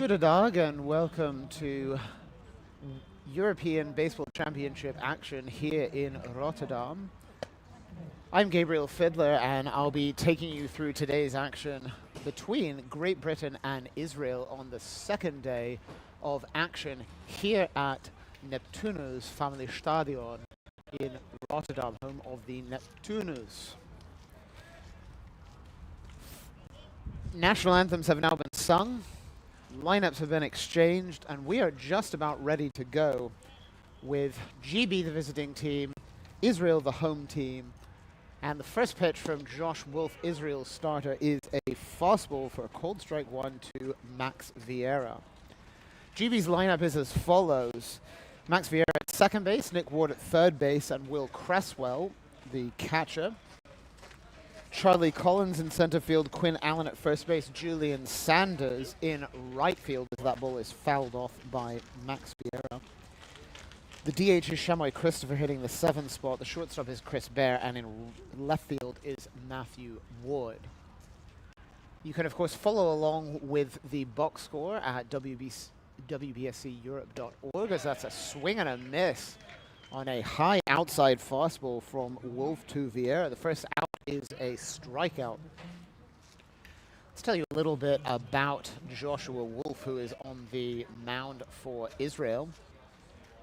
Goedendag and welcome to European Baseball Championship action here in Rotterdam. I'm Gabriel Fiedler and I'll be taking you through today's action between Great Britain and Israel on the second day of action here at Neptunus Family Stadion in Rotterdam, home of the Neptunus. National anthems have now been sung. Lineups have been exchanged, and we are just about ready to go with GB, the visiting team, Israel, the home team, and the first pitch from Josh Wolf, Israel's starter, is a fastball for a cold strike one to Max Vieira. GB's lineup is as follows: Max Vieira at second base, Nick Ward at third base, and Will Cresswell, the catcher. Charlie Collins in center field, Quinn Allen at first base, Julian Sanders in right field as that ball is fouled off by Max Vieira. The DH is Shamoy Christopher hitting the 7th spot. The shortstop is Chris Bear, and in left field is Matthew Ward. You can, of course, follow along with the box score at WBSCEurope.org, as that's a swing and a miss on a high outside fastball from Wolf to Vieira. The first out is a strikeout. Let's tell you a little bit about Joshua Wolf, who is on the mound for Israel.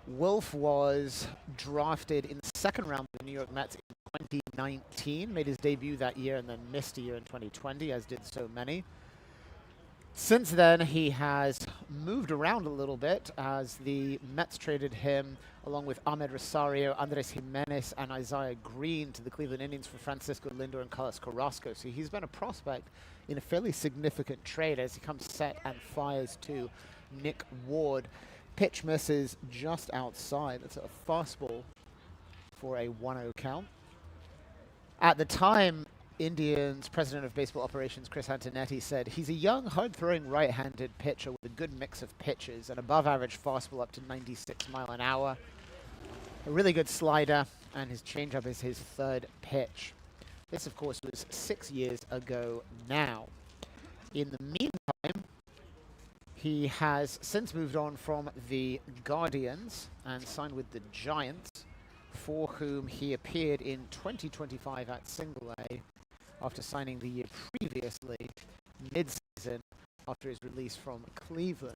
Wolf was drafted in the second round of the New York Mets in 2019, made his debut that year and then missed a year in 2020, as did so many. Since then, he has moved around a little bit as the Mets traded him along with Ahmed Rosario, Andres Jimenez, and Isaiah Green to the Cleveland Indians for Francisco Lindor and Carlos Carrasco. So he's been a prospect in a fairly significant trade as he comes set and fires to Nick Ward. Pitch misses just outside. That's a fastball for a 1-0 count. At the time, Indians president of baseball operations Chris Antonetti said he's a young, hard-throwing right-handed pitcher with a good mix of pitches, an above-average fastball up to 96 miles an hour, a really good slider, and his changeup is his third pitch. This, of course, was 6 years ago now. In the meantime, he has since moved on from the Guardians and signed with the Giants, for whom he appeared in 2025 at Single A, after signing the year previously, mid-season, after his release from Cleveland.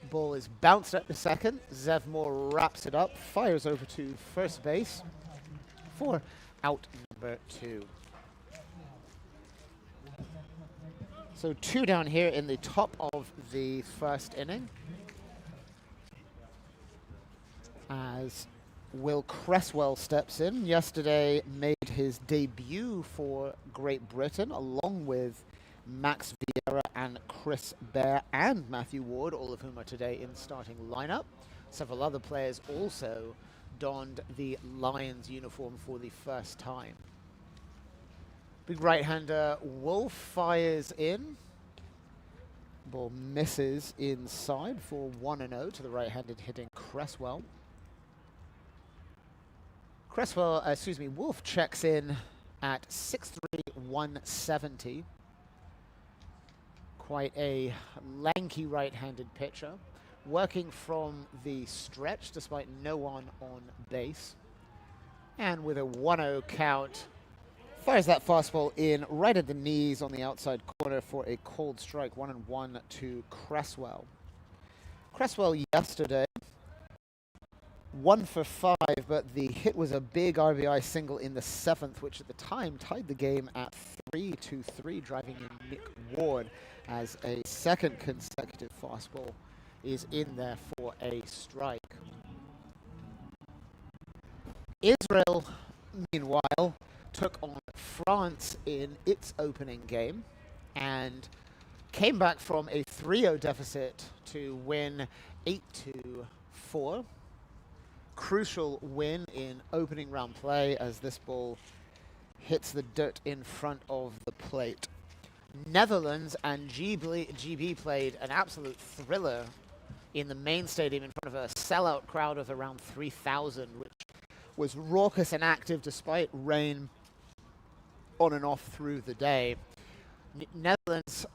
Ball is bounced at the second. Zev Moore wraps it up, fires over to first base for out number 2. So 2 down here in the top of the first inning, as Will Cresswell steps in. Yesterday made his debut for Great Britain along with Max Vieira and Chris Bear and Matthew Ward, all of whom are today in the starting lineup. Several other players also donned the Lions uniform for the first time. Big right-hander Wolf fires in. Ball misses inside for 1-0 to the right-handed hitting Cresswell. Wolf checks in at 6'3", 170. Quite a lanky right-handed pitcher, working from the stretch despite no one on base. And with a 1-0 count, fires that fastball in right at the knees on the outside corner for a cold strike, 1-1 to Cresswell. Cresswell yesterday 1 for 5, but the hit was a big RBI single in the 7th, which at the time tied the game at 3-3, driving in Nick Ward as a second consecutive fastball is in there for a strike. Israel, meanwhile, took on France in its opening game and came back from a 3-0 deficit to win 8-4. Crucial win in opening round play as this ball hits the dirt in front of the plate. Netherlands and GB played an absolute thriller in the main stadium in front of a sellout crowd of around 3,000, which was raucous and active despite rain on and off through the day. Netherlands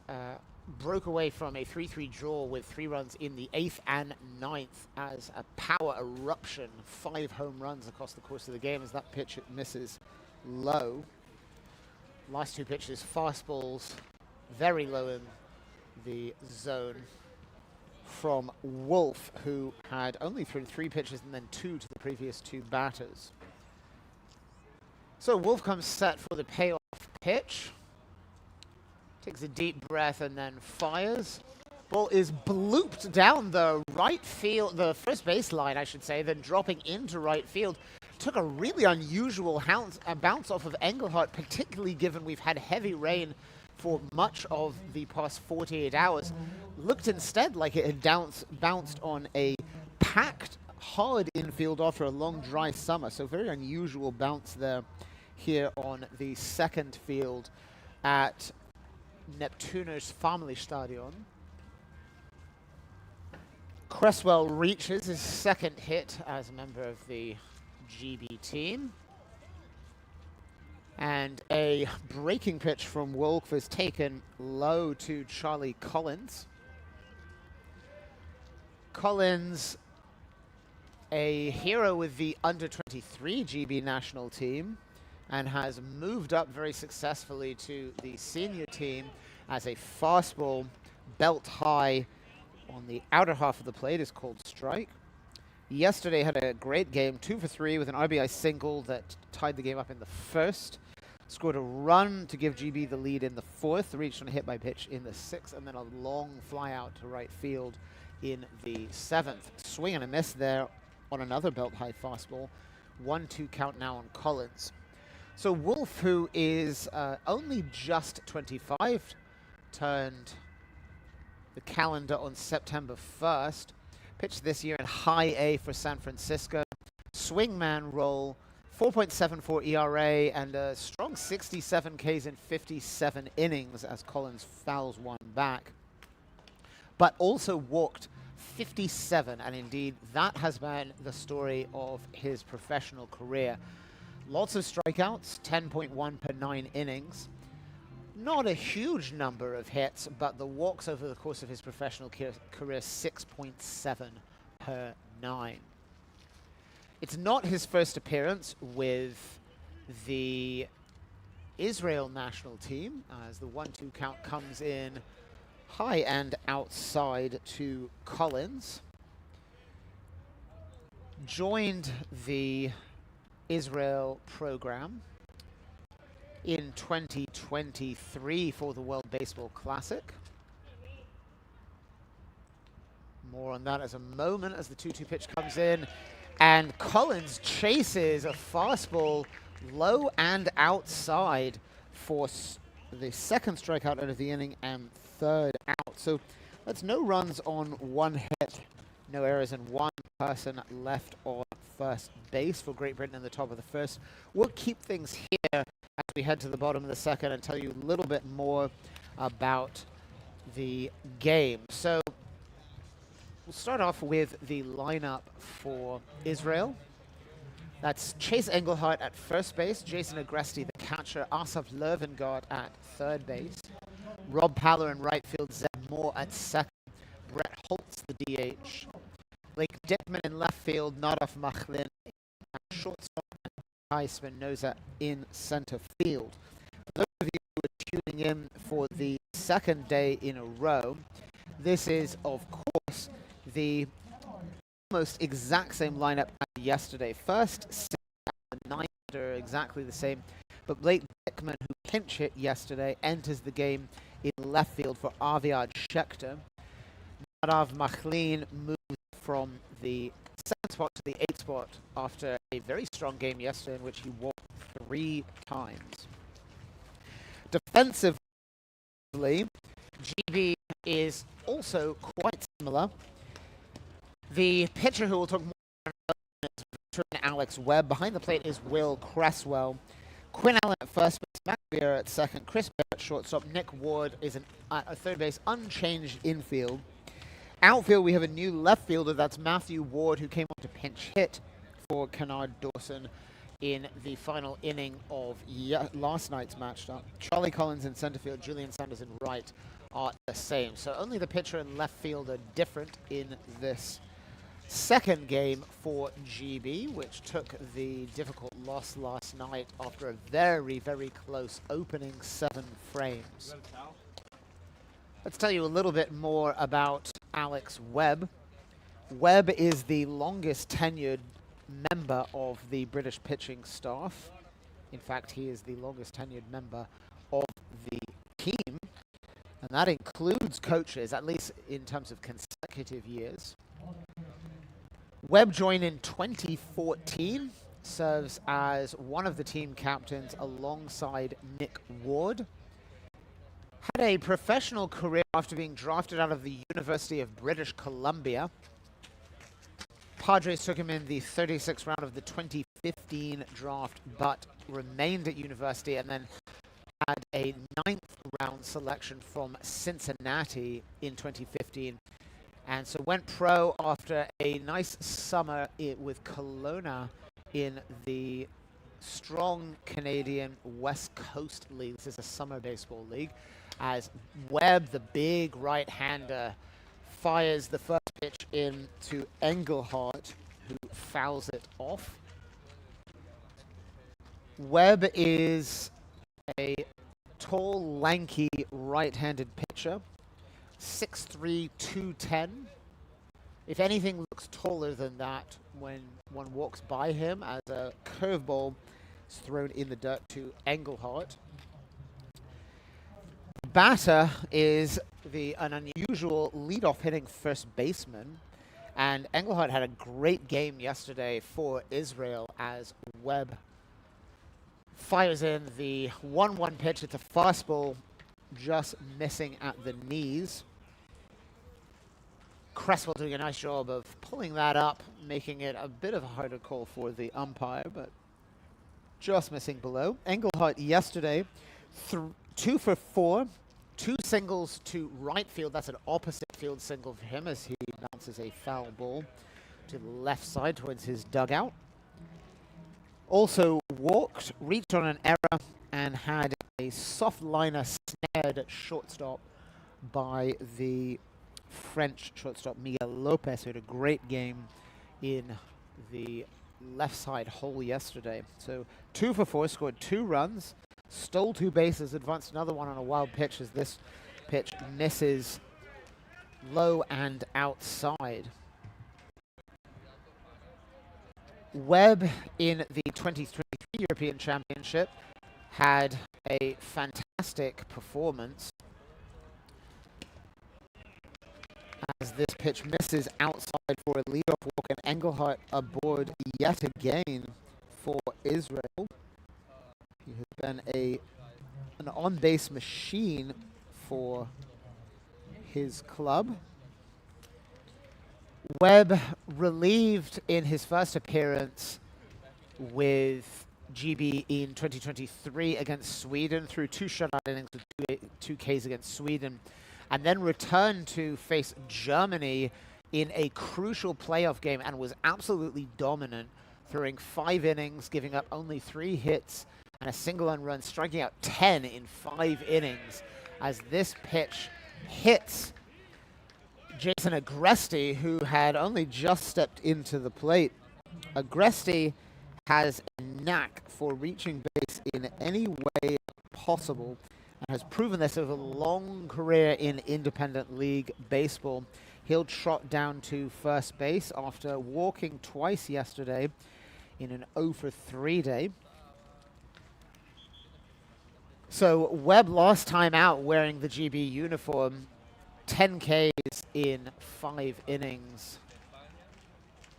broke away from a 3-3 draw with 3 runs in the 8th and 9th as a power eruption. 5 home runs across the course of the game as that pitch misses low. Last 2 pitches, fastballs very low in the zone from Wolf, who had only thrown 3 pitches and then 2 to the previous 2 batters. So Wolf comes set for the payoff pitch. Takes a deep breath and then fires. Ball is blooped down the right field, the first base line, I should say, then dropping into right field. Took a really unusual bounce off of Engelhardt, particularly given we've had heavy rain for much of the past 48 hours. Looked instead like it had bounced on a packed, hard infield after a long, dry summer. So very unusual bounce there here on the second field at Neptuners Family-Stadion. Cresswell reaches his second hit as a member of the GB team. And a breaking pitch from Wolf is taken low to Charlie Collins. Collins, a hero with the under-23 GB national team, and has moved up very successfully to the senior team as a fastball belt high on the outer half of the plate is called strike. Yesterday had a great game, 2 for 3 with an RBI single that tied the game up in the first. Scored a run to give GB the lead in the fourth, reached on a hit by pitch in the sixth, and then a long fly out to right field in the seventh. Swing and a miss there on another belt high fastball. 1-2 count now on Collins. So Wolf, who is only just 25, turned the calendar on September 1st. Pitched this year in high A for San Francisco. Swingman role, 4.74 ERA, and a strong 67 Ks in 57 innings as Collins fouls one back. But also walked 57, and indeed that has been the story of his professional career. Lots of strikeouts, 10.1 per 9 innings. Not a huge number of hits, but the walks over the course of his professional career, 6.7 per 9. It's not his first appearance with the Israel national team, as the 1-2 count comes in high and outside to Collins. Joined the Israel program in 2023 for the World Baseball Classic. More on that as a moment as the 2-2 pitch comes in. And Collins chases a fastball low and outside for the second strikeout out of the inning and third out. So that's no runs on one hit, no errors, and one person left on first base for Great Britain in the top of the first. We'll keep things here as we head to the bottom of the second and tell you a little bit more about the game. So we'll start off with the lineup for Israel. That's Chase Engelhardt at first base, Jason Agresti the catcher, Asaf Lervengard at third base, Rob Paller in right field, Zeb Moore at second, Brett Holtz the DH, Blake Dickman in left field, Nadaf Machlin at shortstop, and Kai Spinoza in center field. For those of you who are tuning in for the second day in a row, this is, of course, the almost exact same lineup as yesterday. First, second, and ninth are exactly the same, but Blake Dickman, who pinch hit yesterday, enters the game in left field for Aviad Schechter. Nadav Machlin moves from the 7th spot to the 8th spot after a very strong game yesterday in which he walked 3 times. Defensively, GB is also quite similar. The pitcher who will talk more about is veteran Alex Webb. Behind the plate is Will Cresswell. Quinn Allen at first base, Matt Beer at second, Chris Bear at shortstop, Nick Ward is at third base, unchanged infield. Outfield, we have a new left fielder, that's Matthew Ward, who came on to pinch hit for Kennard Dawson in the final inning of last night's match. Charlie Collins in center field, Julian Sanders in right, are the same. So only the pitcher and left field are different in this second game for GB, which took the difficult loss last night after a very, very close opening 7 frames. Let's tell you a little bit more about Alex Webb. Webb is the longest tenured member of the British pitching staff. In fact, he is the longest tenured member of the team, and that includes coaches, at least in terms of consecutive years. Webb joined in 2014, serves as one of the team captains alongside Nick Ward. Had a professional career after being drafted out of the University of British Columbia. Padres took him in the 36th round of the 2015 draft, but remained at university, and then had a 9th round selection from Cincinnati in 2015. And so went pro after a nice summer with Kelowna in the strong Canadian West Coast League. This is a summer baseball league. As Webb, the big right-hander, fires the first pitch in to Engelhardt, who fouls it off. Webb is a tall, lanky, right-handed pitcher, 6'3", 210. If anything, looks taller than that when one walks by him, as a curveball is thrown in the dirt to Engelhardt. Batter is an unusual leadoff hitting first baseman, and Engelhardt had a great game yesterday for Israel as Webb fires in the 1-1 pitch. It's a fastball, just missing at the knees. Cresswell doing a nice job of pulling that up, making it a bit of a harder call for the umpire, but just missing below. Engelhardt yesterday, 2 for 4, 2 singles to right field. That's an opposite field single for him as he bounces a foul ball to the left side towards his dugout. Also walked, reached on an error, and had a soft liner snared at shortstop by the French shortstop Miguel Lopez, who had a great game in the left side hole yesterday. So 2 for 4, scored 2 runs, stole 2 bases, advanced another one on a wild pitch as this pitch misses low and outside. Webb in the 2023 European Championship had a fantastic performance as this pitch misses outside for a leadoff walk, and Engelhardt aboard yet again for Israel. He has been an on-base machine for his club. Webb relieved in his first appearance with GB in 2023 against Sweden, through 2 shutout innings with 2 Ks against Sweden, and then returned to face Germany in a crucial playoff game and was absolutely dominant, throwing 5 innings, giving up only 3 hits and a single earned run, striking out 10 in 5 innings as this pitch hits Jason Agresti, who had only just stepped into the plate. Agresti has a knack for reaching base in any way possible and has proven this over a long career in independent league baseball. He'll trot down to first base after walking twice yesterday in an 0 for 3 day. So Webb last time out wearing the GB uniform, 10 Ks in 5 innings.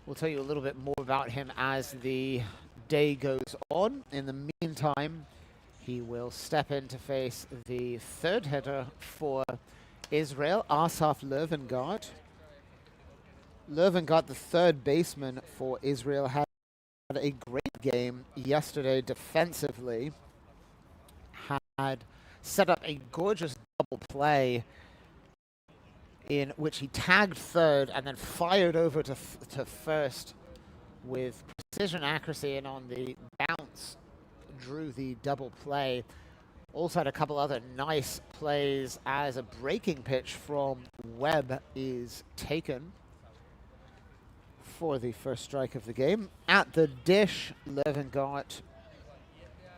We'll tell you a little bit more about him as the day goes on. In the meantime, he will step in to face the third hitter for Israel, Asaf Löwengaard. Löwengaard, the third baseman for Israel, had a great game yesterday defensively. Had set up a gorgeous double play in which he tagged third and then fired over to first with precision, accuracy, and on the bounce drew the double play. Also had a couple other nice plays as a breaking pitch from Webb is taken for the first strike of the game. At the dish, Löwengardt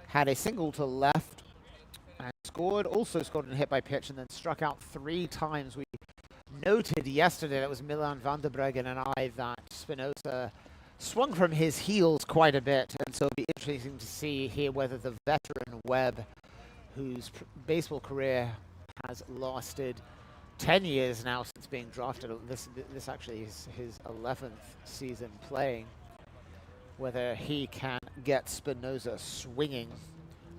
had a single to left and scored. Also scored and hit by pitch and then struck out 3 times. We noted yesterday, that was Milan van der Breggen and I, that Spinoza swung from his heels quite a bit. And so it'll be interesting to see here whether the veteran Webb, whose baseball career has lasted 10 years now since being drafted. This actually is his 11th season playing. Whether he can get Spinoza swinging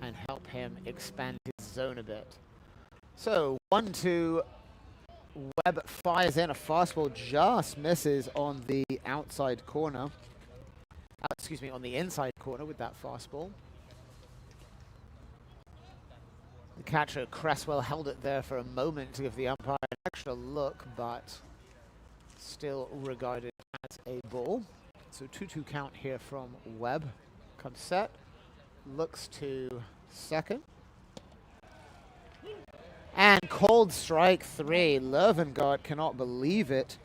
and help him expand his zone a bit. So 1-2. Webb fires in a fastball, just misses on the outside corner. Excuse me, on the inside corner with that fastball. The catcher, Cresswell, held it there for a moment to give the umpire an extra look, but still regarded as a ball. So 2-2 count here from Webb. Comes set, looks to second. And called strike 3. Löwengardt cannot believe it,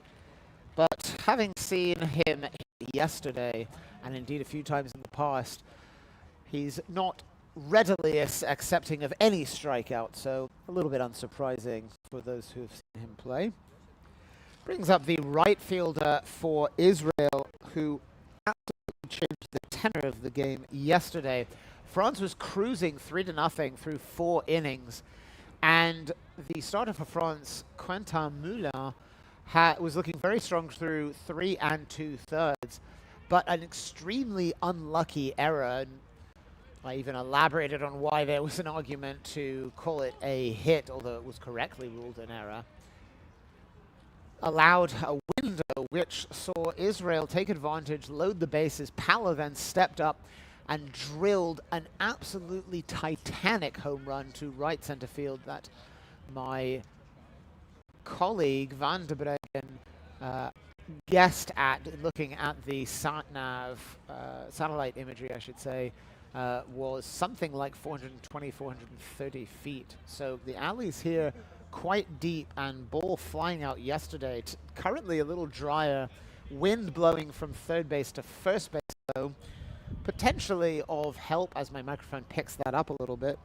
but having seen him yesterday, and indeed a few times in the past, he's not readily accepting of any strikeout, so a little bit unsurprising for those who have seen him play. Brings up the right fielder for Israel, who absolutely changed the tenor of the game yesterday. France was cruising 3-0 through 4 innings, and the starter for France, Quentin Moulin, was looking very strong through 3 2/3, but an extremely unlucky error. And I even elaborated on why there was an argument to call it a hit, although it was correctly ruled an error. Allowed a window which saw Israel take advantage, load the bases. Pala then stepped up and drilled an absolutely titanic home run to right center field that my colleague Van der Breggen guessed at, looking at the sat-nav, satellite imagery, I should say, was something like 420, 430 feet. So the alley's here quite deep, and ball flying out yesterday. Currently a little drier, wind blowing from third base to first base, though. Potentially of help, as my microphone picks that up a little bit,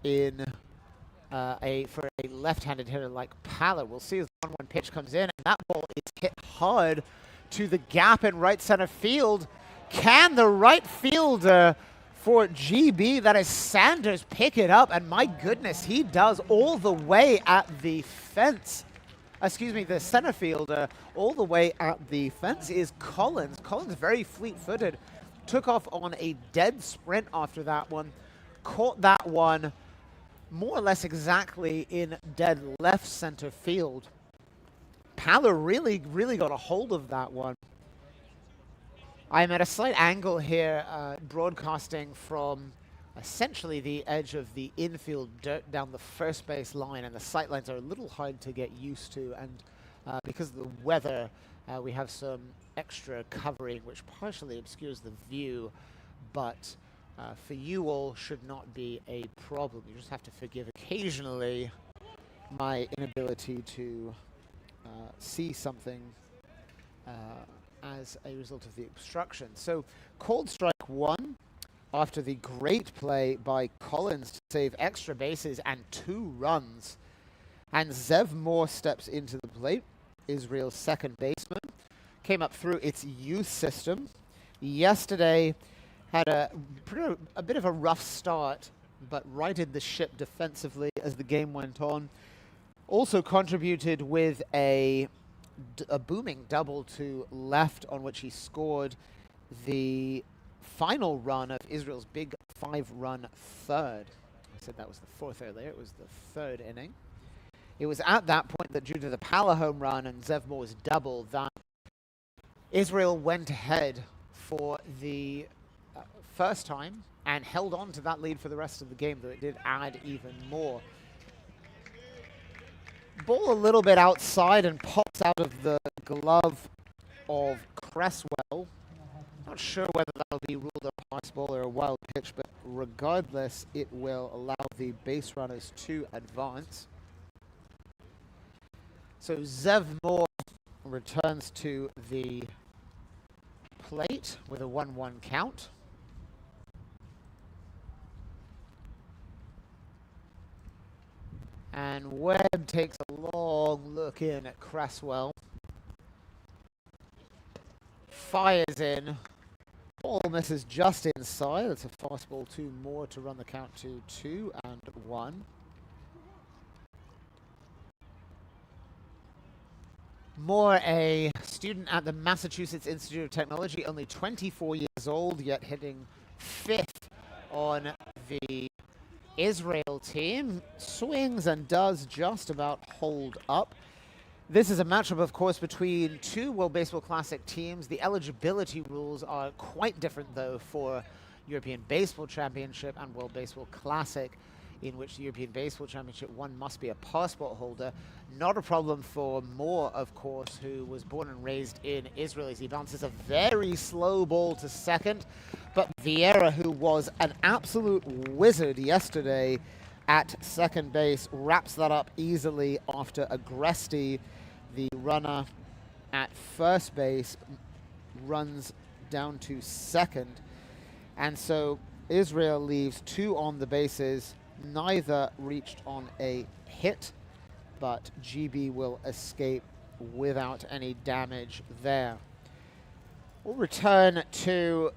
in for a left-handed hitter like Pala. We'll see as the 1-1 pitch comes in, and that ball is hit hard to the gap in right center field. Can the right fielder for GB, that is Sanders, pick it up? And my goodness, he does, all the way at the fence. Excuse me, the center fielder all the way at the fence is Collins. Collins very fleet-footed. Took off on a dead sprint after that one. Caught that one more or less exactly in dead left center field. Pala really got a hold of that one. I'm at a slight angle here, broadcasting from essentially the edge of the infield dirt down the first base line, and the sight lines are a little hard to get used to, and because of the weather, we have some extra covering which partially obscures the view, but for you all should not be a problem. You just have to forgive occasionally my inability to see something as a result of the obstruction. So called strike 1 after the great play by Collins to save extra bases and 2 runs. And Zev Moore steps into the plate, Israel's second baseman. Came up through its youth system. Yesterday had a bit of a rough start, but righted the ship defensively as the game went on. Also contributed with a booming double to left, on which he scored the final run of Israel's big 5-run third. I said that was the 4th earlier. It was the 3rd inning. It was at that point that, due to the Pala home run and Zev Moore's double, that Israel went ahead for the first time and held on to that lead for the rest of the game, though it did add even more. Ball a little bit outside and pops out of the glove of Cresswell. Not sure whether that'll be ruled a pass ball or a wild pitch, but regardless, it will allow the base runners to advance. So Zev Moore returns to the plate with a 1-1 count. And Webb takes a long look in at Cresswell. Fires in. Ball misses just inside. It's a fastball to Moore to run the count to 2-1. Moore, a student at the Massachusetts Institute of Technology, only 24 years old, yet hitting 5th on the Israel team. Swings and does just about hold up. This is a matchup, of course, between two World Baseball Classic teams. The eligibility rules are quite different, though, for European Baseball Championship and World Baseball Classic, in which the European Baseball Championship one must be a passport holder. Not a problem for Moore, of course, who was born and raised in Israel, as he bounces a very slow ball to second. But Vieira, who was an absolute wizard yesterday at second base, wraps that up easily after Agresti, the runner at first base, runs down to second. And so Israel leaves 2 on the bases. Neither reached on a hit, but GB will escape without any damage there. We'll return to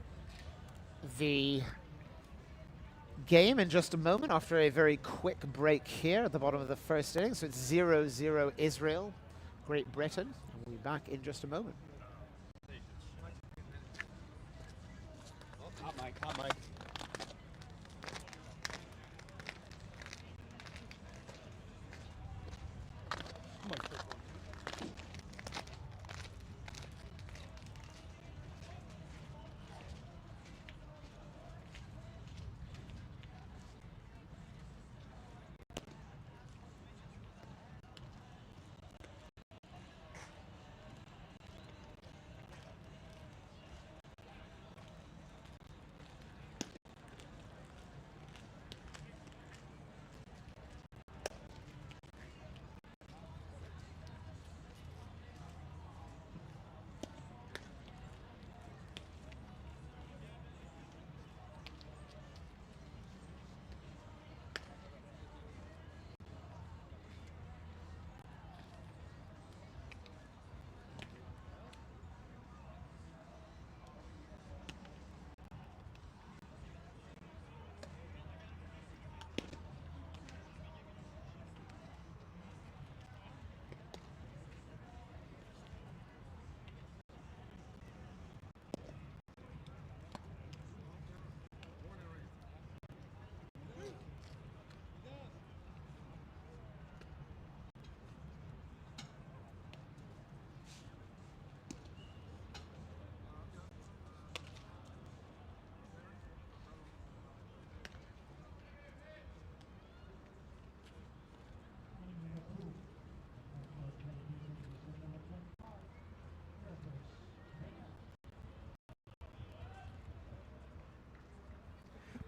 the game in just a moment after a very quick break here at the bottom of the first inning. So it's 0-0 Israel, Great Britain. And we'll be back in just a moment. Hot mic.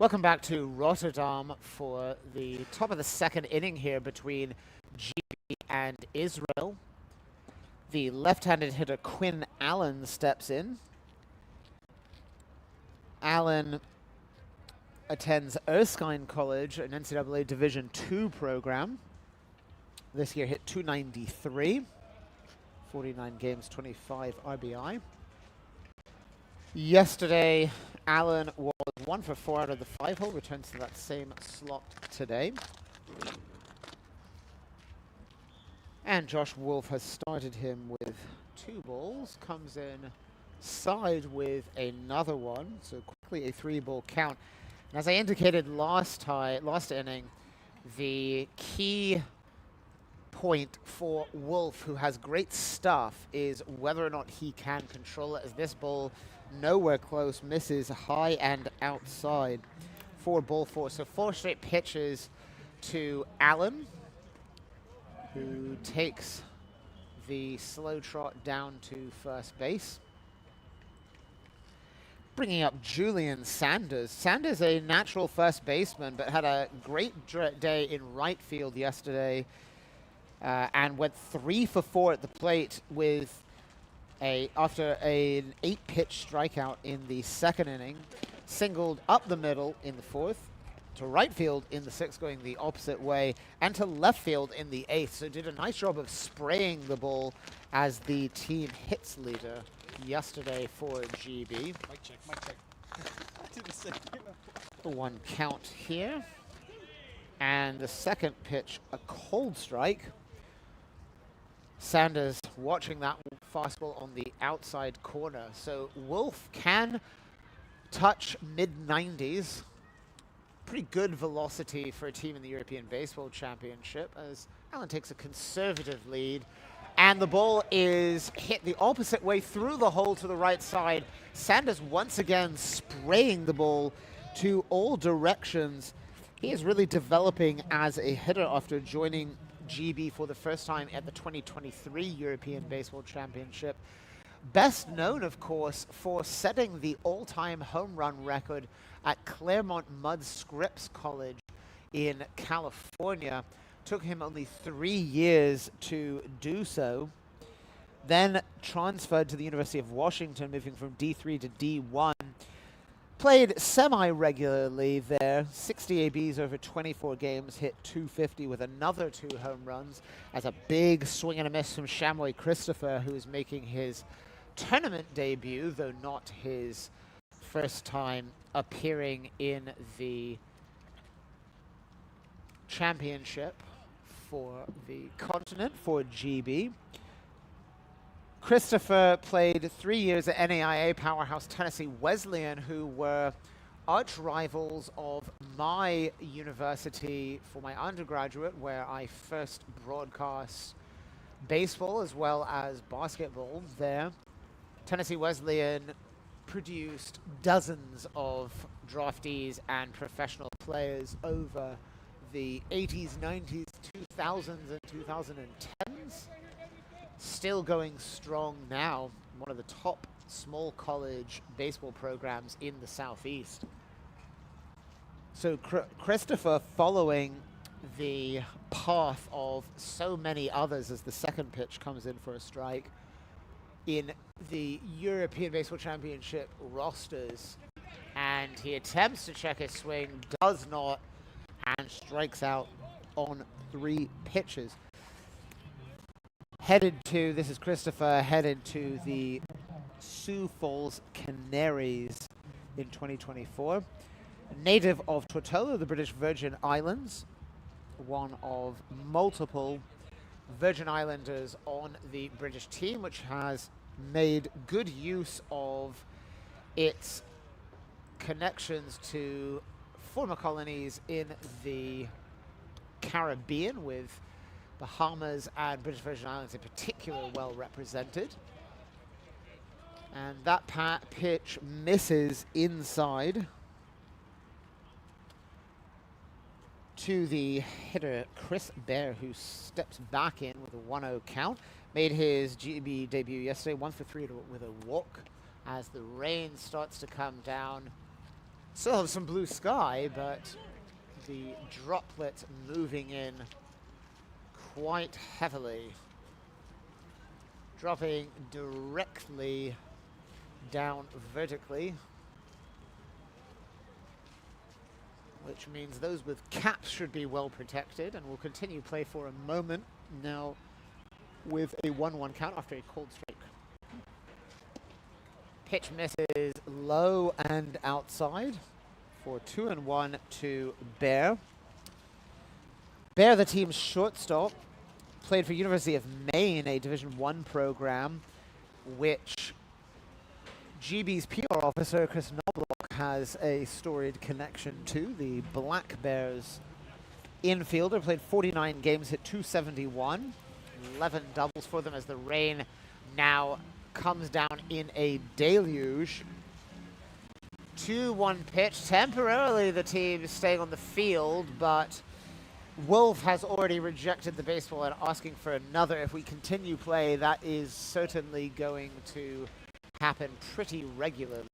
Welcome back to Rotterdam for the top of the second inning here between GB and Israel. The left-handed hitter Quinn Allen steps in. Allen attends Erskine College, an NCAA Division II program. This year hit .293, 49 games, 25 RBI. Yesterday, Allen was 1 for 4 out of the 5 hole, returns to that same slot today. And Josh Wolf has started him with 2 balls, comes in side with another one, so quickly a 3-ball count. And as I indicated last inning, the key point for Wolf, who has great stuff, is whether or not he can control it, as this ball nowhere close, misses high and outside for ball 4. So 4 straight pitches to Allen, who takes the slow trot down to first base. bringing up Julian Sanders. Sanders, a natural first baseman, but had a great day in right field yesterday and went 3 for 4 at the plate with after an 8-pitch strikeout in the second inning, singled up the middle in the fourth, to right field in the sixth, going the opposite way, and to left field in the eighth. So did a nice job of spraying the ball as the team hits leader yesterday for GB. Mic check, mic check. I did the same thing. The 1 count here. And the second pitch, a cold strike. Sanders watching that fastball on the outside corner. So Wolf can touch mid-90s. Pretty good velocity for a team in the European Baseball Championship as Allen takes a conservative lead. And the ball is hit the opposite way through the hole to the right side. Sanders once again spraying the ball to all directions. He is really developing as a hitter after joining GB for the first time at the 2023 European Baseball Championship. Best known, of course, for setting the all-time home run record at Claremont Mudd Scripps College in California. Took him only 3 years to do so. Then transferred to the University of Washington, moving from D3 to D1. Played semi-regularly there, 60 ABs over 24 games, hit .250 with another 2 home runs as a big swing and a miss from Shamway Christopher, who is making his tournament debut, though not his first time appearing in the championship for the continent for GB. Christopher played 3 years at NAIA powerhouse Tennessee Wesleyan, who were arch rivals of my university for my undergraduate, where I first broadcast baseball as well as basketball there. Tennessee Wesleyan produced dozens of draftees and professional players over the 80s, 90s, 2000s, and 2010s. Still going strong now, one of the top small college baseball programs in the Southeast. So Christopher, following the path of so many others as the second pitch comes in for a strike in the European Baseball Championship rosters, and he attempts to check his swing, does not, and strikes out on 3 pitches. This is Christopher, headed to the Sioux Falls Canaries in 2024. Native of Tortola, the British Virgin Islands, one of multiple Virgin Islanders on the British team, which has made good use of its connections to former colonies in the Caribbean, with Bahamas and British Virgin Islands in particular well represented. And that pitch misses inside to the hitter Chris Bear, who steps back in with a 1-0 count. Made his GB debut yesterday, 1 for 3 with a walk as the rain starts to come down. Still have some blue sky, but the droplet moving in quite heavily, dropping directly down vertically, which means those with caps should be well protected, and will continue play for a moment now with a 1-1 count after a cold strike. Pitch misses low and outside for 2-1 to Bear. Bear, the team's shortstop, played for University of Maine, a Division I program, which GB's PR officer, Chris Knobloch, has a storied connection to. The Black Bears infielder played 49 games, hit .271, 11 doubles for them as the rain now comes down in a deluge. 2-1 pitch. Temporarily the team is staying on the field, but Wolf has already rejected the baseball and asking for another. If we continue play, that is certainly going to happen pretty regularly.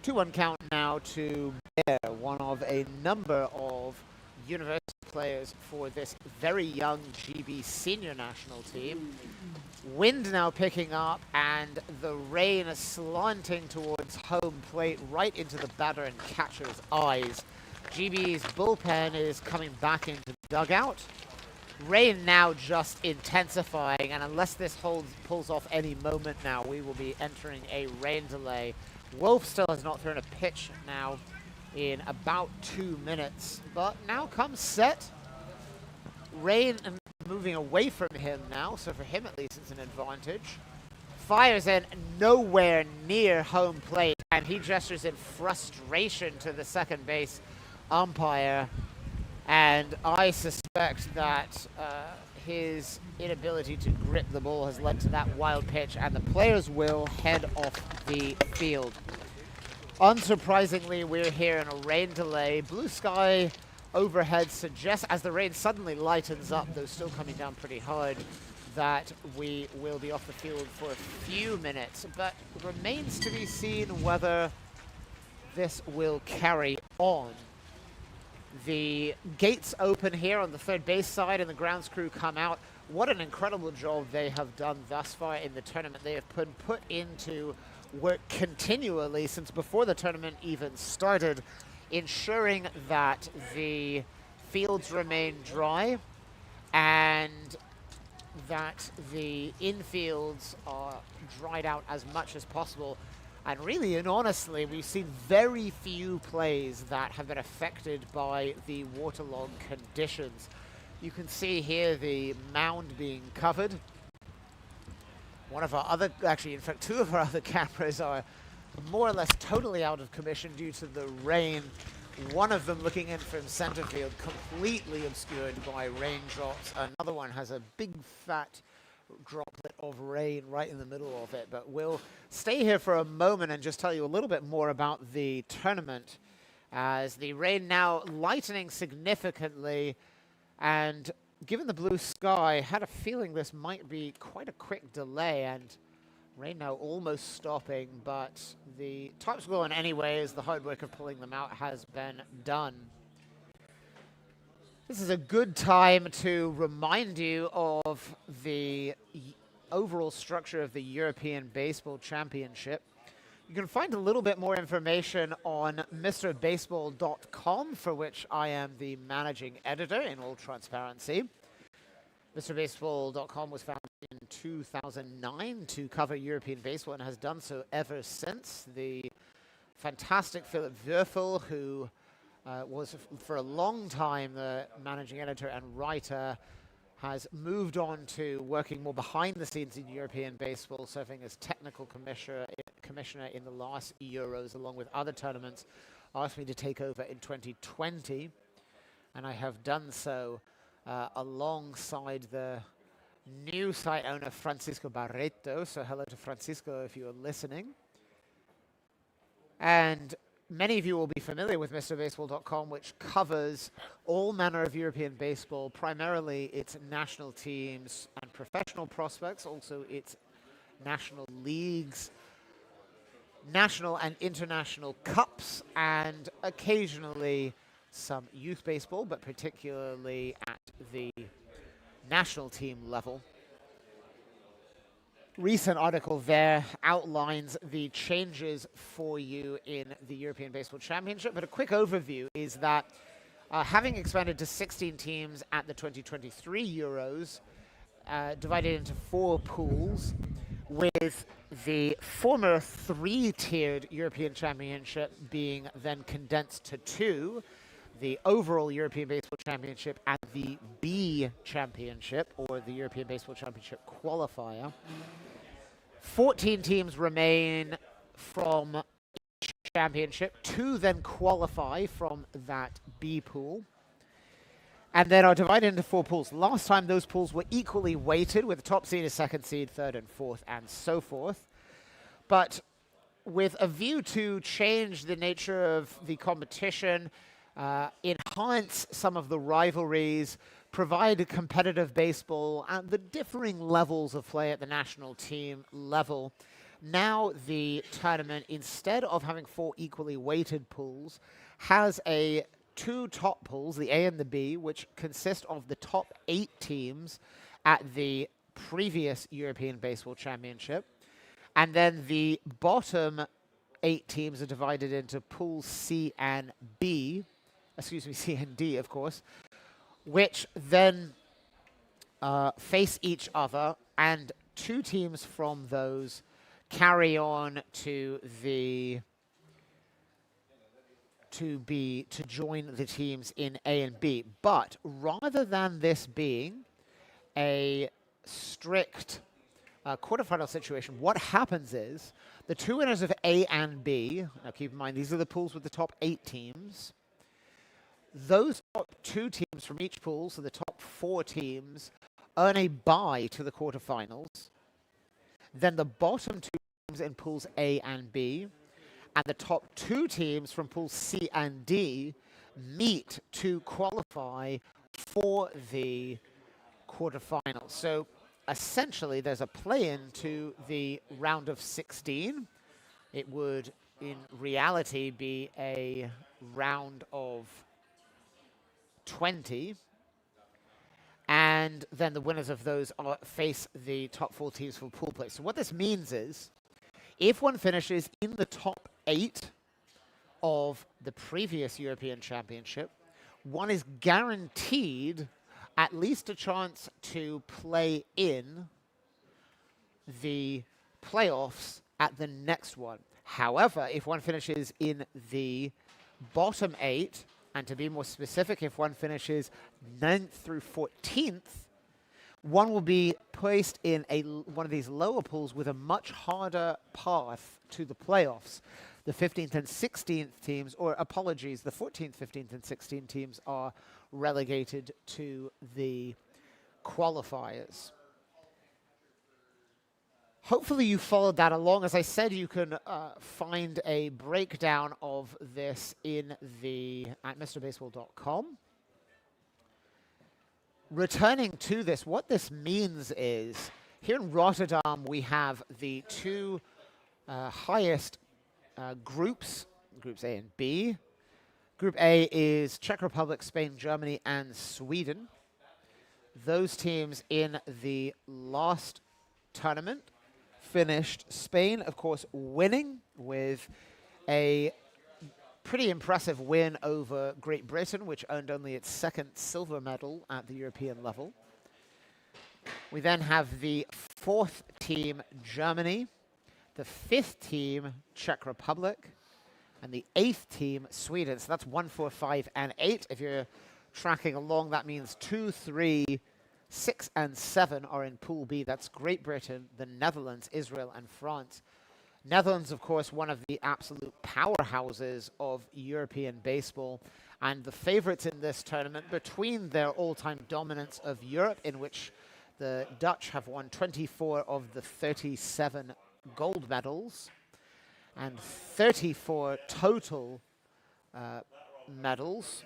2-1 count now to Bear, one of a number of university players for this very young GB senior national team. Wind now picking up, and the rain is slanting towards home plate, right into the batter and catcher's eyes. GB's bullpen is coming back into the dugout. Rain now just intensifying, and unless this pulls off any moment now, we will be entering a rain delay. Wolf still has not thrown a pitch now in about 2 minutes, but now comes Set. Rain moving away from him now, so for him at least it's an advantage. Fires in nowhere near home plate, and he gestures in frustration to the second base umpire. And I suspect that his inability to grip the ball has led to that wild pitch, and the players will head off the field. Unsurprisingly, we're here in a rain delay. Blue sky overhead suggests, as the rain suddenly lightens up, though still coming down pretty hard, that we will be off the field for a few minutes. But it remains to be seen whether this will carry on. The gates open here on the third base side, and the grounds crew come out. What an incredible job they have done thus far in the tournament. They have put into work continually since before the tournament even started, ensuring that the fields remain dry and that the infields are dried out as much as possible. And really and honestly, we've seen very few plays that have been affected by the waterlogged conditions. You can see here the mound being covered. One of our other, actually in fact 2 of our other cameras are more or less totally out of commission due to the rain. One of them looking in from center field, completely obscured by raindrops. Another one has a big fat droplet of rain right in the middle of it. But we'll stay here for a moment and just tell you a little bit more about the tournament, as the rain now lightening significantly, and given the blue sky, had a feeling this might be quite a quick delay, and rain now almost stopping, but the types go on anyway as the hard work of pulling them out has been done. This is a good time to remind you of the overall structure of the European Baseball Championship. You can find a little bit more information on MrBaseball.com, for which I am the managing editor in all transparency. MrBaseball.com was founded in 2009 to cover European baseball and has done so ever since. The fantastic Philip Würfel, who was for a long time the managing editor and writer, has moved on to working more behind the scenes in European baseball, serving as technical commissioner in the last Euros along with other tournaments. Asked me to take over in 2020, and I have done so alongside the new site owner Francisco Barreto. So hello to Francisco if you are listening. And many of you will be familiar with MrBaseball.com, which covers all manner of European baseball, primarily its national teams and professional prospects, also its national leagues, national and international cups, and occasionally some youth baseball, but particularly at the national team level. Recent article there outlines the changes for you in the European Baseball Championship, but a quick overview is that having expanded to 16 teams at the 2023 Euros, divided into 4 pools, with the former 3-tiered European Championship being then condensed to 2, the overall European Baseball Championship and the B Championship, or the European Baseball Championship qualifier. 14 teams remain from each championship. 2 then qualify from that B pool, and then are divided into 4 pools. Last time those pools were equally weighted, with the top seed as second seed, third and fourth, and so forth. But with a view to change the nature of the competition, enhance some of the rivalries, provide competitive baseball and the differing levels of play at the national team level. now the tournament, instead of having 4 equally weighted pools, has two top pools, the A and the B, which consist of the top 8 teams at the previous European Baseball Championship. And then the bottom 8 teams are divided into pools C and B, C and D, of course, which then face each other, and 2 teams from those carry on to join the teams in A and B. But rather than this being a strict quarterfinal situation, what happens is the 2 winners of A and B, now keep in mind these are the pools with the top 8 teams, those top 2 teams from each pool, so the top 4 teams, earn a bye to the quarterfinals. Then the bottom 2 teams in pools A and B and the top 2 teams from pools C and D meet to qualify for the quarterfinals. So essentially, there's a play-in to the round of 16. It would, in reality, be a round of 20. And then the winners of those face the top 4 teams for pool play. So what this means is, if one finishes in the top 8 of the previous European Championship, one is guaranteed at least a chance to play in the playoffs at the next one. However, if one finishes in the bottom 8, and to be more specific, if one finishes 9th through 14th, one will be placed in one of these lower pools with a much harder path to the playoffs. The 15th and 16th teams, or apologies, the 14th, 15th, and 16th teams are relegated to the qualifiers. Hopefully you followed that along. As I said, you can find a breakdown of this at MrBaseball.com. Returning to this, what this means is, here in Rotterdam, we have the 2 highest groups A and B. Group A is Czech Republic, Spain, Germany, and Sweden. Those teams in the last tournament finished, Spain, of course, winning with a pretty impressive win over Great Britain, which earned only its 2nd silver medal at the European level. We then have the 4th team, Germany, the 5th team, Czech Republic, and the 8th team, Sweden. So that's 1, 4, 5, and 8. If you're tracking along, that means 2, 3, 6, and 7 are in Pool B. That's Great Britain, the Netherlands, Israel, and France. Netherlands, of course, one of the absolute powerhouses of European baseball, and the favorites in this tournament between their all-time dominance of Europe, in which the Dutch have won 24 of the 37 gold medals, and 34 total medals.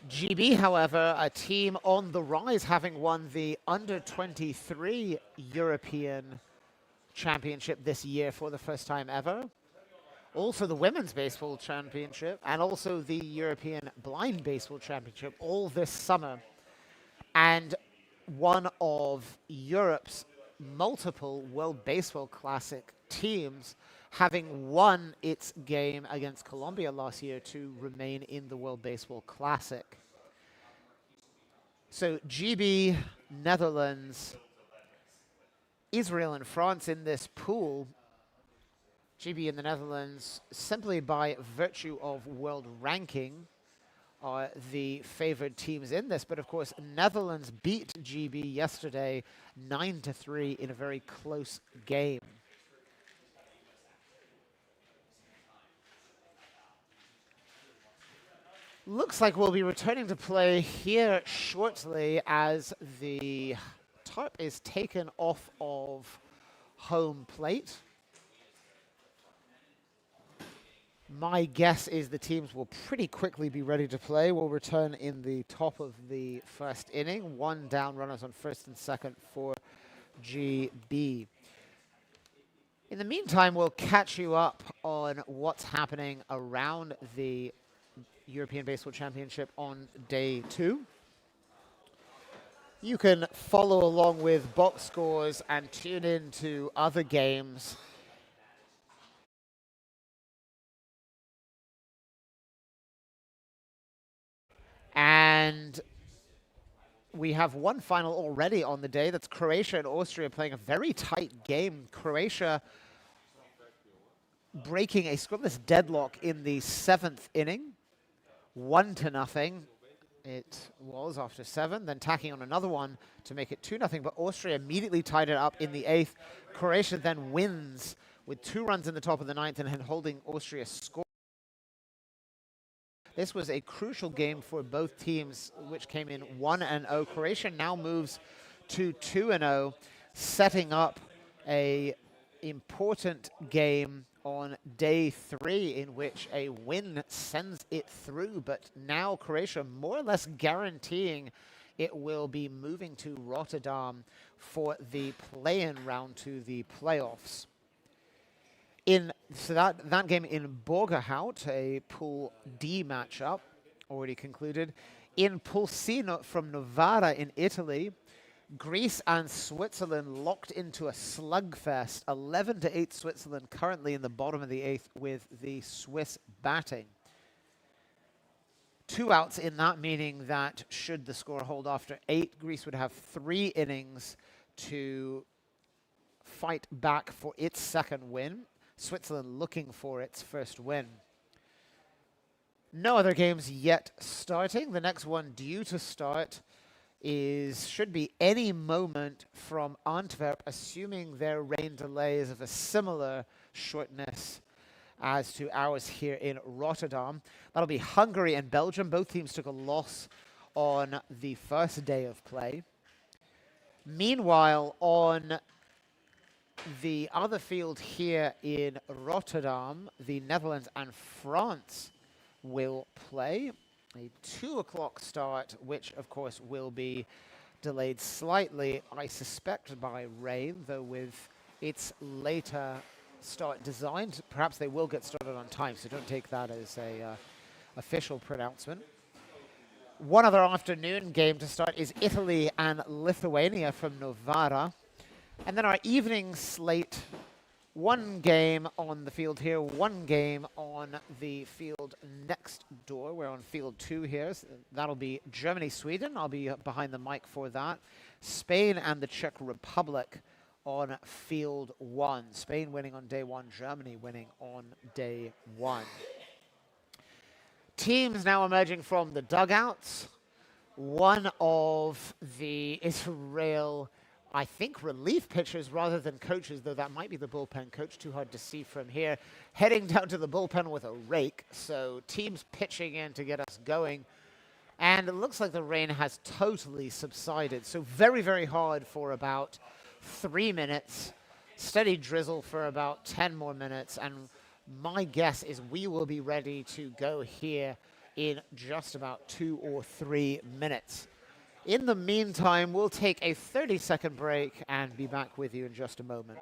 GB, however, a team on the rise, having won the under-23 European Championship this year for the first time ever. Also the Women's Baseball Championship, and also the European Blind Baseball Championship all this summer. And one of Europe's multiple World Baseball Classic teams, having won its game against Colombia last year to remain in the World Baseball Classic. So GB, Netherlands, Israel, and France in this pool. GB and the Netherlands, simply by virtue of world ranking, are the favored teams in this. But of course, Netherlands beat GB yesterday 9-3 in a very close game. Looks like we'll be returning to play here shortly as the tarp is taken off of home plate. My guess is the teams will pretty quickly be ready to play. We'll return in the top of the first inning. 1 down, runners on first and second for GB. In the meantime, we'll catch you up on what's happening around the European Baseball Championship on day 2. You can follow along with box scores and tune in to other games. And we have one final already on the day. That's Croatia and Austria playing a very tight game. Croatia breaking a scoreless deadlock in the 7th inning, 1-0. It was after 7, then tacking on another one to make it 2-0, but Austria immediately tied it up in the 8th. Croatia then wins with 2 runs in the top of the 9th and holding Austria score. This was a crucial game for both teams, which came in 1-0. Croatia now moves to 2-0, setting up a important game on day 3 in which a win sends it through, but now Croatia more or less guaranteeing it will be moving to Rotterdam for the play-in round to the playoffs. So that game in Borgerhout, a Pool D matchup, already concluded. In Pool C from Novara in Italy, Greece and Switzerland locked into a slugfest. 11-8 Switzerland currently in the bottom of the 8th with the Swiss batting. 2 outs in that, meaning that should the score hold after 8, Greece would have 3 innings to fight back for its 2nd win. Switzerland looking for its 1st win. No other games yet starting. The next one due to start should be any moment from Antwerp, assuming their rain delay is of a similar shortness as to ours here in Rotterdam. That'll be Hungary and Belgium. Both teams took a loss on the 1st day of play. Meanwhile, on the other field here in Rotterdam, the Netherlands and France will play. A 2 o'clock start, which of course will be delayed slightly, I suspect by rain, though with its later start designed, perhaps they will get started on time, so don't take that as a official pronouncement. One other afternoon game to start is Italy and Lithuania from Novara. And then our evening slate, 1 game on the field here, 1 game on the field next door. We're on field 2 here. So that'll be Germany-Sweden. I'll be behind the mic for that. Spain and the Czech Republic on field 1. Spain winning on day 1, Germany winning on day 1. Teams now emerging from the dugouts. One of the Israel, I think, relief pitchers rather than coaches, though that might be the bullpen coach, too hard to see from here, heading down to the bullpen with a rake. So teams pitching in to get us going. And it looks like the rain has totally subsided. So very, very hard for about 3 minutes. Steady drizzle for about 10 more minutes. And my guess is we will be ready to go here in just about 2 or 3 minutes. In the meantime, we'll take a 30-second break and be back with you in just a moment.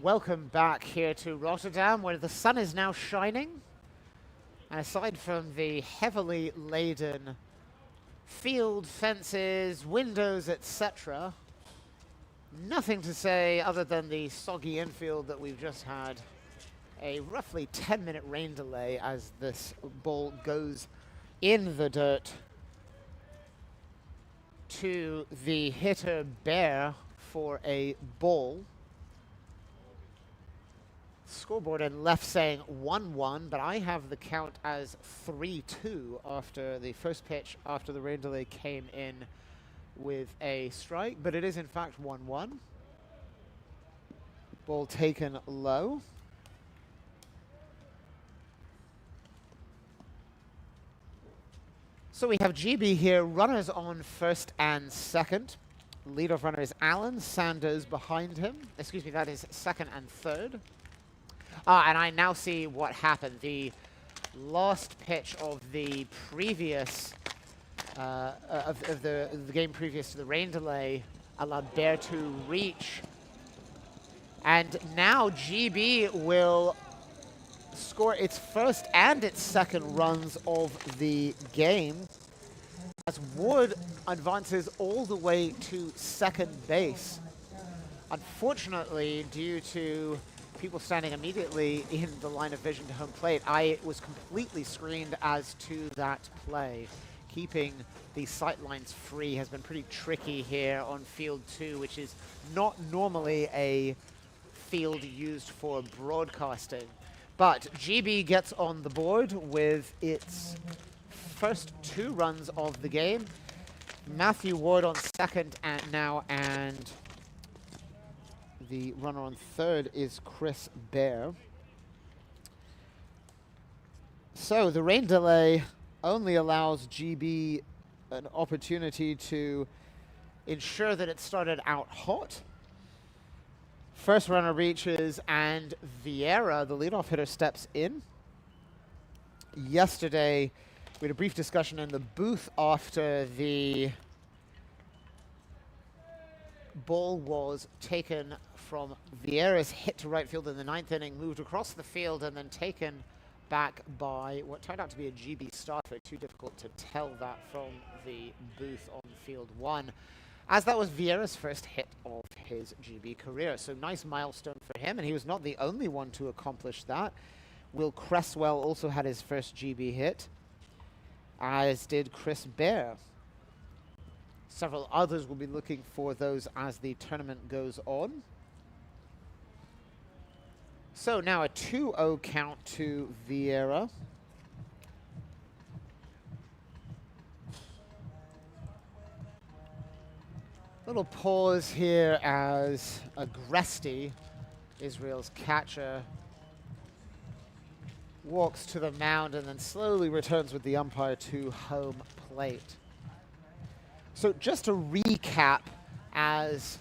Welcome back here to Rotterdam, where the sun is now shining. And aside from the heavily laden field, fences, windows, etc., nothing to say other than the soggy infield that we've just had. A roughly 10-minute rain delay as this ball goes in the dirt to the hitter Bear for a ball. Scoreboard in left saying 1-1, but I have the count as 3-2 after the first pitch, after the rain delay came in with a strike, but it is in fact 1-1. Ball taken low. So we have GB here, runners on first and second. Leadoff runner is Allen, Sanders behind him. Excuse me, that is second and third. And I now see what happened. The last pitch of the previous, of the game previous to the rain delay allowed Bear to reach. And now GB will score its first and its second runs of the game as Ward advances all the way to second base. Unfortunately, due to people standing immediately in the line of vision to home plate, I was completely screened as to that play. Keeping the sight lines free has been pretty tricky here on field 2, which is not normally a field used for broadcasting. But GB gets on the board with its first 2 runs of the game. Matthew Ward on second and the runner on third is Chris Bear. So the rain delay only allows GB an opportunity to ensure that it started out hot. First runner reaches and Vieira, the leadoff hitter, steps in. Yesterday, we had a brief discussion in the booth after the ball was taken from Vieira's hit to right field in the 9th inning, moved across the field, and then taken back by what turned out to be a GB starter. Too difficult to tell that from the booth on field 1, as that was Vieira's first hit of his GB career. So nice milestone for him, and he was not the only one to accomplish that. Will Cresswell also had his first GB hit, as did Chris Bear. Several others will be looking for those as the tournament goes on. So now a 2-0 count to Vieira. Little pause here as Agresti, Israel's catcher, walks to the mound and then slowly returns with the umpire to home plate. So just to recap, as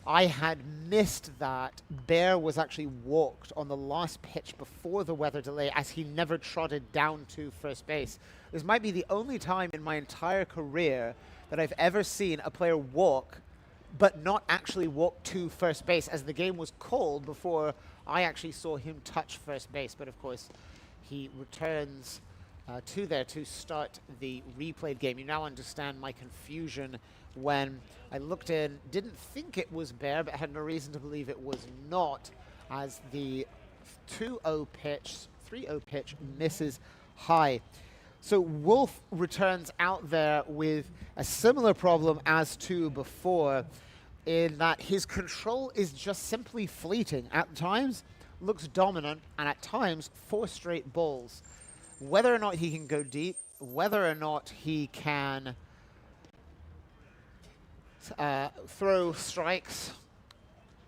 I had missed that, Bear was actually walked on the last pitch before the weather delay, as he never trotted down to first base. This might be the only time in my entire career that I've ever seen a player walk but not actually walk to first base, as the game was called before I actually saw him touch first base. But of course, he returns to there to start the replayed game. You now understand my confusion when I looked in, didn't think it was Bear, but had no reason to believe it was not, as the 2-0 pitch, 3-0 pitch misses high. So Wolf returns out there with a similar problem as to before, in that his control is just simply fleeting. At times, looks dominant, and at times, 4 straight balls. Whether or not he can go deep, whether or not he can throw strikes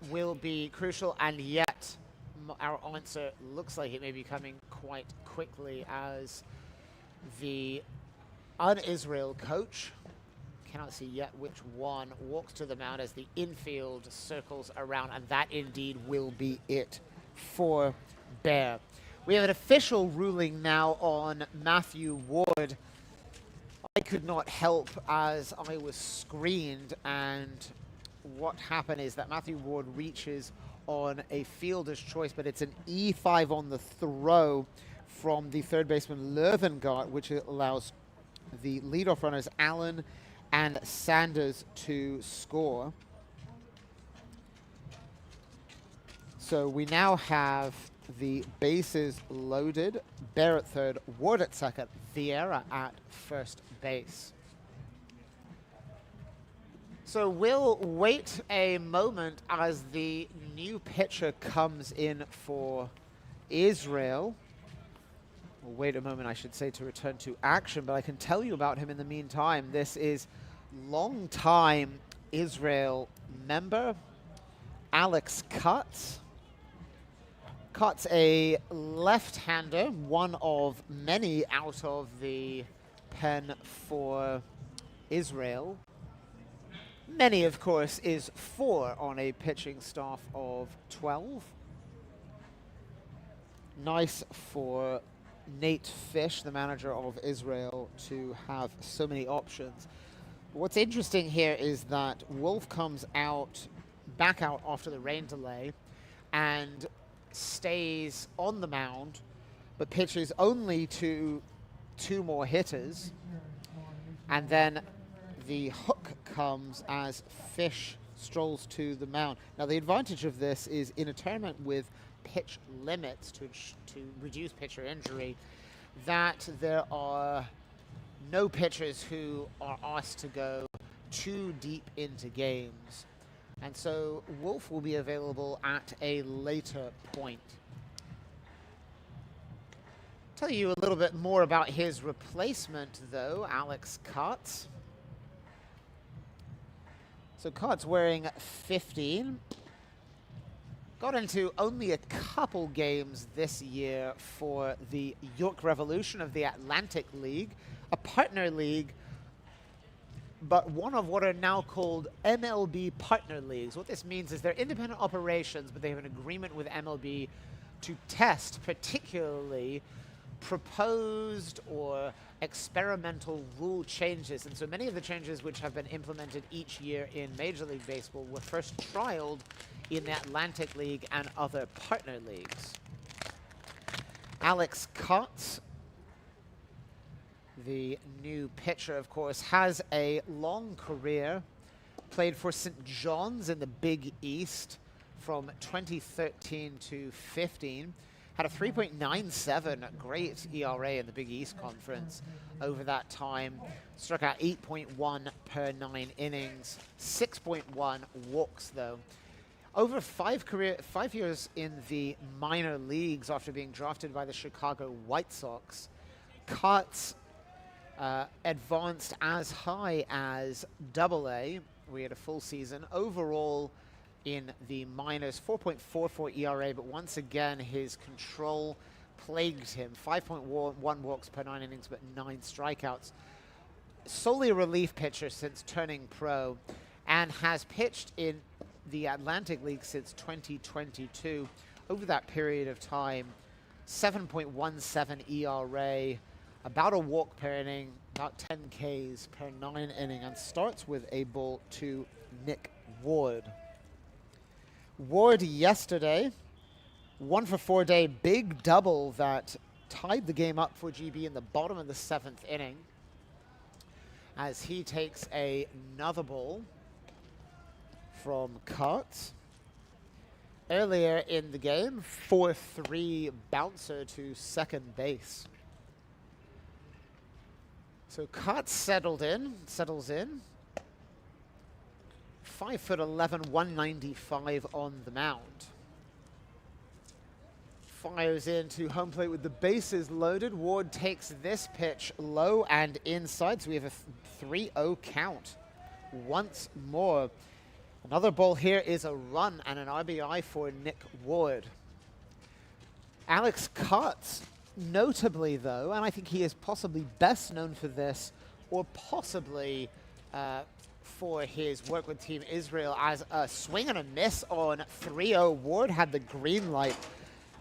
will be crucial, and yet our answer looks like it may be coming quite quickly, as the un-Israel coach, cannot see yet which one, walks to the mound as the infield circles around, and that indeed will be it for Bear. We have an official ruling now on Matthew Ward. I could not help as I was screened, and what happened is that Matthew Ward reaches on a fielder's choice, but it's an E5 on the throw from the third baseman Löwengardt, which allows the leadoff runners Allen and Sanders to score. So we now have the bases loaded. Bear at third, Ward at second, Vieira at first base. So we'll wait a moment as the new pitcher comes in for Israel. We'll wait a moment, I should say, to return to action, but I can tell you about him in the meantime. This is longtime Israel member, Alex Kutz. Kutz, a left-hander, one of many out of the pen for Israel. Many, of course, is 4 on a pitching staff of 12. Nice for Nate Fish, the manager of Israel, to have so many options. What's interesting here is that Wolf comes out, back out after the rain delay, and stays on the mound, but pitches only to 2 more hitters. And then the hook comes as Fish strolls to the mound. Now, the advantage of this is in a tournament with pitch limits to reduce pitcher injury, that there are no pitchers who are asked to go too deep into games. And so Wolf will be available at a later point. Tell you a little bit more about his replacement, though, Alex Kutz. So Kutz wearing 15. Got into only a couple games this year for the York Revolution of the Atlantic League, a partner league, but one of what are now called MLB partner leagues. What this means is they're independent operations, but they have an agreement with MLB to test particularly proposed or experimental rule changes. And so many of the changes which have been implemented each year in Major League Baseball were first trialed in the Atlantic League and other partner leagues. Alex Kutz, the new pitcher, of course, has a long career. Played for St. John's in the Big East from 2013 to 15. Had a 3.97 great ERA in the Big East Conference over that time. Struck out 8.1 per 9 innings, 6.1 walks, though. Over 5 years in the minor leagues after being drafted by the Chicago White Sox, Kutz advanced as high as AA. We had a full season. Overall, in the minors, 4.44 ERA, but once again, his control plagued him. 5.1 walks per 9 innings, but 9 strikeouts. Solely a relief pitcher since turning pro, and has pitched in the Atlantic League since 2022. Over that period of time, 7.17 ERA, about a walk per inning, about 10 Ks per 9 inning, and starts with a ball to Nick Ward. Ward yesterday, 1 for 4 day, big double that tied the game up for GB in the bottom of the 7th inning, as he takes another ball from Kutz. Earlier in the game, 4-3 bouncer to second base. So Kutz settles in. 5'11", 195 on the mound. Fires into home plate with the bases loaded. Ward takes this pitch low and inside, so we have a 3-0 count once more. Another ball here is a run and an RBI for Nick Ward. Alex Kutz, notably though, and I think he is possibly best known for this, or possibly for his work with Team Israel, as a swing and a miss on 3-0. Ward had the green light.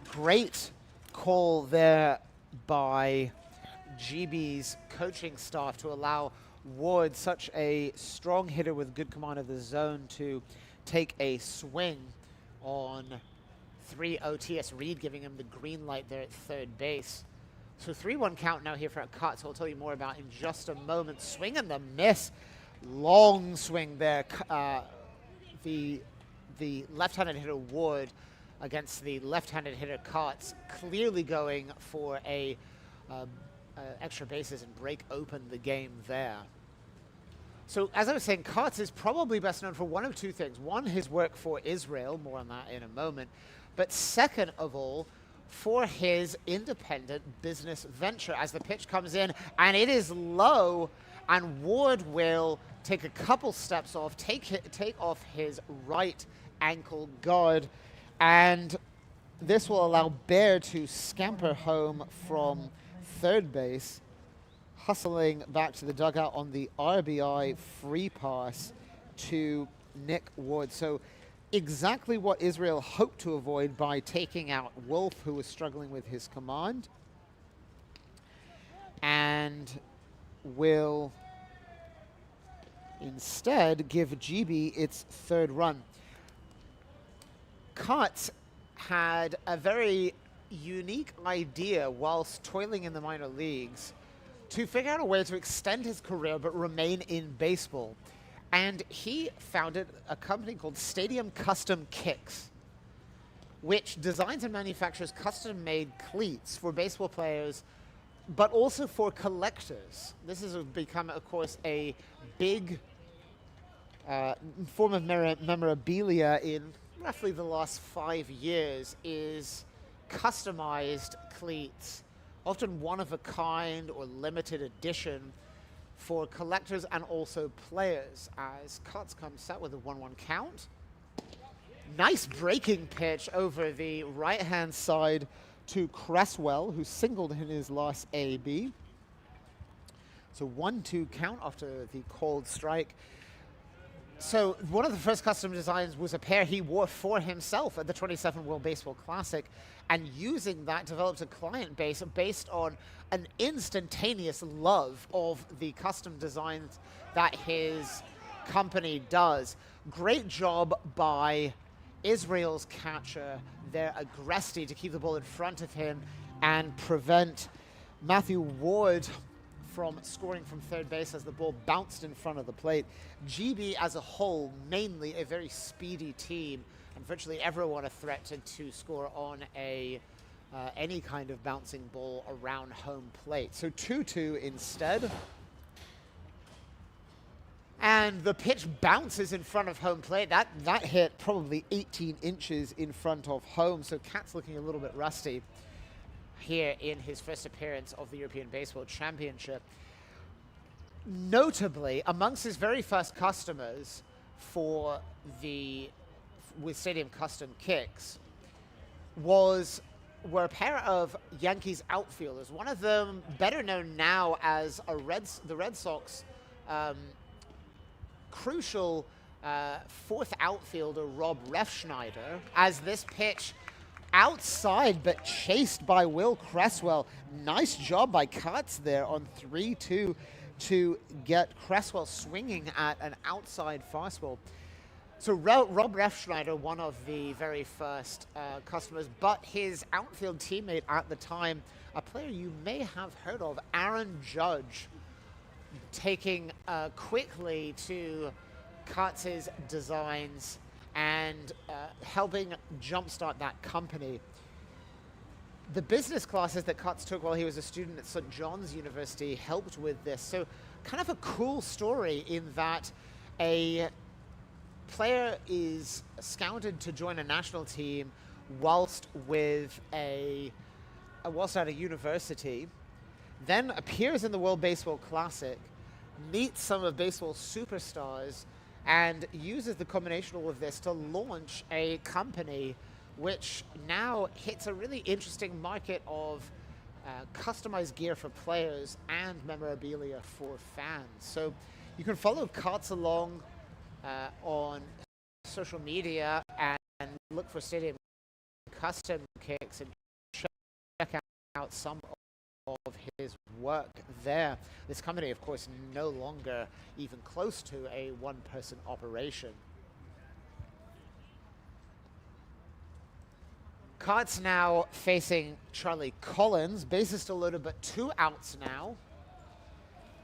Great call there by GB's coaching staff to allow Ward, such a strong hitter with good command of the zone, to take a swing on 3-0. T.S. Reed giving him the green light there at third base. So 3-1 count now here for Cutts. I'll tell you more about in just a moment. Swing and the miss. Long swing there. The left-handed hitter Ward against the left-handed hitter Cutts, clearly going for a extra bases and break open the game there. So as I was saying, Cutts is probably best known for one of two things. One, his work for Israel, more on that in a moment. But second of all, for his independent business venture as the pitch comes in and it is low, and Ward will take a couple steps off, take off his right ankle guard, and this will allow Bear to scamper home from third base, hustling back to the dugout on the RBI free pass to Nick Ward. So exactly what Israel hoped to avoid by taking out Wolf, who was struggling with his command, and will instead give GB its third run. Cutts had a very unique idea whilst toiling in the minor leagues to figure out a way to extend his career but remain in baseball. And he founded a company called Stadium Custom Kicks, which designs and manufactures custom-made cleats for baseball players, but also for collectors. This has become, of course, a big form of memorabilia in roughly the last 5 years, is customized cleats, often one of a kind or limited edition, for collectors and also players. As Cutts comes set with a 1-1 count. Nice breaking pitch over the right-hand side to Cresswell, who singled in his last AB. So 1-2 count after the cold strike. So one of the first custom designs was a pair he wore for himself at the 27 World Baseball Classic, and using that developed a client base based on an instantaneous love of the custom designs that his company does. Great job by Israel's catcher there, Agresti, to keep the ball in front of him and prevent Matthew Ward from scoring from third base as the ball bounced in front of the plate. GB as a whole, mainly a very speedy team, and virtually everyone a threat to score on any kind of bouncing ball around home plate. So 2-2 instead. And the pitch bounces in front of home plate. That hit probably 18 inches in front of home, so Cat's looking a little bit rusty here in his first appearance of the European Baseball Championship. Notably, amongst his very first customers with Stadium Custom Kicks were a pair of Yankees outfielders. One of them better known now as the Red Sox crucial fourth outfielder Rob Refschneider, as this pitch outside but chased by Will Cresswell. Nice job by Cutts there on 3-2 to get Cresswell swinging at an outside fastball. So Rob Refschneider, one of the very first customers, but his outfield teammate at the time, a player you may have heard of, Aaron Judge, taking quickly to Cutts' designs and helping jumpstart that company. The business classes that Cutts took while he was a student at St. John's University helped with this. So kind of a cool story in that a player is scouted to join a national team whilst at a university, then appears in the World Baseball Classic, meets some of baseball's superstars, and uses the combination of all of this to launch a company which now hits a really interesting market of customized gear for players and memorabilia for fans. So you can follow Cutts along on social media and look for Stadium Custom Kicks and check out some of his work there. This company, of course, no longer even close to a one-person operation. Carts now facing Charlie Collins. Base is still loaded, but 2 outs now.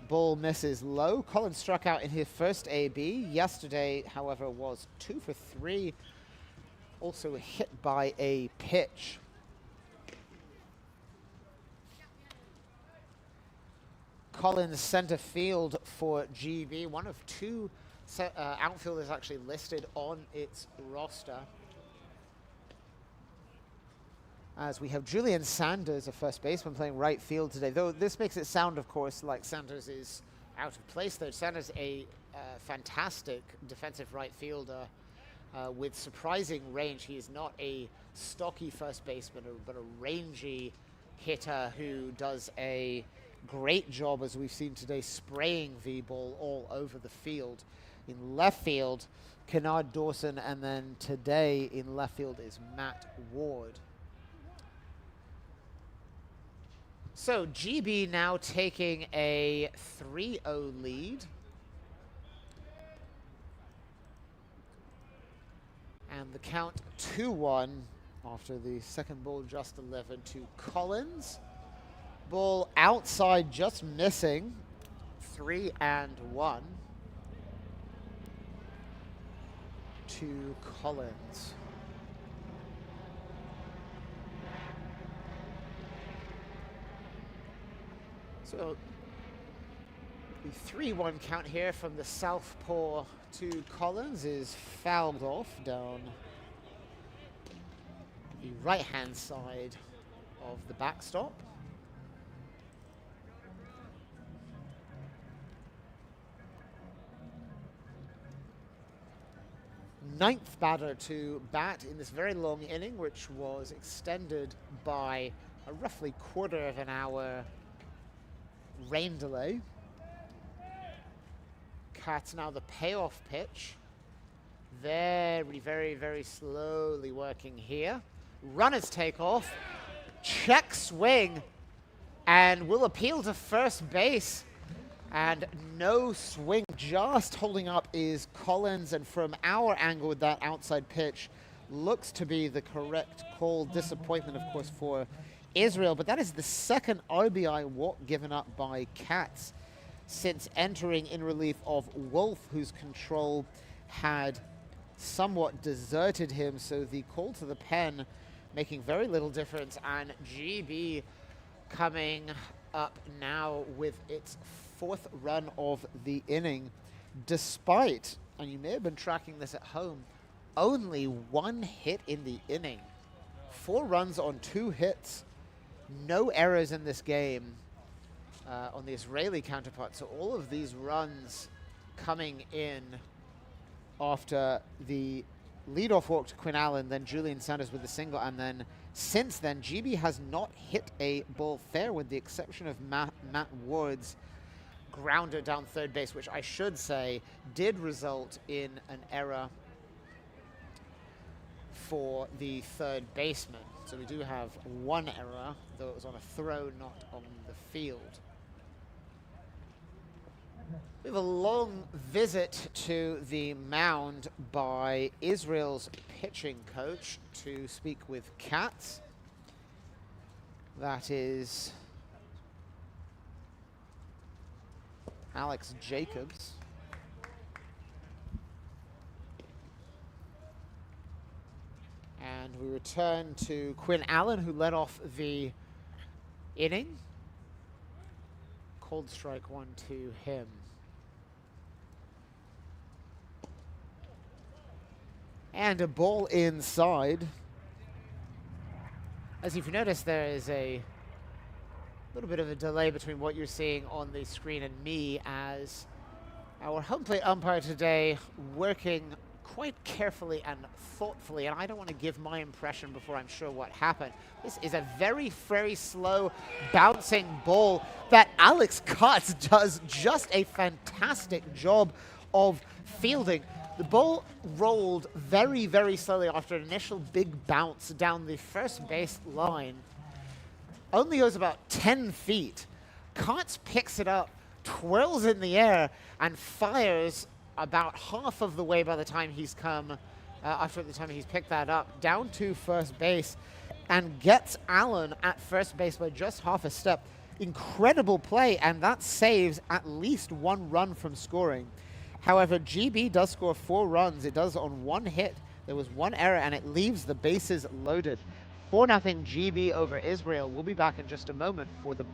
Ball misses low. Collins struck out in his first AB. Yesterday, however, was 2 for 3. Also hit by a pitch. Collins center field for GB. One of 2 outfielders actually listed on its roster. As we have Julian Sanders, a first baseman, playing right field today. Though this makes it sound, of course, like Sanders is out of place, though. Sanders a fantastic defensive right fielder with surprising range. He is not a stocky first baseman, but a rangy hitter who does a great job, as we've seen today, spraying the ball all over the field. In left field, Kennard Dawson, and then today in left field is Matt Ward. So GB now taking a 3-0 lead. And the count 2-1 after the second ball just delivered to Collins. Ball outside, just missing. 3-1 to Collins. So the 3-1 count here from the southpaw to Collins is fouled off down the right-hand side of the backstop. Ninth batter to bat in this very long inning, which was extended by a roughly quarter of an hour rain delay. Cats now the payoff pitch. Very, very, very slowly working here. Runners take off. Check swing. And will appeal to first base. And no swing. Just holding up is Collins. And from our angle with that outside pitch, looks to be the correct call. Disappointment, of course, for Israel, but that is the second RBI walk given up by Cats since entering in relief of Wolf, whose control had somewhat deserted him. So the call to the pen making very little difference, and GB coming up now with its 4th run of the inning, despite, and you may have been tracking this at home, only 1 hit in the inning. 4 runs on 2 hits. No errors in this game on the Israeli counterpart. So all of these runs coming in after the leadoff walk to Quinn Allen, then Julian Sanders with the single, and then since then, GB has not hit a ball fair with the exception of Matt Ward's grounder down third base, which I should say did result in an error for the third baseman. So we do have 1 error, though it was on a throw, not on the field. We have a long visit to the mound by Israel's pitching coach to speak with Cats. That is Alex Jacobs. And we return to Quinn Allen, who led off the inning. Cold strike 1 to him. And a ball inside. As if you notice, there is a little bit of a delay between what you're seeing on the screen and me, as our home plate umpire today working quite carefully and thoughtfully, and I don't want to give my impression before I'm sure what happened. This is a very, very slow bouncing ball that Alex Cutts does just a fantastic job of fielding. The ball rolled very, very slowly after an initial big bounce down the first base line. Only goes about 10 feet. Cutts picks it up, twirls in the air, and fires about half of the way by the time he's come, after the time he's picked that up, down to first base. and gets Allen at first base by just half a step. Incredible play, and that saves at least one run from scoring. However, GB does score 4 runs. It does on 1 hit. There was 1 error, and it leaves the bases loaded. 4-0 GB over Israel. We'll be back in just a moment for the...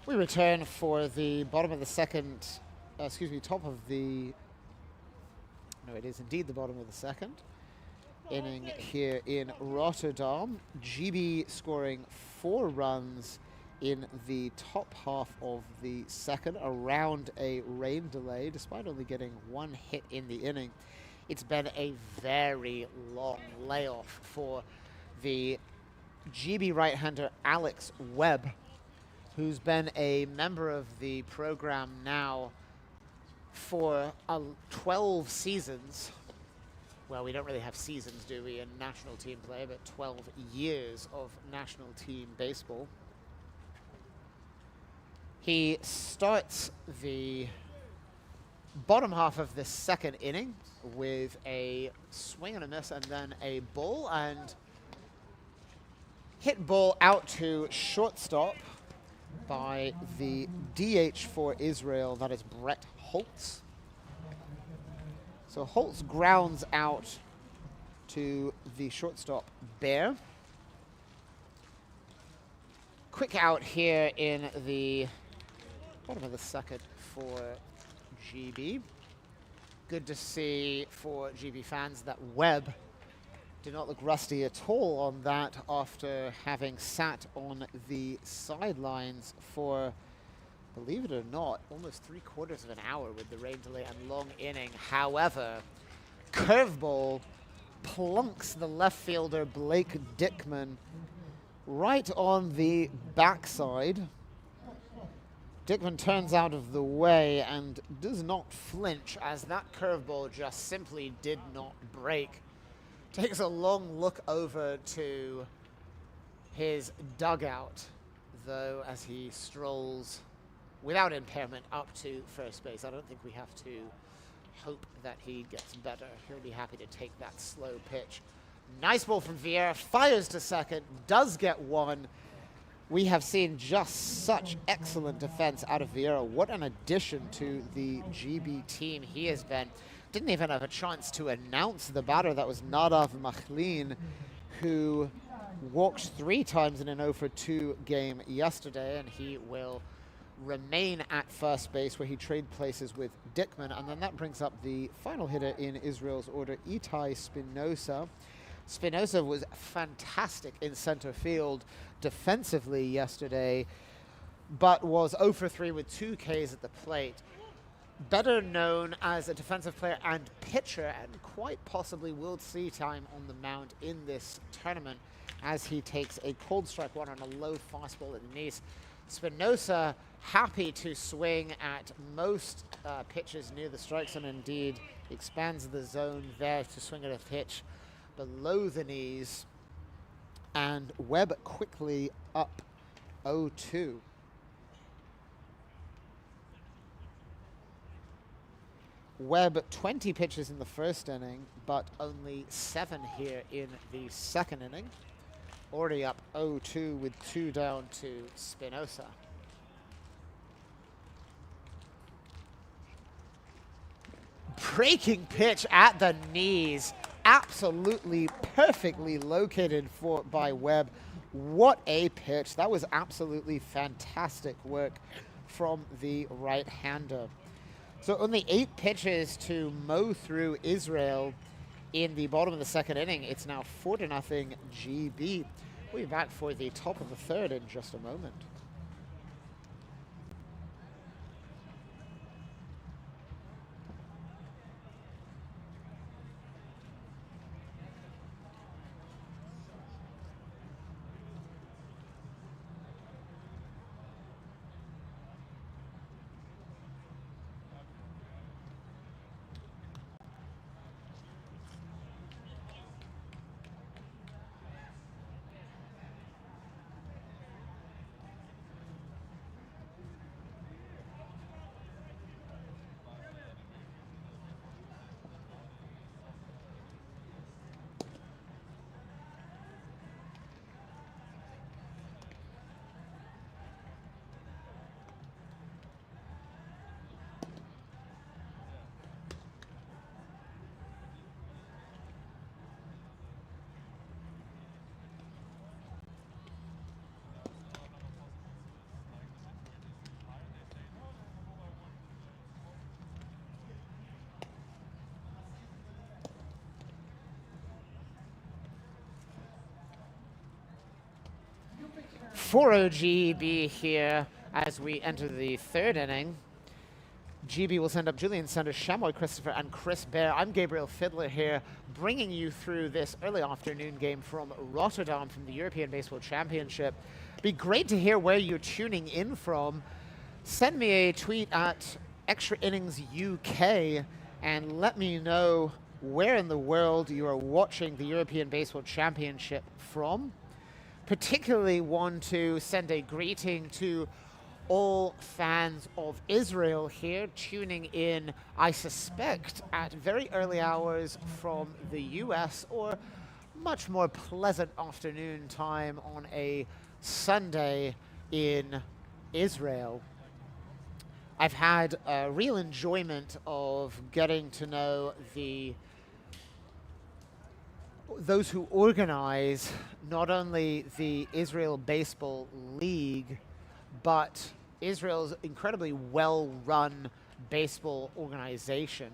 We return for the bottom of the second, top of the, no, it is indeed the bottom of the second inning here in Rotterdam. GB scoring 4 runs in the top half of the second around a rain delay, despite only getting 1 hit in the inning. It's been a very long layoff for the GB right-hander Alex Webb, who's been a member of the program now for 12 seasons. Well, we don't really have seasons, do we, in national team play, but 12 years of national team baseball. He starts the bottom half of the second inning with a swing and a miss and then a ball, and hit ball out to shortstop by the DH for Israel, that is Brett Holtz. So Holtz grounds out to the shortstop Bear. Quick out here in the bottom of the second for GB. Good to see for GB fans that Webb did not look rusty at all on that after having sat on the sidelines for, believe it or not, almost 3/4 of an hour with the rain delay and long inning. However, curveball plunks the left fielder Blake Dickman right on the backside. Dickman turns out of the way and does not flinch as that curveball just simply did not break. Takes a long look over to his dugout, though, as he strolls without impairment up to first base. I don't think we have to hope that he gets better. He'll be happy to take that slow pitch. Nice ball from Vieira, fires to second, does get one. We have seen just such excellent defense out of Vieira. What an addition to the GB team he has been. Didn't even have a chance to announce the batter. That was Nadav Machlin, who walked 3 times in an 0-for-2 game yesterday, and he will remain at first base where he trade places with Dickman. And then that brings up the final hitter in Israel's order, Itai Spinoza. Spinoza was fantastic in center field defensively yesterday, but was 0-for-3 with 2 Ks at the plate. Better known as a defensive player and pitcher, and quite possibly will see time on the mound in this tournament as he takes a cold strike one on a low fastball at the knees. Spinoza happy to swing at most pitches near the strike zone, indeed expands the zone there to swing at a pitch below the knees, and Webb quickly up 0-2. Webb 20 pitches in the first inning, but only 7 here in the second inning. already up 0-2 with 2 down to Spinoza. Breaking pitch at the knees. Absolutely perfectly located by Webb. What a pitch. That was absolutely fantastic work from the right-hander. So only 8 pitches to mow through Israel in the bottom of the second inning. It's now 4-0 GB. We'll be back for the top of the third in just a moment. For GB here as we enter the third inning. GB will send up Julian Sanders, Chamoy Christopher, and Chris Bear. I'm Gabriel Fiddler here, bringing you through this early afternoon game from Rotterdam from the European Baseball Championship. Be great to hear where you're tuning in from. Send me a tweet at Extra Innings UK and let me know where in the world you are watching the European Baseball Championship from. Particularly want to send a greeting to all fans of Israel here tuning in, I suspect, at very early hours from the US or much more pleasant afternoon time on a Sunday in Israel. I've had a real enjoyment of getting to know those who organize not only the Israel Baseball League, but Israel's incredibly well-run baseball organization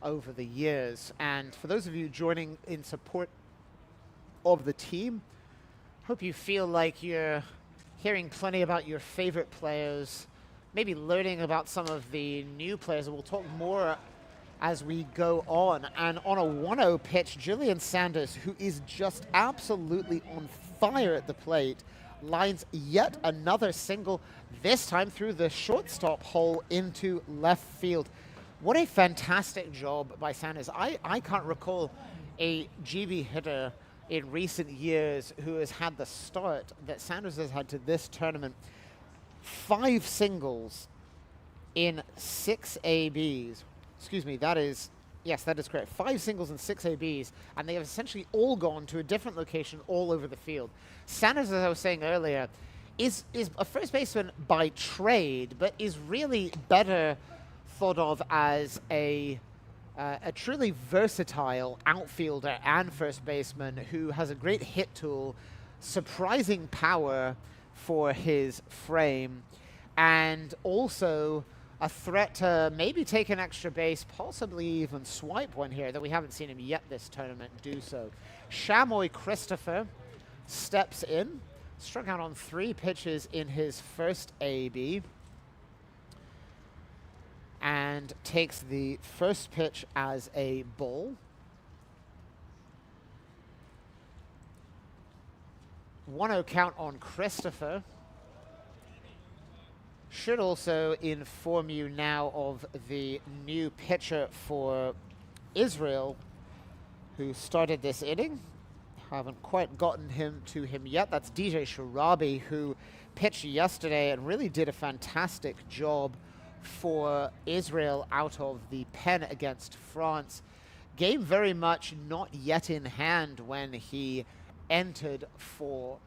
over the years. And for those of you joining in support of the team, hope you feel like you're hearing plenty about your favorite players, maybe learning about some of the new players, and we'll talk more as we go on. And on a 1-0 pitch, Julian Sanders, who is just absolutely on fire at the plate, lines yet another single, this time through the shortstop hole into left field. What a fantastic job by Sanders. I can't recall a GB hitter in recent years who has had the start that Sanders has had to this tournament. 5 singles in 6 ABs. Excuse me, that is correct. 5 singles and 6 ABs, and they have essentially all gone to a different location all over the field. Sanders, as I was saying earlier, is a first baseman by trade, but is really better thought of as a truly versatile outfielder and first baseman who has a great hit tool, surprising power for his frame, and also a threat to maybe take an extra base, possibly even swipe one here, though we haven't seen him yet this tournament do so. Chamoy Christopher steps in, struck out on 3 pitches in his first AB, and takes the first pitch as a ball. 1-0 count on Christopher. Should also inform you now of the new pitcher for Israel who started this inning. Haven't quite gotten to him yet. That's DJ Sharabi, who pitched yesterday and really did a fantastic job for Israel out of the pen against France. Game very much not yet in hand when he entered for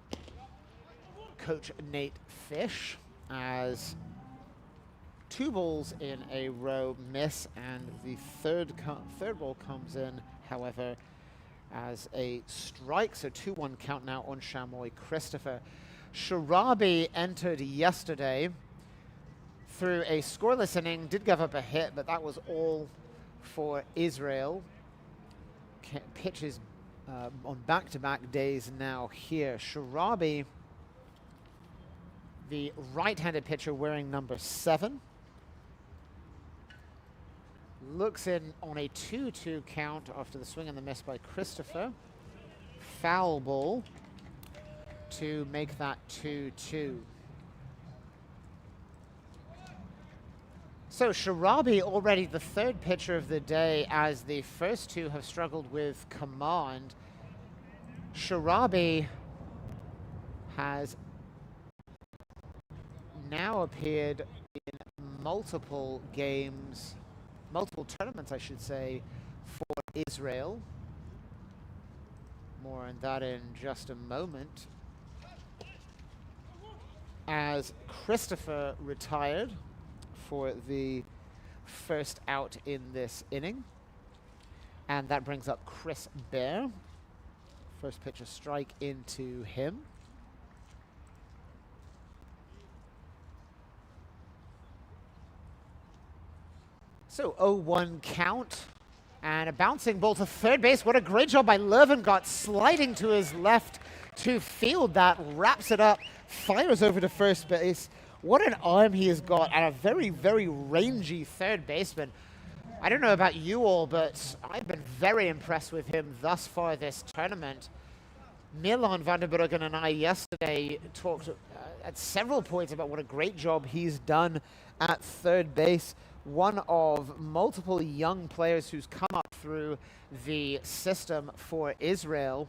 Coach Nate Fish, as 2 balls in a row miss, and the third ball comes in, however, as a strike. So 2-1 count now on Chamoy Christopher. Sharabi entered yesterday through a scoreless inning, did give up a hit, but that was all for Israel. Pitches on back-to-back days now here. Sharabi, the right-handed pitcher wearing number 7, looks in on a 2-2 count after the swing and the miss by Christopher. Foul ball to make that 2-2. So Sharabi already the 3rd pitcher of the day, as the first 2 have struggled with command. Sharabi has now appeared in multiple games, multiple tournaments, I should say, for Israel. More on that in just a moment. As Christopher retired for the first out in this inning. And that brings up Chris Bear. First pitch a strike into him. So 0-1 count, and a bouncing ball to third base. What a great job by Lervengott, sliding to his left to field that, wraps it up, fires over to first base. What an arm he has got, and a very, very rangy third baseman. I don't know about you all, but I've been very impressed with him thus far this tournament. Milan van der Bruggen and I yesterday talked at several points about what a great job he's done at third base. One of multiple young players who's come up through the system for Israel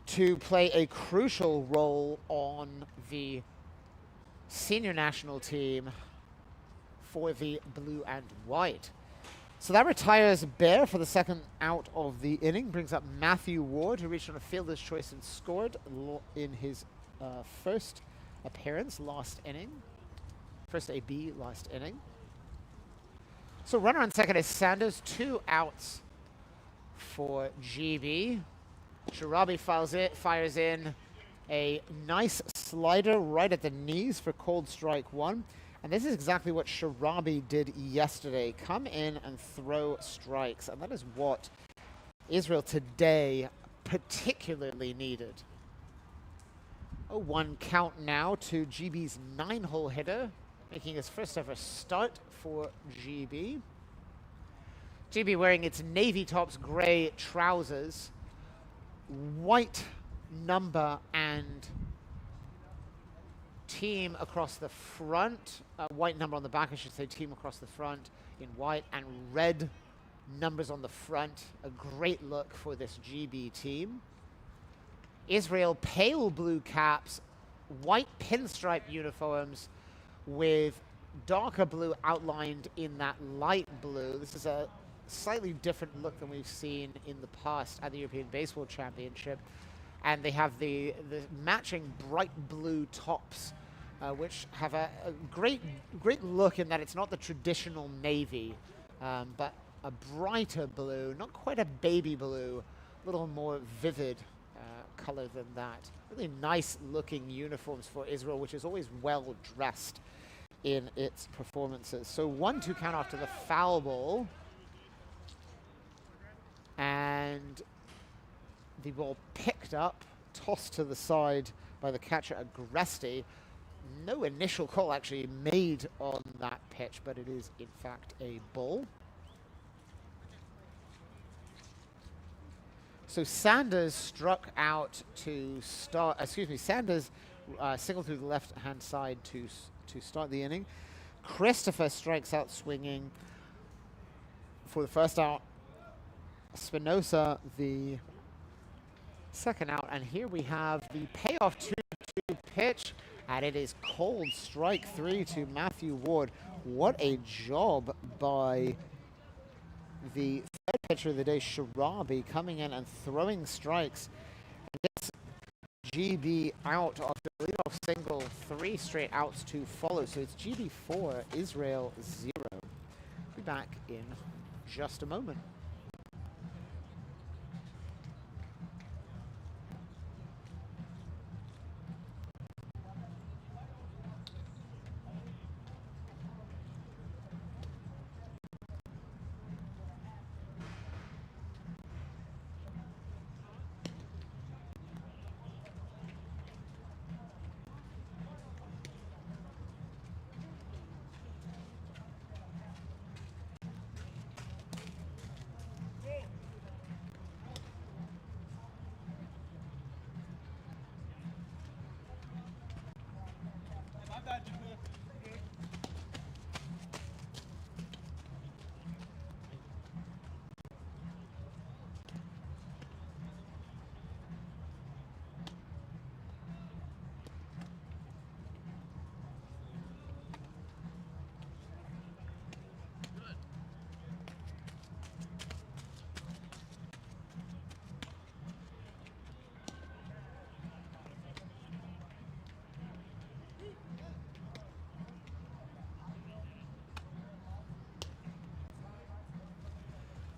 to play a crucial role on the senior national team for the blue and white. So that retires Bear for the second out of the inning, brings up Matthew Ward, who reached on a fielder's choice and scored in his first appearance last inning. First AB last inning. So runner on second is Sanders, 2 outs for GB. Sharabi fires in a nice slider right at the knees for called strike 1. And this is exactly what Sharabi did yesterday. Come in and throw strikes. And that is what Israel today particularly needed. 0-1 count now to GB's 9-hole hitter, making his first ever start for GB. GB wearing its navy tops, gray trousers, white number and team across the front, white number on the back, I should say, team across the front in white, and red numbers on the front. A great look for this GB team. Israel pale blue caps, white pinstripe uniforms with darker blue outlined in that light blue. This is a slightly different look than we've seen in the past at the European Baseball Championship. And they have the matching bright blue tops, which have a great look in that it's not the traditional navy, but a brighter blue, not quite a baby blue, a little more vivid color than that. Really nice looking uniforms for Israel, which is always well dressed in its performances. So 1-2 count after the foul ball. And the ball picked up, tossed to the side by the catcher Agresti. No initial call actually made on that pitch, but it is in fact a ball. So Sanders struck out to start, Sanders singled through the left-hand side to start the inning. Christopher strikes out swinging for the first out. Spinoza the second out, and here we have the payoff 2-2 pitch, and it is cold strike 3 to Matthew Ward. What a job by the third pitcher of the day, Sharabi, coming in and throwing strikes. And gets GB out after a leadoff single, 3 straight outs to follow. So it's GB 4, Israel 0. Be back in just a moment.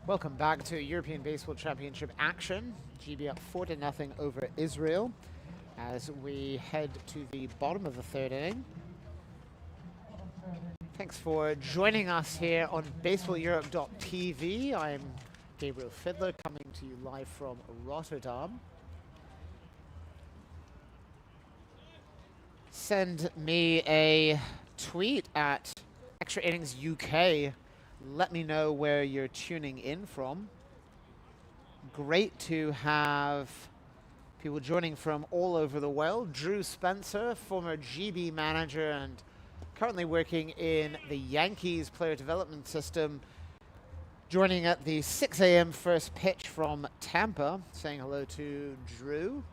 Welcome back to European Baseball Championship action. GB up 4-0 over Israel as we head to the bottom of the 3rd inning. Thanks for joining us here on BaseballEurope.tv. I'm Gabriel Fiedler, coming to you live from Rotterdam. Send me a tweet at Extra Innings UK. Let me know where you're tuning in from. Great to have people joining from all over the world. Drew Spencer, former GB manager and currently working in the Yankees player development system, joining at the 6 a.m. first pitch from Tampa. Saying hello to Drew,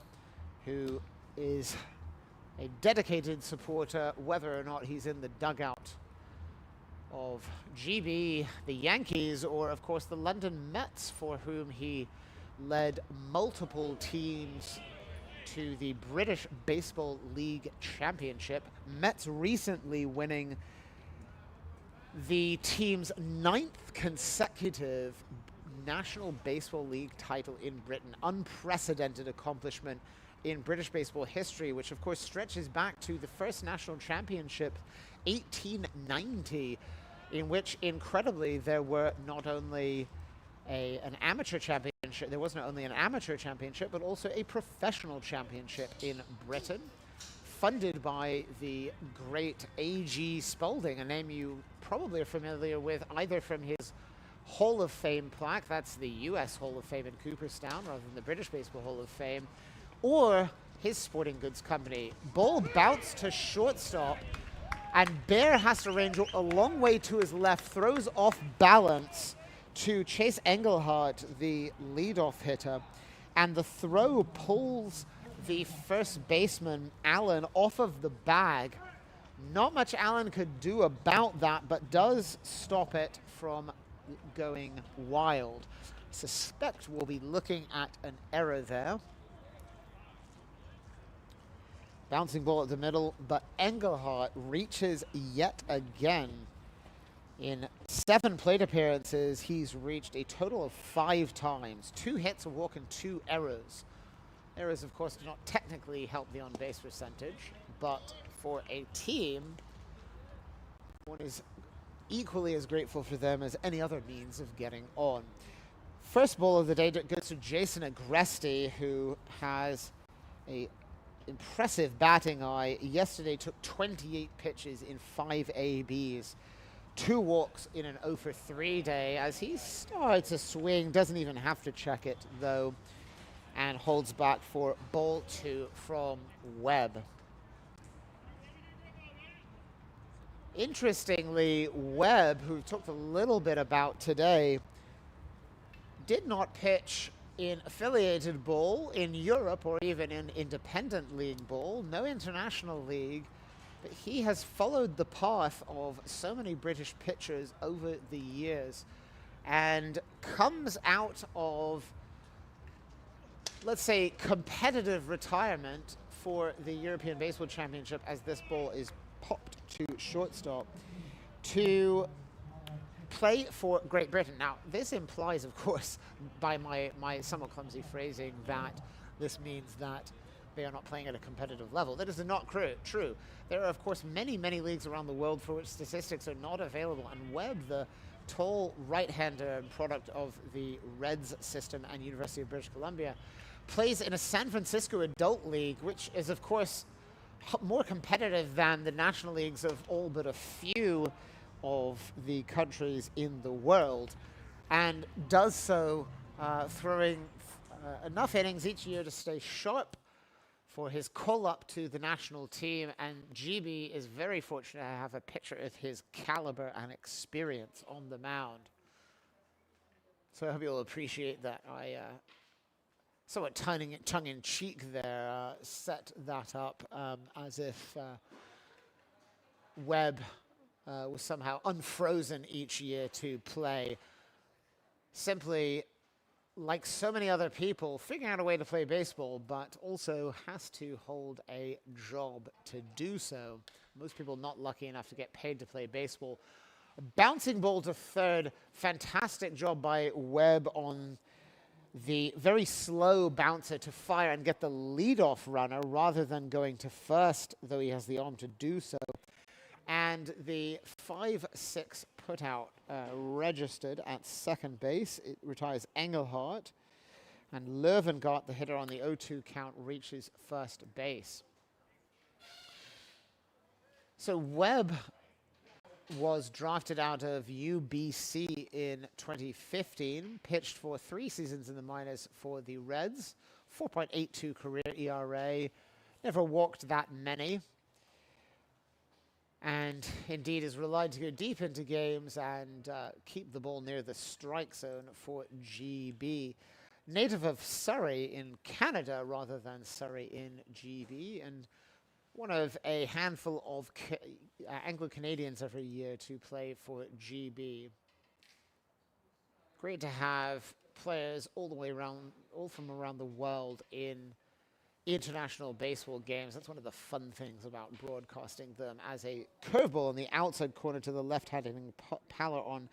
who is a dedicated supporter, whether or not he's in the dugout of GB, the Yankees, or of course the London Mets, for whom he led multiple teams to the British Baseball League Championship. Mets recently winning the team's 9th consecutive National Baseball League title in Britain. Unprecedented accomplishment in British baseball history, which of course stretches back to the first national championship, 1890, in which incredibly there were not only an amateur championship, there wasn't only an amateur championship, but also a professional championship in Britain, funded by the great A.G. Spalding, a name you probably are familiar with either from his Hall of Fame plaque, that's the US Hall of Fame in Cooperstown rather than the British Baseball Hall of Fame, or his sporting goods company. Ball bounced to shortstop, and Bear has to range a long way to his left, throws off balance to Chase Engelhardt, the leadoff hitter, and the throw pulls the first baseman, Allen, off of the bag. Not much Allen could do about that, but does stop it from going wild. Suspect we'll be looking at an error there. Bouncing ball at the middle, but Engelhardt reaches yet again. In 7 plate appearances, he's reached a total of 5 times. 2 hits, a walk, and 2 errors. Errors, of course, do not technically help the on-base percentage, but for a team, one is equally as grateful for them as any other means of getting on. First ball of the day goes to Jason Agresti, who has a impressive batting eye. Yesterday took 28 pitches in 5 ABs. 2 walks in an 0 for 3 day as he starts a swing, doesn't even have to check it though, and holds back for ball 2 from Webb. Interestingly, Webb, who we talked a little bit about today, did not pitch in affiliated ball in Europe or even in independent league ball, no international league, but he has followed the path of so many British pitchers over the years and comes out of, let's say, competitive retirement for the European Baseball Championship as this ball is popped to shortstop to play for Great Britain. Now, this implies, of course, by my somewhat clumsy phrasing, that this means that they are not playing at a competitive level. That is not true. There are, of course, many, many leagues around the world for which statistics are not available, and Webb, the tall right-hander and product of the Reds system and University of British Columbia, plays in a San Francisco adult league, which is, of course, more competitive than the national leagues of all but a few of the countries in the world, and does so throwing enough innings each year to stay sharp for his call-up to the national team. And GB is very fortunate to have a pitcher of his caliber and experience on the mound. So I hope you'll appreciate that I somewhat tongue-in-cheek there set that up as if Webb was somehow unfrozen each year to play. Simply, like so many other people, figuring out a way to play baseball, but also has to hold a job to do so. Most people not lucky enough to get paid to play baseball. Bouncing ball to third, fantastic job by Webb on the very slow bouncer to fire and get the leadoff runner rather than going to first, though he has the arm to do so. And the 5-6 putout registered at second base. It retires Engelhardt. And Löwengardt, the hitter on the 0-2 count, reaches first base. So Webb was drafted out of UBC in 2015, pitched for 3 seasons in the minors for the Reds, 4.82 career ERA, never walked that many. And indeed is relied to go deep into games and keep the ball near the strike zone for GB. Native of Surrey in Canada rather than Surrey in GB, and one of a handful of Anglo-Canadians every year to play for GB. Great to have players all the way around, all from around the world in international baseball games. That's one of the fun things about broadcasting them. As a curveball in the outside corner to the left-hand hitting Paller on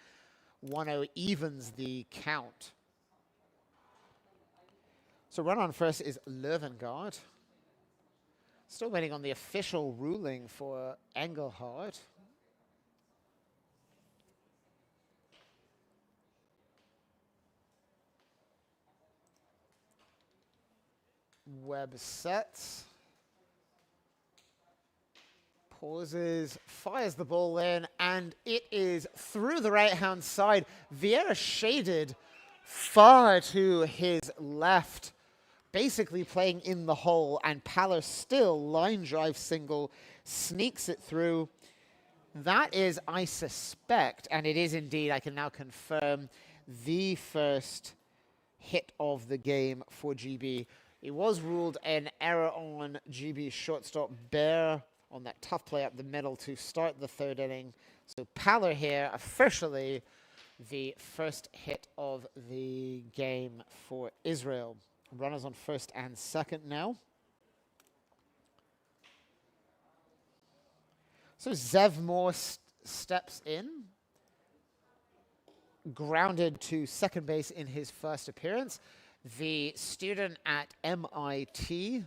1-0 evens the count. So run on first is Löwengardt. Still waiting on the official ruling for Engelhardt. Webb sets. Pauses, fires the ball in, and it is through the right-hand side. Vieira shaded far to his left, basically playing in the hole, and Paller still line drive single, sneaks it through. That is, I suspect, and it is indeed, I can now confirm, the first hit of the game for GB. It was ruled an error on GB's shortstop Bear on that tough play up the middle to start the third inning. So Paller here, officially the first hit of the game for Israel. Runners on first and second now. So Zev Moore steps in, grounded to second base in his first appearance. The student at MIT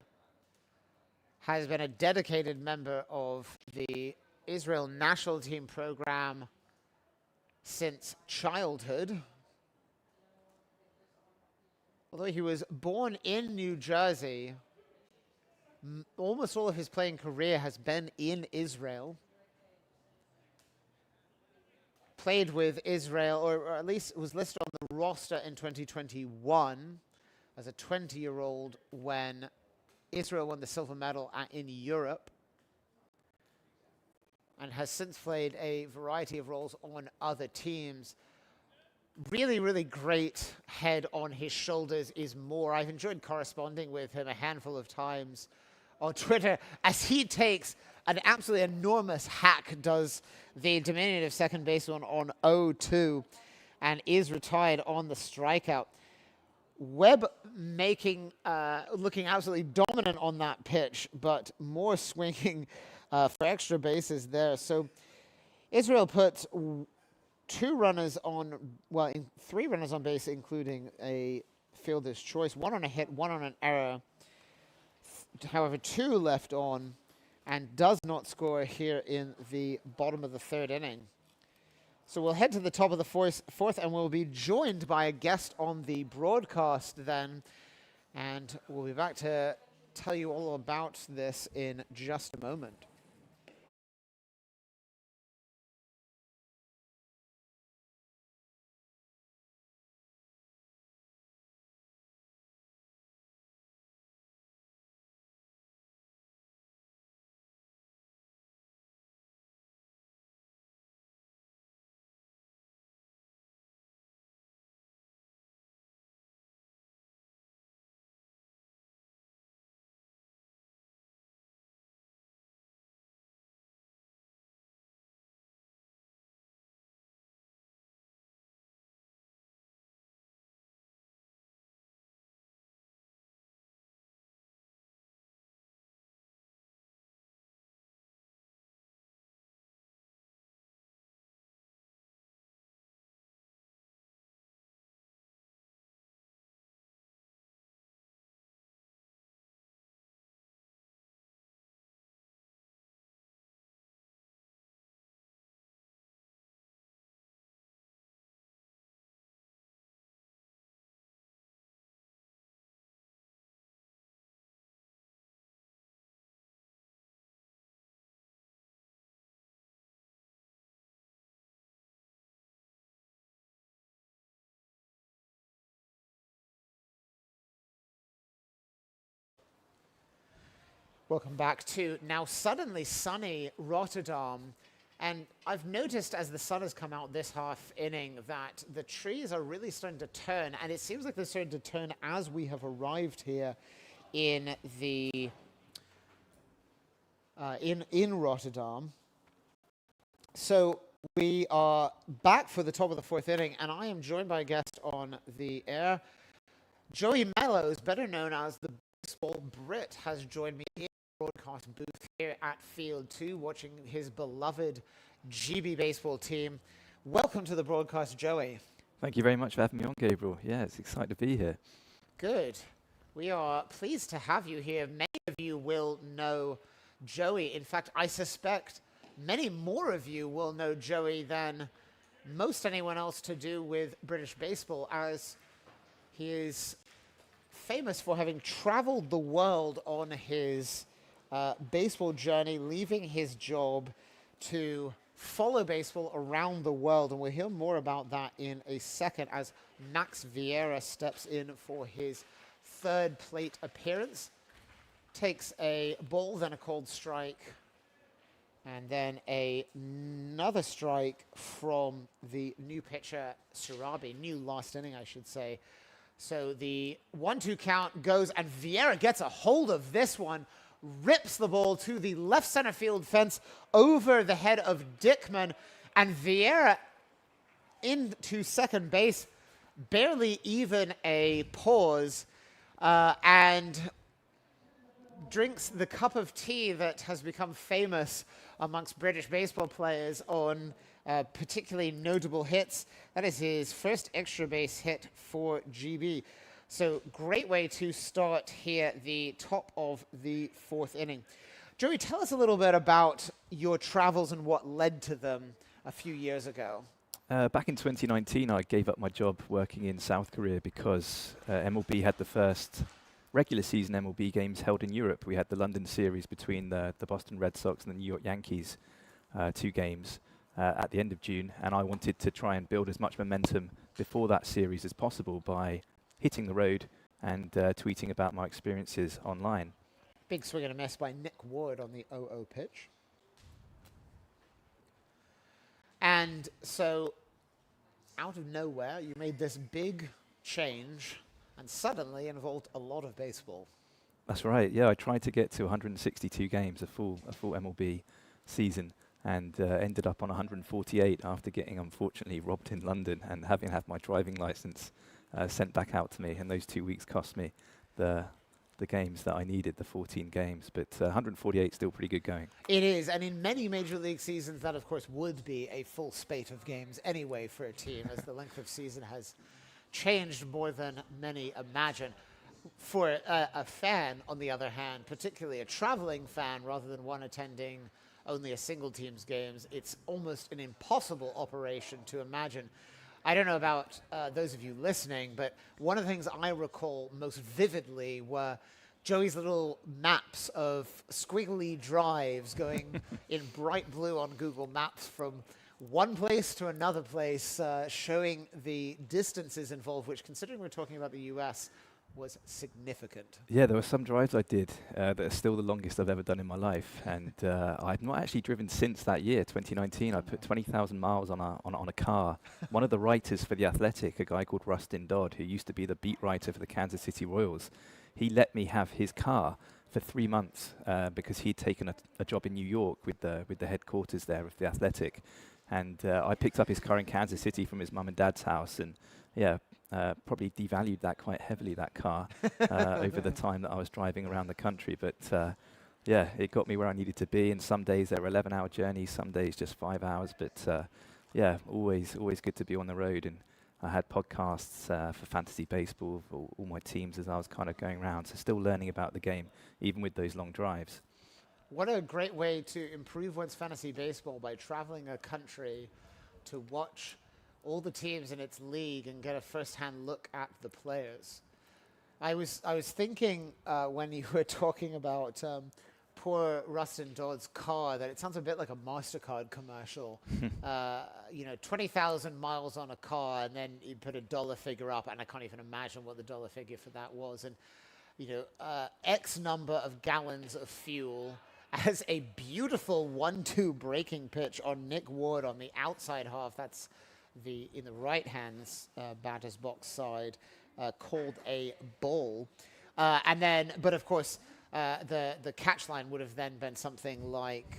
has been a dedicated member of the Israel national team program since childhood. Although he was born in New Jersey, almost all of his playing career has been in Israel. Played with Israel, or at least was listed on the roster in 2021 as a 20-year-old when Israel won the silver medal in Europe, and has since played a variety of roles on other teams. Really, really great head on his shoulders is Moore. I've enjoyed corresponding with him a handful of times on Twitter as he takes an absolutely enormous hack, does the diminutive second baseman on 0-2. and is retired on the strikeout. Webb looking absolutely dominant on that pitch, but more swinging for extra bases there. So Israel put three runners on base, including a fielder's choice, one on a hit, one on an error. However, two left on, and does not score here in the bottom of the third inning. So we'll head to the top of the fourth, and we'll be joined by a guest on the broadcast then. And we'll be back to tell you all about this in just a moment. Welcome back to now suddenly sunny Rotterdam. And I've noticed as the sun has come out this half inning that the trees are really starting to turn, and it seems like they're starting to turn as we have arrived here in the in Rotterdam. So we are back for the top of the fourth inning, and I am joined by a guest on the air. Joey Mellows, better known as the Baseball Brit, has joined me in the broadcast booth here at Field 2, watching his beloved GB baseball team. Welcome to the broadcast, Joey. Thank you very much for having me on, Gabriel. Yeah, it's exciting to be here. Good. We are pleased to have you here. Many of you will know Joey. In fact, I suspect many more of you will know Joey than most anyone else to do with British baseball, as he is famous for having traveled the world on his baseball journey, leaving his job to follow baseball around the world. And we'll hear more about that in a second as Max Vieira steps in for his third plate appearance. Takes a ball, then a called strike, and then another strike from the new pitcher, Surabi. New last inning, I should say. So the 1-2 count goes, and Vieira gets a hold of this one, rips the ball to the left center field fence over the head of Dickman, and Vieira into second base, barely even a pause, and drinks the cup of tea that has become famous amongst British baseball players on particularly notable hits. That is his first extra base hit for GB. So great way to start here, the top of the fourth inning. Joey, tell us a little bit about your travels and what led to them a few years ago. Back in 2019, I gave up my job working in South Korea because MLB had the first regular season MLB games held in Europe. We had the London series between the Boston Red Sox and the New York Yankees, 2 games at the end of June, and I wanted to try and build as much momentum before that series as possible by hitting the road and tweeting about my experiences online. Big swing and a miss by Nick Ward on the 0-0 pitch. And so, out of nowhere, you made this big change and suddenly involved a lot of baseball. That's right. Yeah, I tried to get to 162 games, a full MLB season, and ended up on 148 after getting unfortunately robbed in London and having had my driving license sent back out to me. And those 2 weeks cost me the games that I needed, the 14 games. But 148 still pretty good going. It is, and in many Major League seasons, that of course would be a full spate of games anyway for a team, as the length of season has changed more than many imagine. For a fan, on the other hand, particularly a traveling fan rather than one attending only a single team's games, it's almost an impossible operation to imagine. I don't know about those of you listening, but one of the things I recall most vividly were Joey's little maps of squiggly drives going in bright blue on Google Maps from one place to another place, showing the distances involved, which, considering we're talking about the US, was significant. Yeah, there were some drives I did that are still the longest I've ever done in my life, and I've not actually driven since that year, 2019. I put 20,000 miles on a car. One of the writers for The Athletic, a guy called Rustin Dodd, who used to be the beat writer for the Kansas City Royals, he let me have his car for 3 months because he'd taken a job in New York with the headquarters there of The Athletic, and I picked up his car in Kansas City from his mum and dad's house, and yeah. Probably devalued that quite heavily, that car, over the time that I was driving around the country. But yeah, it got me where I needed to be. And some days there were 11-hour journeys, some days just 5 hours. But yeah, always good to be on the road. And I had podcasts for fantasy baseball for all my teams as I was kind of going around. So still learning about the game, even with those long drives. What a great way to improve one's fantasy baseball, by traveling a country to watch all the teams in its league and get a first-hand look at the players. I was thinking when you were talking about poor Rustin Dodd's car, that it sounds a bit like a MasterCard commercial. 20,000 miles on a car, and then you put a dollar figure up, and I can't even imagine what the dollar figure for that was. And X number of gallons of fuel as a beautiful 1-2 breaking pitch on Nick Ward on the outside half. That's in the right-hand batter's box side, called a ball. And then, but of course, the catch line would have then been something like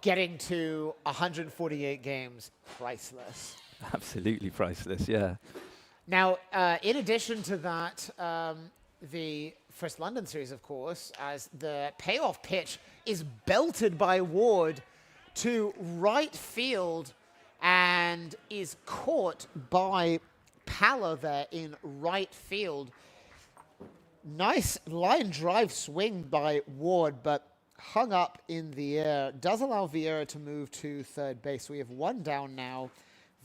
getting to 148 games, priceless. Absolutely priceless, yeah. Now, in addition to that, the first London series, of course, as the payoff pitch is belted by Ward to right field, and is caught by Pala there in right field. Nice line drive swing by Ward, but hung up in the air. Does allow Vieira to move to third base. We have one down now.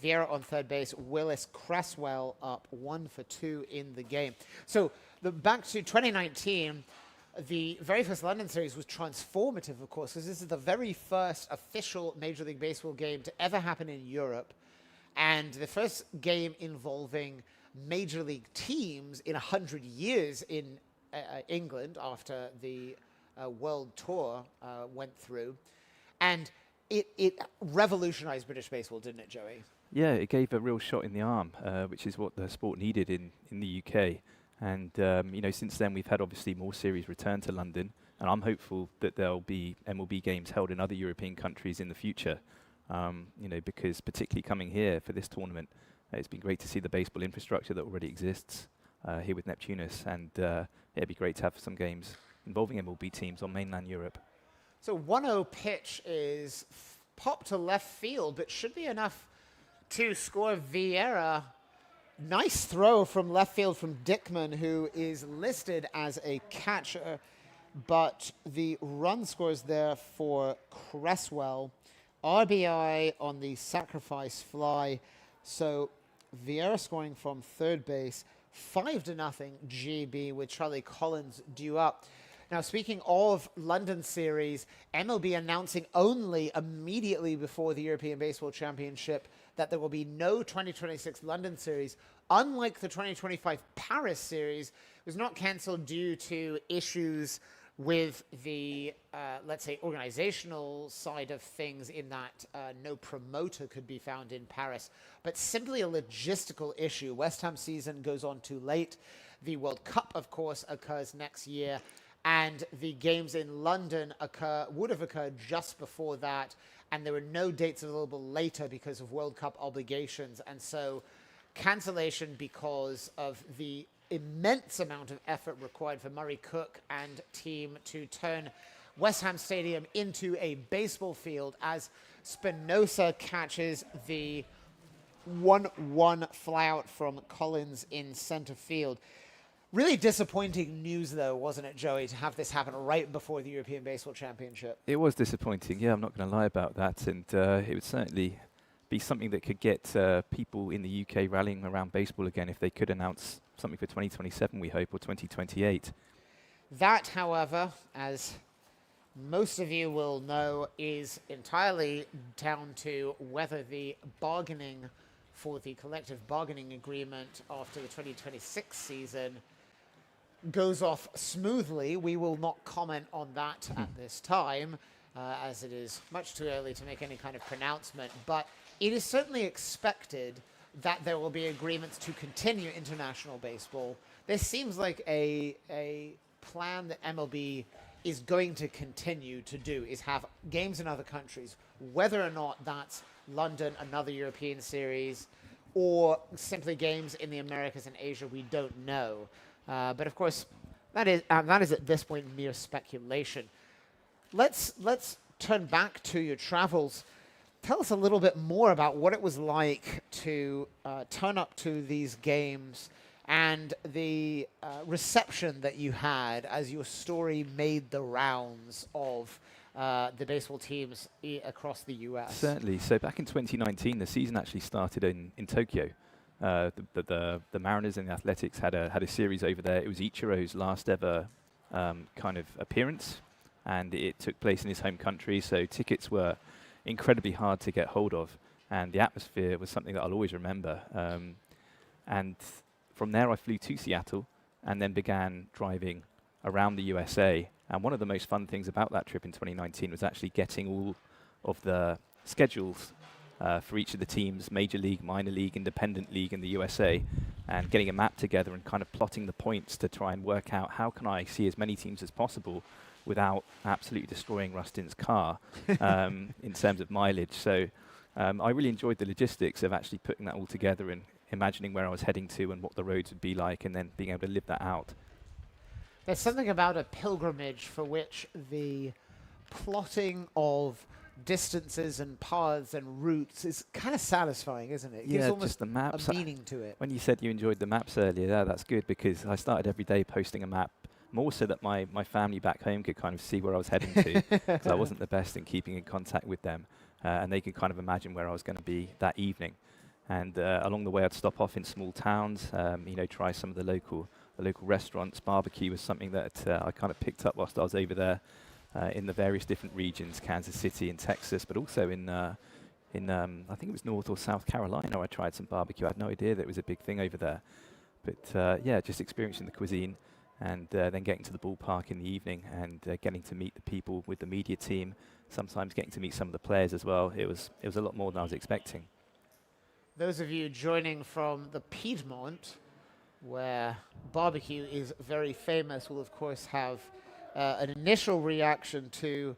Vieira on third base. Willis Cresswell up 1 for 2 in the game. So back to 2019. The very first London series was transformative, of course, because this is the very first official Major League Baseball game to ever happen in Europe, and the first game involving Major League teams in 100 years in England after the World Tour went through. And it revolutionized British baseball, didn't it, Joey? Yeah, it gave a real shot in the arm, which is what the sport needed in the UK. And, since then we've had obviously more series return to London, and I'm hopeful that there'll be MLB games held in other European countries in the future, because particularly coming here for this tournament, it's been great to see the baseball infrastructure that already exists here with Neptunus, and it'd be great to have some games involving MLB teams on mainland Europe. So 1-0 pitch is popped to left field, but should be enough to score Vieira. Nice throw from left field from Dickman, who is listed as a catcher, but the run scores there for Cresswell. RBI on the sacrifice fly. So Vieira scoring from third base, 5-0 GB with Charlie Collins due up. Now, speaking of London series, MLB announcing only immediately before the European Baseball Championship that there will be no 2026 London series. Unlike the 2025 Paris series, it was not canceled due to issues with the, let's say, organizational side of things, in that no promoter could be found in Paris, but simply a logistical issue. West Ham season goes on too late. The World Cup, of course, occurs next year, and the games in London would have occurred just before that, and there were no dates available later because of World Cup obligations, and so cancellation because of the immense amount of effort required for Murray Cook and team to turn West Ham Stadium into a baseball field as Spinoza catches the 1-1 flyout from Collins in center field. Really disappointing news, though, wasn't it, Joey, to have this happen right before the European Baseball Championship? It was disappointing, yeah, I'm not going to lie about that. And it would certainly be something that could get people in the UK rallying around baseball again if they could announce something for 2027, we hope, or 2028. That, however, as most of you will know, is entirely down to whether the bargaining for the collective bargaining agreement after the 2026 season goes off smoothly. We will not comment on that at this time, as it is much too early to make any kind of pronouncement, but it is certainly expected that there will be agreements to continue international baseball. This seems like a plan that MLB is going to continue to do, is have games in other countries, whether or not that's London, another European series, or simply games in the Americas and Asia, we don't know. But of course, that is at this point mere speculation. Let's turn back to your travels. Tell us a little bit more about what it was like to turn up to these games and the reception that you had as your story made the rounds of the baseball teams across the US. Certainly. So back in 2019, the season actually started in Tokyo. The Mariners and the Athletics had a series over there. It was Ichiro's last ever kind of appearance, and it took place in his home country, so tickets were incredibly hard to get hold of, and the atmosphere was something that I'll always remember. And from there I flew to Seattle and then began driving around the USA. And one of the most fun things about that trip in 2019 was actually getting all of the schedules for each of the teams, Major League, Minor League, Independent League in the USA, and getting a map together and kind of plotting the points to try and work out how can I see as many teams as possible without absolutely destroying Rustin's car in terms of mileage. So I really enjoyed the logistics of actually putting that all together and imagining where I was heading to and what the roads would be like, and then being able to live that out. There's something about a pilgrimage for which the plotting of distances and paths and routes is kind of satisfying, isn't it? It gives almost just the maps. a meaning to it. When you said you enjoyed the maps earlier, yeah, that's good, because I started every day posting a map, more so that my family back home could kind of see where I was heading to, because I wasn't the best in keeping in contact with them, and they could kind of imagine where I was going to be that evening. And along the way, I'd stop off in small towns, try some of the local restaurants. Barbecue was something that I kind of picked up whilst I was over there in the various different regions, Kansas City and Texas, but also in I think it was North or South Carolina. I tried some barbecue. I had no idea that it was a big thing over there. But just experiencing the cuisine, and then getting to the ballpark in the evening and getting to meet the people with the media team, sometimes getting to meet some of the players as well. It was a lot more than I was expecting. Those of you joining from the Piedmont, where barbecue is very famous, will of course have an initial reaction to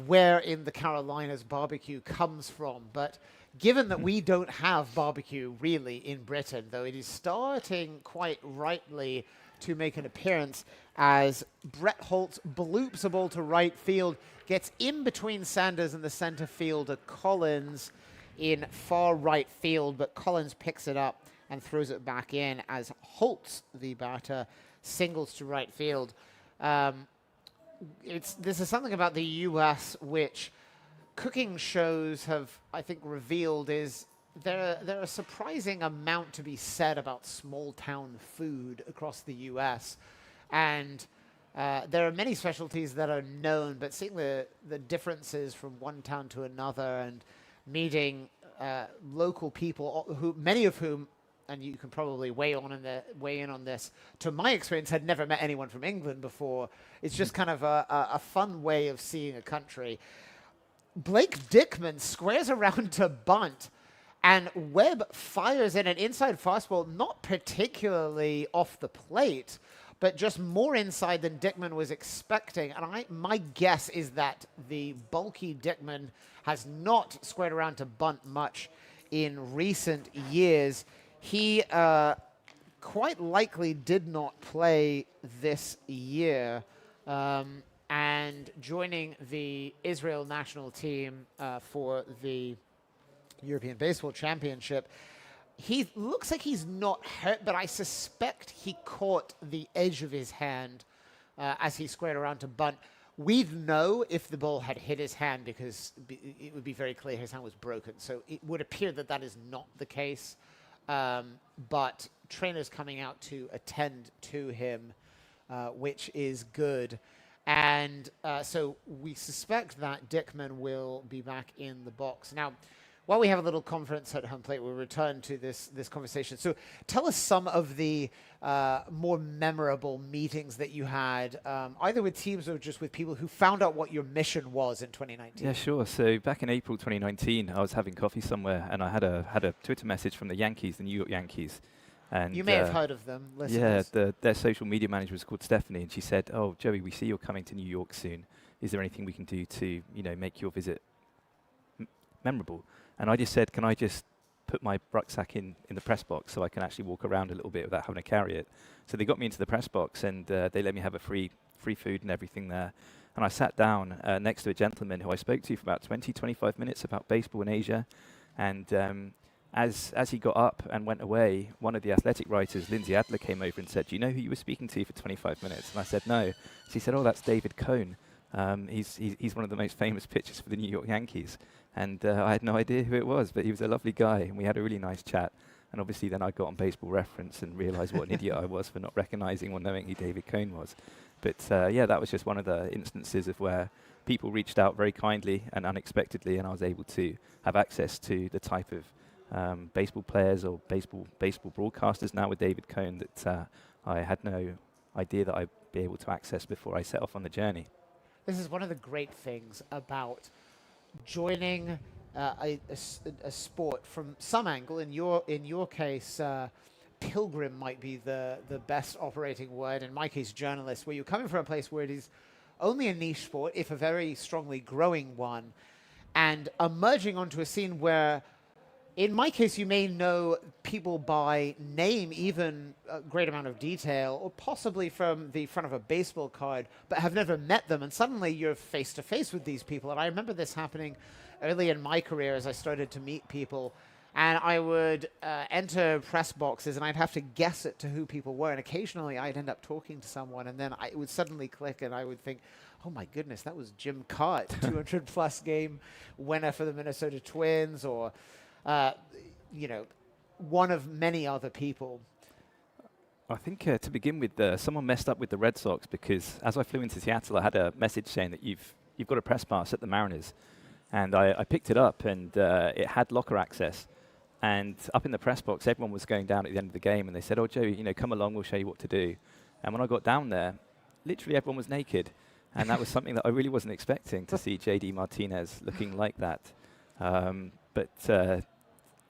where in the Carolinas barbecue comes from. But given that we don't have barbecue really in Britain, though it is starting quite rightly to make an appearance as Brett Holtz bloops a ball to right field, gets in between Sanders and the center fielder Collins in far right field, but Collins picks it up and throws it back in as Holtz, the batter, singles to right field. This is something about the U.S. which cooking shows have, I think, revealed is there are a surprising amount to be said about small town food across the U.S. And there are many specialties that are known, but seeing the differences from one town to another and meeting local people, many of whom, and you can probably weigh in on this, to my experience, had never met anyone from England before. It's just kind of a fun way of seeing a country. Blake Dickman squares around to bunt, and Webb fires in an inside fastball, not particularly off the plate, but just more inside than Dickman was expecting. And my guess is that the bulky Dickman has not squared around to bunt much in recent years. He quite likely did not play this year. And joining the Israel national team for the European Baseball Championship, he looks like he's not hurt, but I suspect he caught the edge of his hand as he squared around to bunt. We'd know if the ball had hit his hand because it would be very clear his hand was broken. So it would appear that that is not the case. But trainers coming out to attend to him, which is good. And so we suspect that Dickman will be back in the box. Now, while we have a little conference at home plate, we'll return to this conversation. So tell us some of the more memorable meetings that you had, either with teams or just with people who found out what your mission was in 2019. Yeah, sure. So back in April 2019, I was having coffee somewhere, and I had a Twitter message from the Yankees, the New York Yankees. And you may have heard of them, listeners. Yeah, their social media manager was called Stephanie, and she said, "Oh, Joey, we see you're coming to New York soon. Is there anything we can do to, make your visit memorable?" And I just said, "Can I just put my rucksack in the press box so I can actually walk around a little bit without having to carry it?" So they got me into the press box, and they let me have a free food and everything there. And I sat down next to a gentleman who I spoke to for about 20-25 minutes about baseball in Asia. And as he got up and went away, one of the athletic writers, Lindsay Adler, came over and said, "Do you know who you were speaking to for 25 minutes?" And I said, "No." She said, "Oh, that's David Cone. He's one of the most famous pitchers for the New York Yankees." And I had no idea who it was, but he was a lovely guy, and we had a really nice chat. And obviously then I got on Baseball Reference and realized what an idiot I was for not recognizing or knowing who David Cone was. But yeah, that was just one of the instances of where people reached out very kindly and unexpectedly, and I was able to have access to the type of baseball players or baseball broadcasters now with David Cone that I had no idea that I'd be able to access before I set off on the journey. This is one of the great things about joining a sport from some angle. In your case, pilgrim might be the best operating word. In my case, journalist, where you're coming from a place where it is only a niche sport, if a very strongly growing one, and emerging onto a scene where, in my case, you may know people by name, even a great amount of detail, or possibly from the front of a baseball card, but have never met them. And suddenly you're face to face with these people. And I remember this happening early in my career as I started to meet people. And I would enter press boxes and I'd have to guess it to who people were. And occasionally I'd end up talking to someone and then it would suddenly click and I would think, oh my goodness, that was Jim Kaat, 200 plus game winner for the Minnesota Twins, or one of many other people. I think to begin with, someone messed up with the Red Sox because as I flew into Seattle, I had a message saying that you've got a press pass at the Mariners. And I picked it up, and it had locker access. And up in the press box, everyone was going down at the end of the game, and they said, "Oh, Joe, come along, we'll show you what to do." And when I got down there, literally everyone was naked. And that was something that I really wasn't expecting, to see J.D. Martinez looking like that.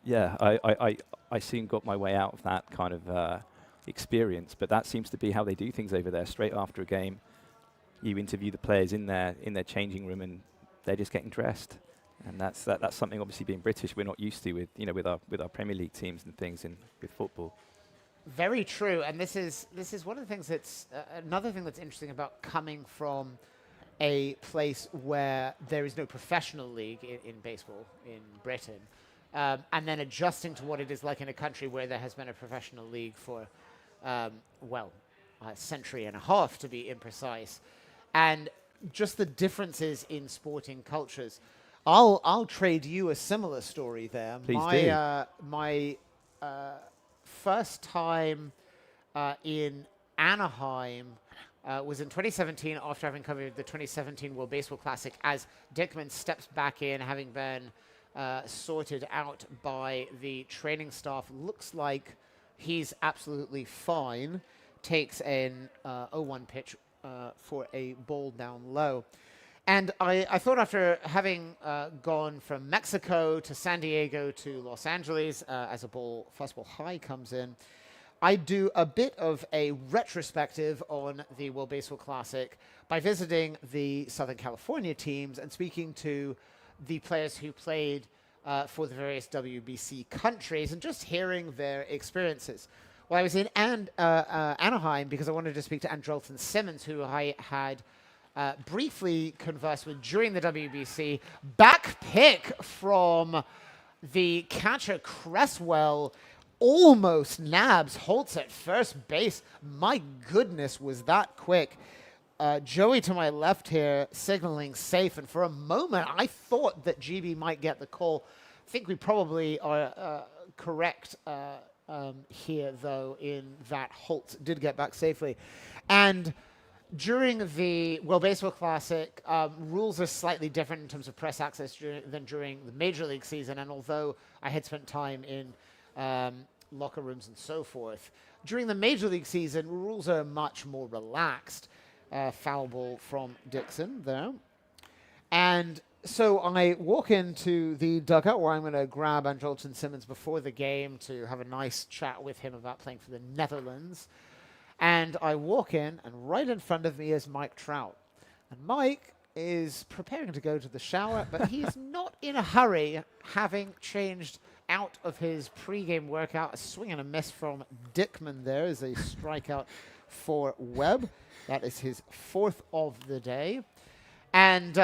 Yeah, I soon got my way out of that kind of experience. But that seems to be how they do things over there. Straight after a game, you interview the players in their changing room, and they're just getting dressed. And that's something, obviously, being British, we're not used to with our Premier League teams and things with football. Very true, and this is one of the things that's another thing that's interesting about coming from a place where there is no professional league in baseball in Britain, and then adjusting to what it is like in a country where there has been a professional league for a century and a half, to be imprecise, and just the differences in sporting cultures. I'll trade you a similar story there. Please do. My first time in Anaheim was in 2017, after having covered the 2017 World Baseball Classic, as Dickman steps back in, having been sorted out by the training staff. Looks like he's absolutely fine. Takes an 0-1 pitch for a ball down low. And I thought, after having gone from Mexico to San Diego to Los Angeles as a fastball high comes in, I do a bit of a retrospective on the World Baseball Classic by visiting the Southern California teams and speaking to the players who played for the various WBC countries and just hearing their experiences. Well, I was in Anaheim because I wanted to speak to Andrelton Simmons, who I had briefly conversed with during the WBC. Back pick from the catcher Cresswell almost nabs Holtz at first base. My goodness, was that quick. Joey to my left here signaling safe, and for a moment I thought that GB might get the call. I think we probably are correct here, though, in that Holtz did get back safely. And during the World Baseball Classic, rules are slightly different in terms of press access than during the Major League season, and although I had spent time in locker rooms and so forth, during the Major League season, rules are much more relaxed. Foul ball from Dixon there. And so I walk into the dugout where I'm going to grab Andrelton Simmons before the game to have a nice chat with him about playing for the Netherlands. And I walk in, and right in front of me is Mike Trout. And Mike is preparing to go to the shower, but he's not in a hurry, having changed out of his pregame workout. A swing and a miss from Dickman there is a strikeout for Webb. That is his fourth of the day. And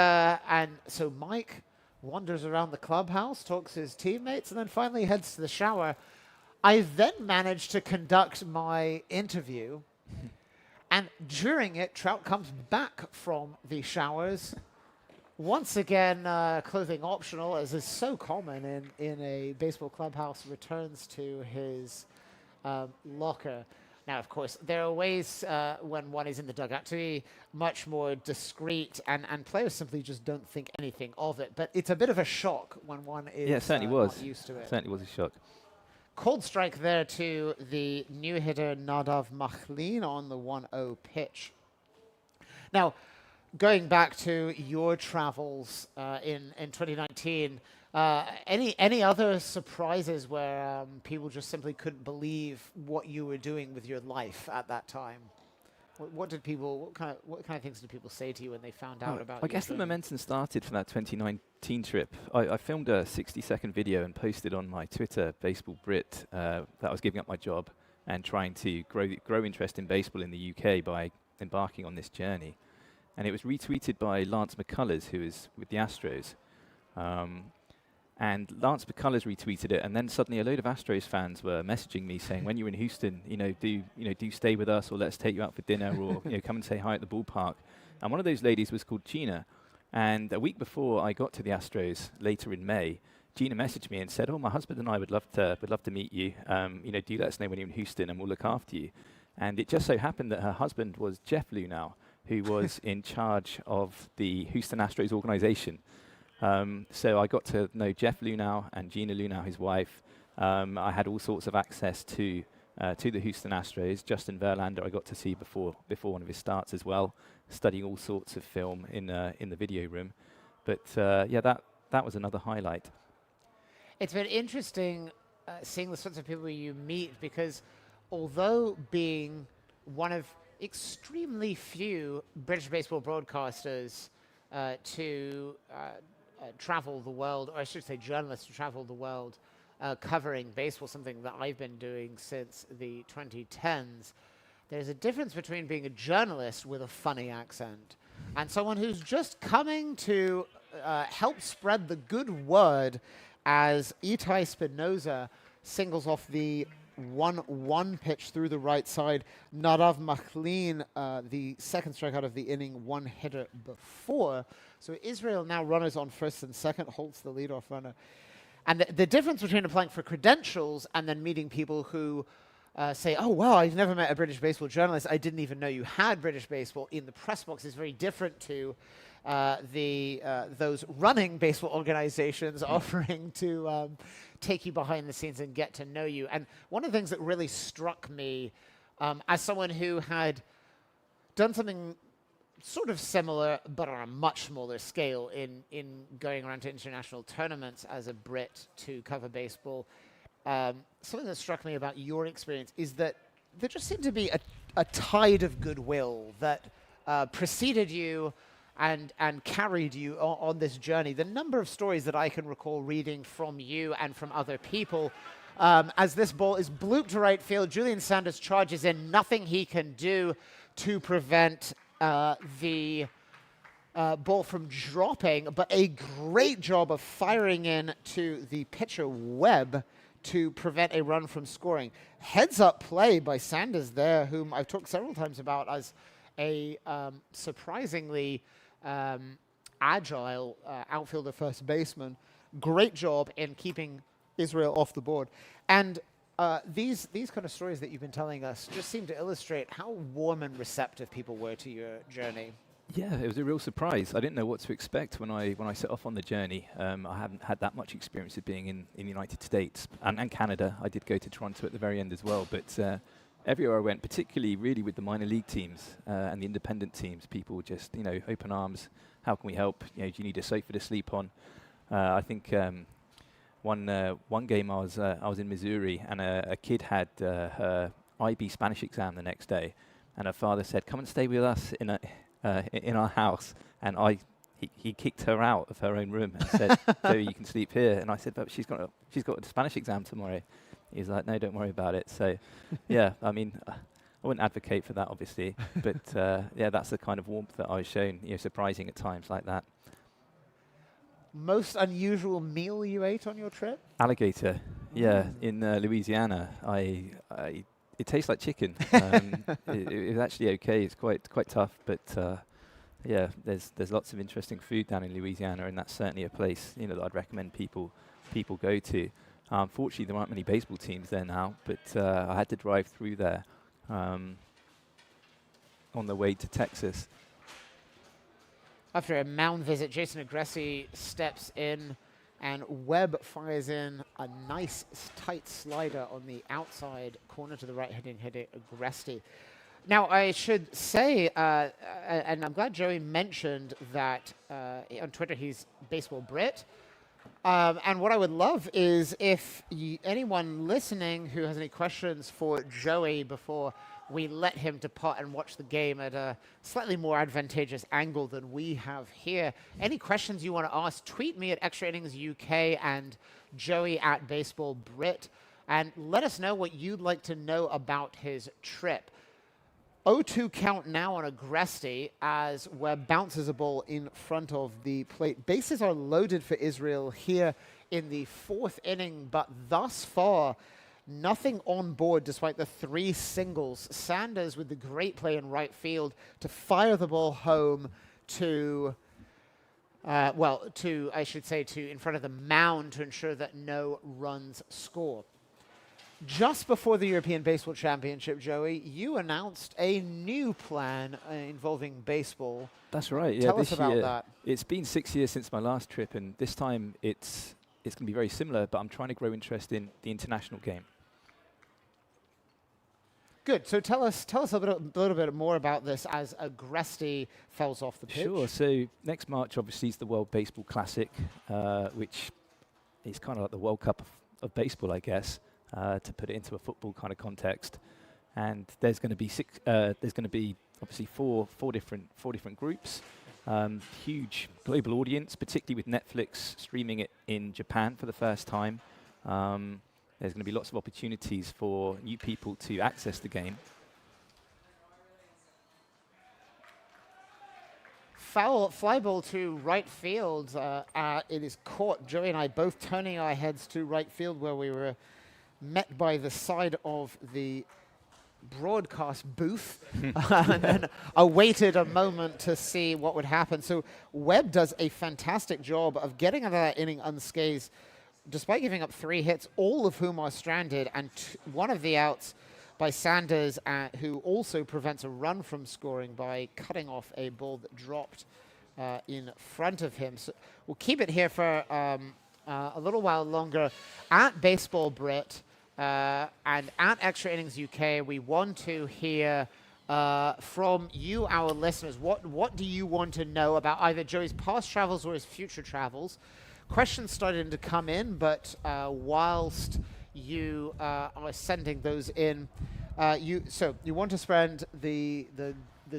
so Mike wanders around the clubhouse, talks to his teammates, and then finally heads to the shower. I then managed to conduct my interview. And during it, Trout comes back from the showers. Once again, clothing optional, as is so common in a baseball clubhouse, returns to his locker. Now, of course, there are ways when one is in the dugout to be much more discreet, and players simply just don't think anything of it. But it's a bit of a shock when one is Yeah, it certainly was. not used to it. Certainly was a shock. Cold strike there to the new hitter Nadav Machlin on the 1-0 pitch. Now, going back to your travels in 2019, any other surprises where people just simply couldn't believe what you were doing with your life at that time? What kind of things did people say to you when they found out about? I guess the momentum started from that 2019 trip. I filmed a 60-second video and posted on my Twitter, Baseball Brit, that I was giving up my job and trying to grow interest in baseball in the UK by embarking on this journey. And it was retweeted by Lance McCullers, who is with the Astros. And Lance McCullers retweeted it, and then suddenly a load of Astros fans were messaging me saying, "When you're in Houston, do stay with us, or let's take you out for dinner, or come and say hi at the ballpark." And one of those ladies was called Gina. And a week before I got to the Astros, later in May, Gina messaged me and said, "Oh, my husband and I would love to meet you. Do let us know when you're in Houston, and we'll look after you." And it just so happened that her husband was Jeff Luhnow, who was in charge of the Houston Astros organization. So I got to know Jeff Luhnow and Gina Luhnow, his wife. I had all sorts of access to the Houston Astros. Justin Verlander I got to see before one of his starts as well, studying all sorts of film in the video room. But that was another highlight. It's been interesting seeing the sorts of people you meet, because although being one of extremely few British baseball broadcasters to travel the world, or I should say journalists to travel the world covering baseball, something that I've been doing since the 2010s, there's a difference between being a journalist with a funny accent and someone who's just coming to help spread the good word as Itai Spinoza singles off the 1-1 pitch through the right side. Nadav Machlin, the second strikeout of the inning, one hitter before. So Israel now runners on first and second, Holtz the leadoff runner. And the difference between applying for credentials and then meeting people who say, "Oh, wow, I've never met a British baseball journalist. I didn't even know you had British baseball in the press box," is very different to those running baseball organizations offering to take you behind the scenes and get to know you. And one of the things that really struck me as someone who had done something sort of similar, but on a much smaller scale in going around to international tournaments as a Brit to cover baseball, something that struck me about your experience is that there just seemed to be a tide of goodwill that preceded you and carried you on this journey. The number of stories that I can recall reading from you and from other people, as this ball is blooped to right field, Julian Sanders charges in, nothing he can do to prevent the ball from dropping, but a great job of firing in to the pitcher Webb to prevent a run from scoring. Heads-up play by Sanders there, whom I've talked several times about as a surprisingly agile outfielder first baseman. Great job in keeping Israel off the board. And these kind of stories that you've been telling us just seem to illustrate how warm and receptive people were to your journey. Yeah, it was a real surprise. I didn't know what to expect when I set off on the journey. I haven't had that much experience of being in the United States and Canada. I did go to Toronto at the very end as well, but everywhere I went, particularly really with the minor league teams and the independent teams, people just, open arms. How can we help? Do you need a sofa to sleep on? I think one game I was in Missouri, and a kid had her IB Spanish exam the next day, and her father said, "Come and stay with us in our house," and he kicked her out of her own room and said, "So you can sleep here." And I said, "But she's got a Spanish exam tomorrow." He's like, "No, don't worry about it." So, yeah, I mean, I wouldn't advocate for that, obviously, but yeah, that's the kind of warmth that I was shown. Surprising at times like that. Most unusual meal you ate on your trip? Alligator, yeah, in Louisiana. It tastes like chicken. It was actually okay. It's quite tough, but yeah, there's lots of interesting food down in Louisiana, and that's certainly a place that I'd recommend people go to. Fortunately, there aren't many baseball teams there now, but I had to drive through there on the way to Texas. After a mound visit, Jason Agresti steps in, and Webb fires in a nice tight slider on the outside corner to the right, hitting Agresti. Now, I should say, and I'm glad Joey mentioned that on Twitter he's Baseball Brit. And what I would love is if anyone listening who has any questions for Joey before we let him depart and watch the game at a slightly more advantageous angle than we have here. Any questions you want to ask, tweet me at Extra Innings UK and Joey at Baseball Brit, and let us know what you'd like to know about his trip. 0-2 count now on Agresti as Webb bounces a ball in front of the plate. Bases are loaded for Israel here in the fourth inning, but thus far, nothing on board despite the 3 singles. Sanders with the great play in right field to fire the ball home to in front of the mound to ensure that no runs score. Just before the European Baseball Championship, Joey, you announced a new plan involving baseball. That's right. Yeah, Tell us about that. It's been 6 years since my last trip, and this time it's going to be very similar, but I'm trying to grow interest in the international game. Good. So tell us a little bit more about this as Agresti falls off the pitch. Sure. So next March, obviously, is the World Baseball Classic, which is kind of like the World Cup of baseball, I guess, to put it into a football kind of context. And there's going to be obviously four different groups. Huge global audience, particularly with Netflix streaming it in Japan for the first time. There's going to be lots of opportunities for new people to access the game. Fly ball to right field. It is caught. Joey and I both turning our heads to right field, where we were met by the side of the broadcast booth and then awaited a moment to see what would happen. So Webb does a fantastic job of getting out of that inning unscathed, despite giving up 3 hits, all of whom are stranded, and one of the outs by Sanders, who also prevents a run from scoring by cutting off a ball that dropped in front of him. So we'll keep it here for a little while longer. At Baseball Brit and at Extra Innings UK, we want to hear from you, our listeners. What do you want to know about either Joey's past travels or his future travels? Questions started to come in, but whilst you are sending those in, You want to spread the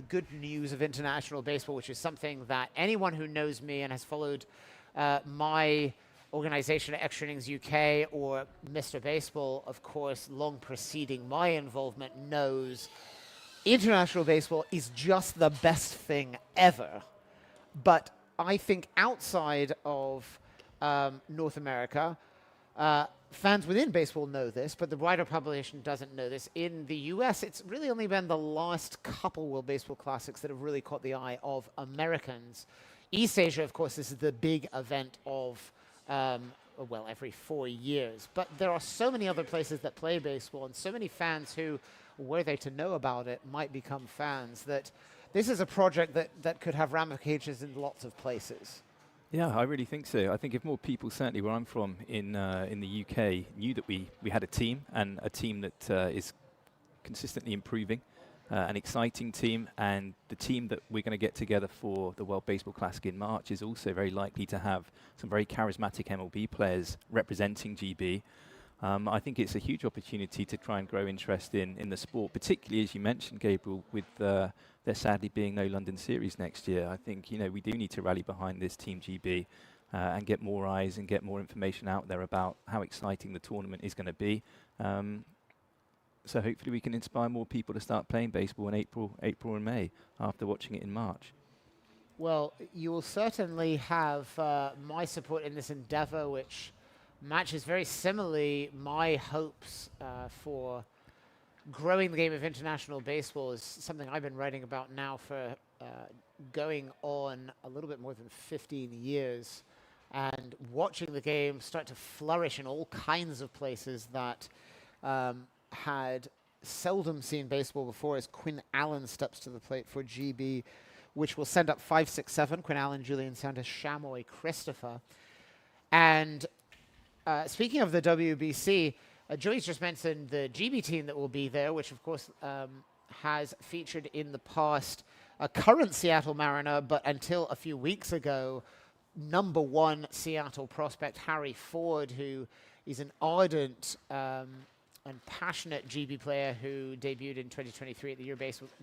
good news of international baseball, which is something that anyone who knows me and has followed my organization at Extra Innings UK or Mr. Baseball, of course, long preceding my involvement, knows international baseball is just the best thing ever. But I think outside of North America, fans within baseball know this, but the wider population doesn't know this. In the US, it's really only been the last couple World Baseball Classics that have really caught the eye of Americans. East Asia, of course, this is the big event of, well, every 4 years. But there are so many other places that play baseball and so many fans who, were they to know about it, might become fans, that this is a project that could have ramifications in lots of places. Yeah, I really think so. I think if more people, certainly where I'm from in the UK, knew that we had a team, and a team that is consistently improving, an exciting team, and the team that we're going to get together for the World Baseball Classic in March is also very likely to have some very charismatic MLB players representing GB. I think it's a huge opportunity to try and grow interest in the sport, particularly, as you mentioned, Gabriel, with there sadly being no London Series next year. I think, we do need to rally behind this Team GB and get more eyes and get more information out there about how exciting the tournament is going to be. So hopefully we can inspire more people to start playing baseball in April and May after watching it in March. Well, you will certainly have my support in this endeavor, which matches very similarly my hopes for growing the game of international baseball. Is something I've been writing about now for going on a little bit more than 15 years, and watching the game start to flourish in all kinds of places that had seldom seen baseball before, as Quinn Allen steps to the plate for GB, which will send up 5, 6, 7. Quinn Allen, Julian Santos, Chamoy, Christopher. And speaking of the WBC, Joey's just mentioned the GB team that will be there, which of course has featured in the past a current Seattle Mariner, but until a few weeks ago, #1 Seattle prospect Harry Ford, who is an ardent and passionate GB player who debuted in 2023 at the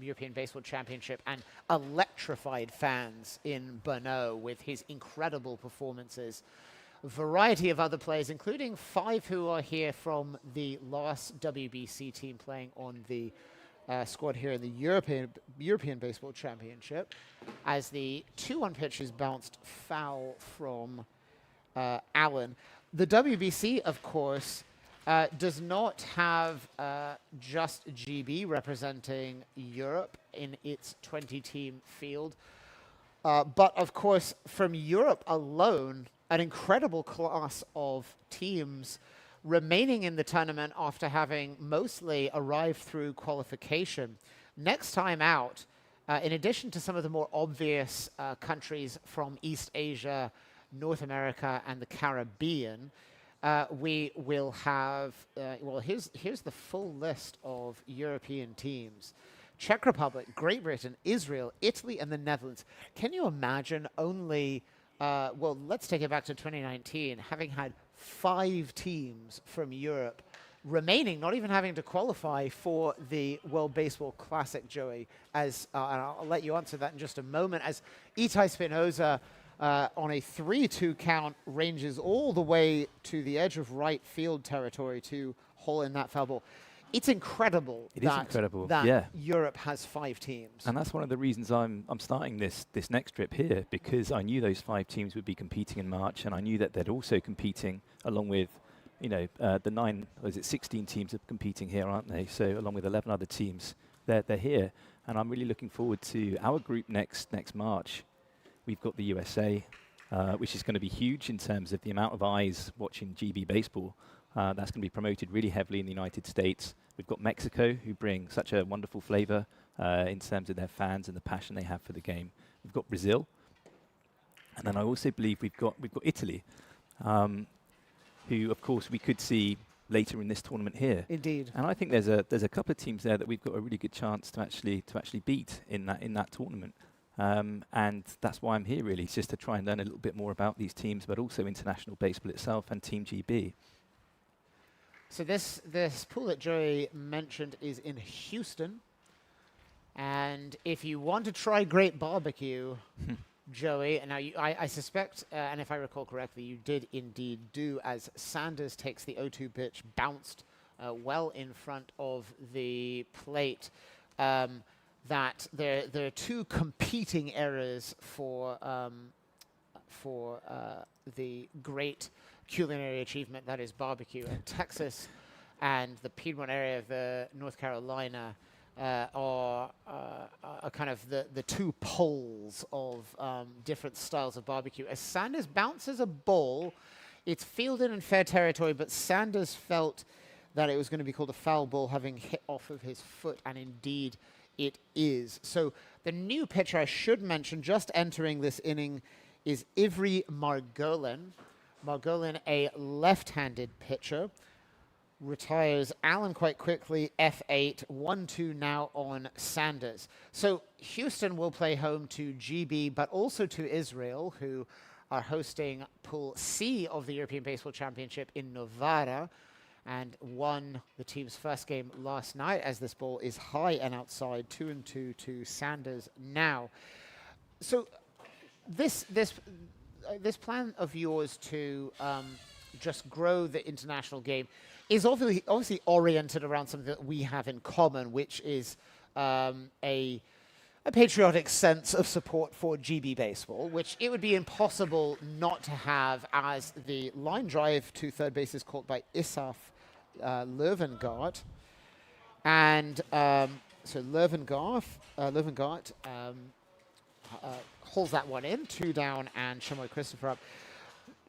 European Baseball Championship and electrified fans in Brno with his incredible performances. A variety of other players, including 5 who are here from the last WBC team playing on the squad here in the European Baseball Championship, as the 2-1 pitch is bounced foul from Allen. The WBC, of course, does not have just GB representing Europe in its 20-team field. But, of course, from Europe alone, an incredible class of teams remaining in the tournament after having mostly arrived through qualification. Next time out, in addition to some of the more obvious countries from East Asia, North America, and the Caribbean, we will have, well, here's the full list of European teams. Czech Republic, Great Britain, Israel, Italy, and the Netherlands. Can you imagine only, well, let's take it back to 2019, having had 5 teams from Europe remaining, not even having to qualify for the World Baseball Classic, Joey, as, and I'll let you answer that in just a moment, as Itai Spinoza on a 3-2 count ranges all the way to the edge of right field territory to haul in that foul ball. It's incredible that Europe has 5 teams. And that's one of the reasons I'm starting this next trip here, because I knew those 5 teams would be competing in March, and I knew that they're also competing along with, the 16 teams are competing here, aren't they? So along with 11 other teams, they're here. And I'm really looking forward to our group next March. We've got the USA, which is going to be huge in terms of the amount of eyes watching GB baseball. That's going to be promoted really heavily in the United States. We've got Mexico, who bring such a wonderful flavor in terms of their fans and the passion they have for the game. We've got Brazil. And then I also believe we've got Italy, who, of course, we could see later in this tournament here. Indeed. And I think there's a couple of teams there that we've got a really good chance to actually beat in that tournament. And that's why I'm here, really. It's just to try and learn a little bit more about these teams, but also international baseball itself and Team GB. So this pool that Joey mentioned is in Houston. And if you want to try great barbecue, Joey, and now I suspect, and if I recall correctly, you did indeed do, as Sanders takes the O2 pitch, bounced well in front of the plate, that there are two competing areas for the great culinary achievement that is barbecue. And Texas and the Piedmont area of North Carolina are kind of the two poles of different styles of barbecue. As Sanders bounces a ball, it's fielded in fair territory, but Sanders felt that it was going to be called a foul ball, having hit off of his foot, and indeed it is. So the new pitcher I should mention, just entering this inning, is Ivry Margolin. Margolin, a left-handed pitcher, retires Allen quite quickly, F8, 1-2 now on Sanders. So Houston will play home to GB, but also to Israel, who are hosting Pool C of the European Baseball Championship in Novara, and won the team's first game last night, as this ball is high and outside, 2-2 to Sanders now. So this plan of yours to just grow the international game is obviously oriented around something that we have in common, which is a patriotic sense of support for GB baseball, which it would be impossible not to have, as the line drive to third base is caught by Isaf Löwengaard. And so Löwengaard holds that one in, 2 down, and Chamoy Christopher up.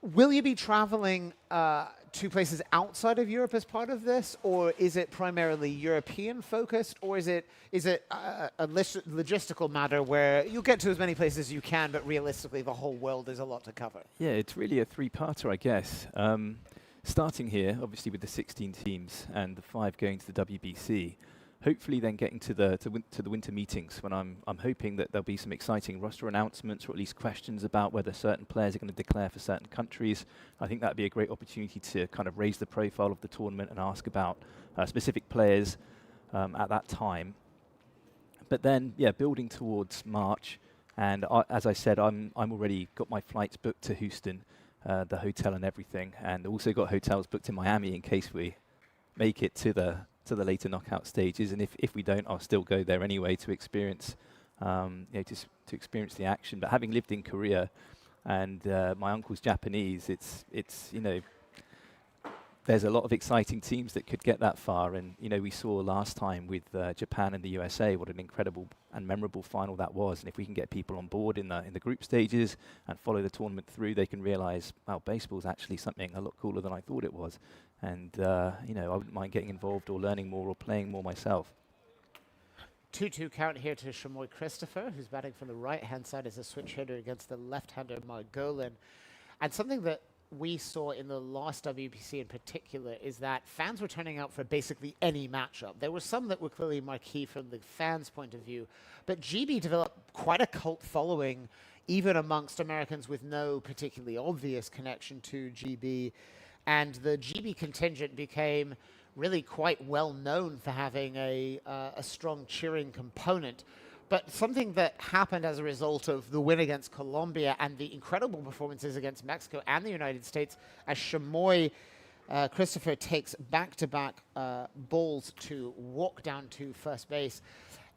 Will you be traveling to places outside of Europe as part of this, or is it primarily European focused, or is it a logistical matter where you'll get to as many places as you can, but realistically the whole world is a lot to cover? Yeah, it's really a three-parter, I guess. Starting here, obviously with the 16 teams and the 5 going to the WBC, hopefully then getting to the winter meetings, when I'm hoping that there'll be some exciting roster announcements, or at least questions about whether certain players are going to declare for certain countries. I think that'd be a great opportunity to kind of raise the profile of the tournament and ask about specific players at that time. But then, yeah, building towards March, and as I said, I'm already got my flights booked to Houston, the hotel and everything, and also got hotels booked in Miami in case we make it to the later knockout stages. And if we don't, I'll still go there anyway to experience, to experience the action. But having lived in Korea, and my uncle's Japanese, it's there's a lot of exciting teams that could get that far. And we saw last time with Japan and the USA what an incredible and memorable final that was. And if we can get people on board in the group stages and follow the tournament through, they can realize, wow, baseball's actually something a lot cooler than I thought it was. And I wouldn't mind getting involved or learning more or playing more myself. 2-2 count here to Chamoy Christopher, who's batting from the right-hand side as a switch hitter against the left-hander Margolin. And something that we saw in the last WBC in particular is that fans were turning out for basically any matchup. There were some that were clearly marquee from the fans' point of view, but GB developed quite a cult following, even amongst Americans with no particularly obvious connection to GB. And the GB contingent became really quite well known for having a strong cheering component. But something that happened as a result of the win against Colombia and the incredible performances against Mexico and the United States, as Chamoy Christopher takes back-to-back balls to walk down to first base,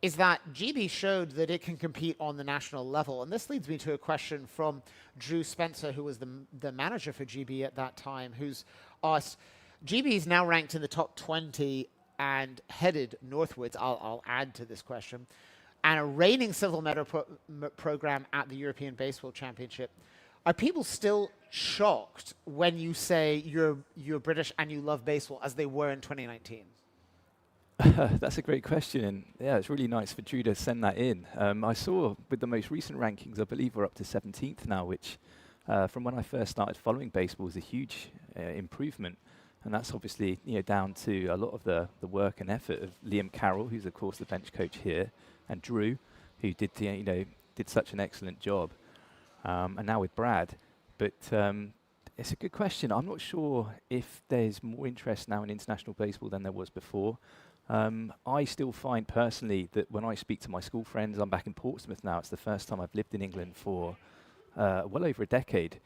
is that GB showed that it can compete on the national level. And this leads me to a question from Drew Spencer, who was the manager for GB at that time, who's asked, GB is now ranked in the top 20 and headed northwards, I'll add to this question, and a reigning silver medal program at the European Baseball Championship. Are people still shocked when you say you're British and you love baseball as they were in 2019? That's a great question, and yeah, it's really nice for Drew to send that in. I saw with the most recent rankings, I believe we're up to 17th now, which from when I first started following baseball is a huge improvement. And that's obviously down to a lot of the work and effort of Liam Carroll, who's of course the bench coach here, and Drew, who did did such an excellent job, and now with Brad. But It's a good question. I'm not sure if there's more interest now in international baseball than there was before. I still find personally that when I speak to my school friends, I'm back in Portsmouth now. It's the first time I've lived in England for well over a decade.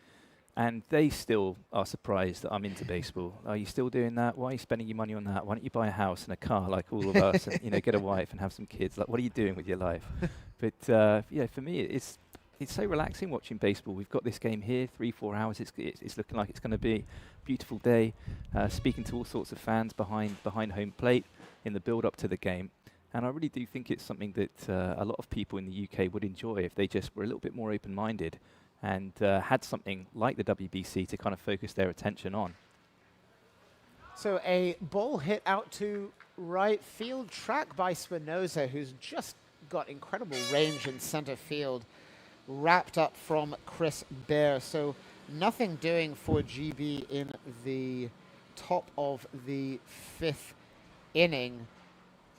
And they still are surprised that I'm into baseball. Are you still doing that? Why are you spending your money on that? Why don't you buy a house and a car like all of us and get a wife and have some kids? Like, what are you doing with your life? But yeah, for me, it's so relaxing watching baseball. We've got this game here, 3-4 hours. It's looking like it's going to be a beautiful day. Speaking to all sorts of fans behind home plate in the build-up to the game. And I really do think it's something that a lot of people in the UK would enjoy if they just were a little bit more open-minded and had something like the WBC to kind of focus their attention on. So a ball hit out to right field, tracked by Spinoza, who's just got incredible range in center field, wrapped up from Chris Bear. So nothing doing for GB in the top of the 5th inning.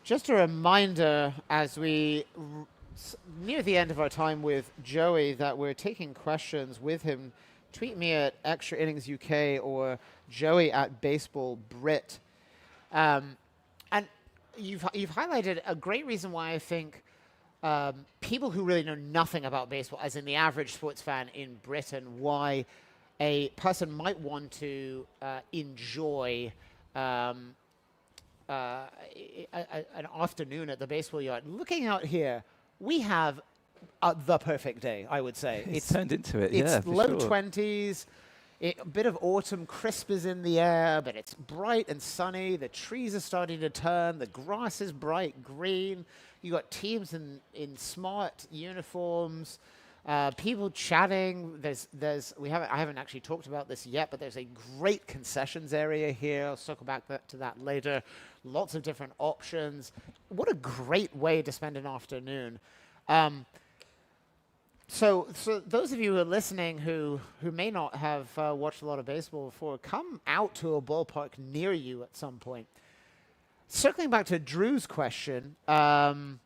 Just a reminder as we near the end of our time with Joey that we're taking questions with him. Tweet me at Extra Innings UK or Joey at Baseball Brit. And you've highlighted a great reason why I think people who really know nothing about baseball, as in the average sports fan in Britain, why a person might want to enjoy an afternoon at the baseball yard. Looking out here, we have the perfect day, I would say. It's turned into it, yeah, It's for low sure. 20s, a bit of autumn crisp is in the air, but it's bright and sunny. The trees are starting to turn. The grass is bright green. You got teams in smart uniforms. People chatting. I haven't actually talked about this yet, but there's a great concessions area here. I'll circle back to that later. Lots of different options. What a great way to spend an afternoon. So those of you who are listening who may not have watched a lot of baseball before, come out to a ballpark near you at some point. Circling back to Drew's question, and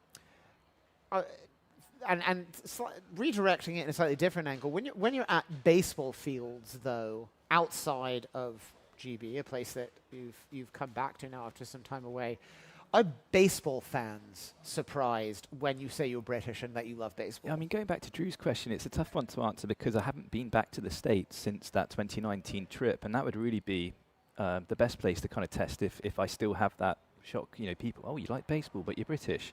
redirecting it in a slightly different angle, when you're at baseball fields, though, outside of GB, a place that you've come back to now after some time away, are baseball fans surprised when you say you're British and that you love baseball? Yeah, I mean, going back to Drew's question, it's a tough one to answer because I haven't been back to the States since that 2019 trip, and that would really be the best place to kind of test if I still have that shock. People, oh, you like baseball, but you're British.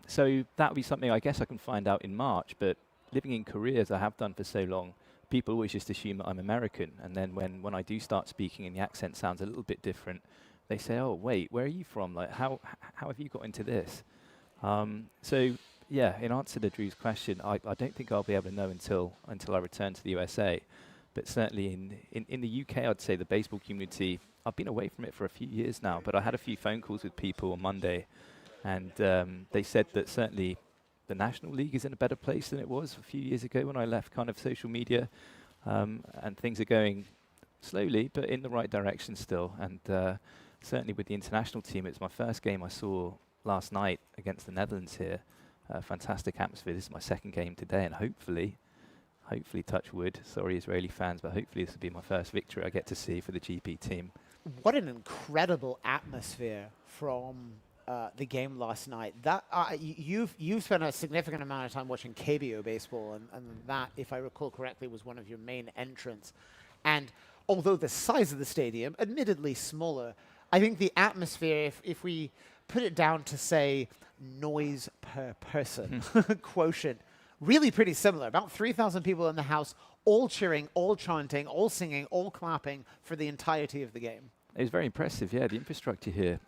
So that would be something I guess I can find out in March, but living in Korea, as I have done for so long, people always just assume that I'm American, and then when I do start speaking and the accent sounds a little bit different, they say, oh, wait, where are you from? Like, how have you got into this? So, yeah, in answer to Drew's question, I don't think I'll be able to know until I return to the USA. But certainly in the UK, I'd say the baseball community, I've been away from it for a few years now, but I had a few phone calls with people on Monday, and they said that certainly the National League is in a better place than it was a few years ago when I left kind of social media, and things are going slowly, but in the right direction still. And certainly with the international team, it's my first game I saw last night against the Netherlands here. Fantastic atmosphere. This is my second game today, and hopefully touch wood, sorry Israeli fans, but hopefully this will be my first victory I get to see for the GP team. What an incredible atmosphere from the game last night. That you've spent a significant amount of time watching KBO baseball, and that, if I recall correctly, was one of your main entrants. And although the size of the stadium, admittedly smaller, I think the atmosphere, if we put it down to, say, noise per person quotient, really pretty similar. About 3,000 people in the house, all cheering, all chanting, all singing, all clapping for the entirety of the game. It was very impressive, yeah. The infrastructure here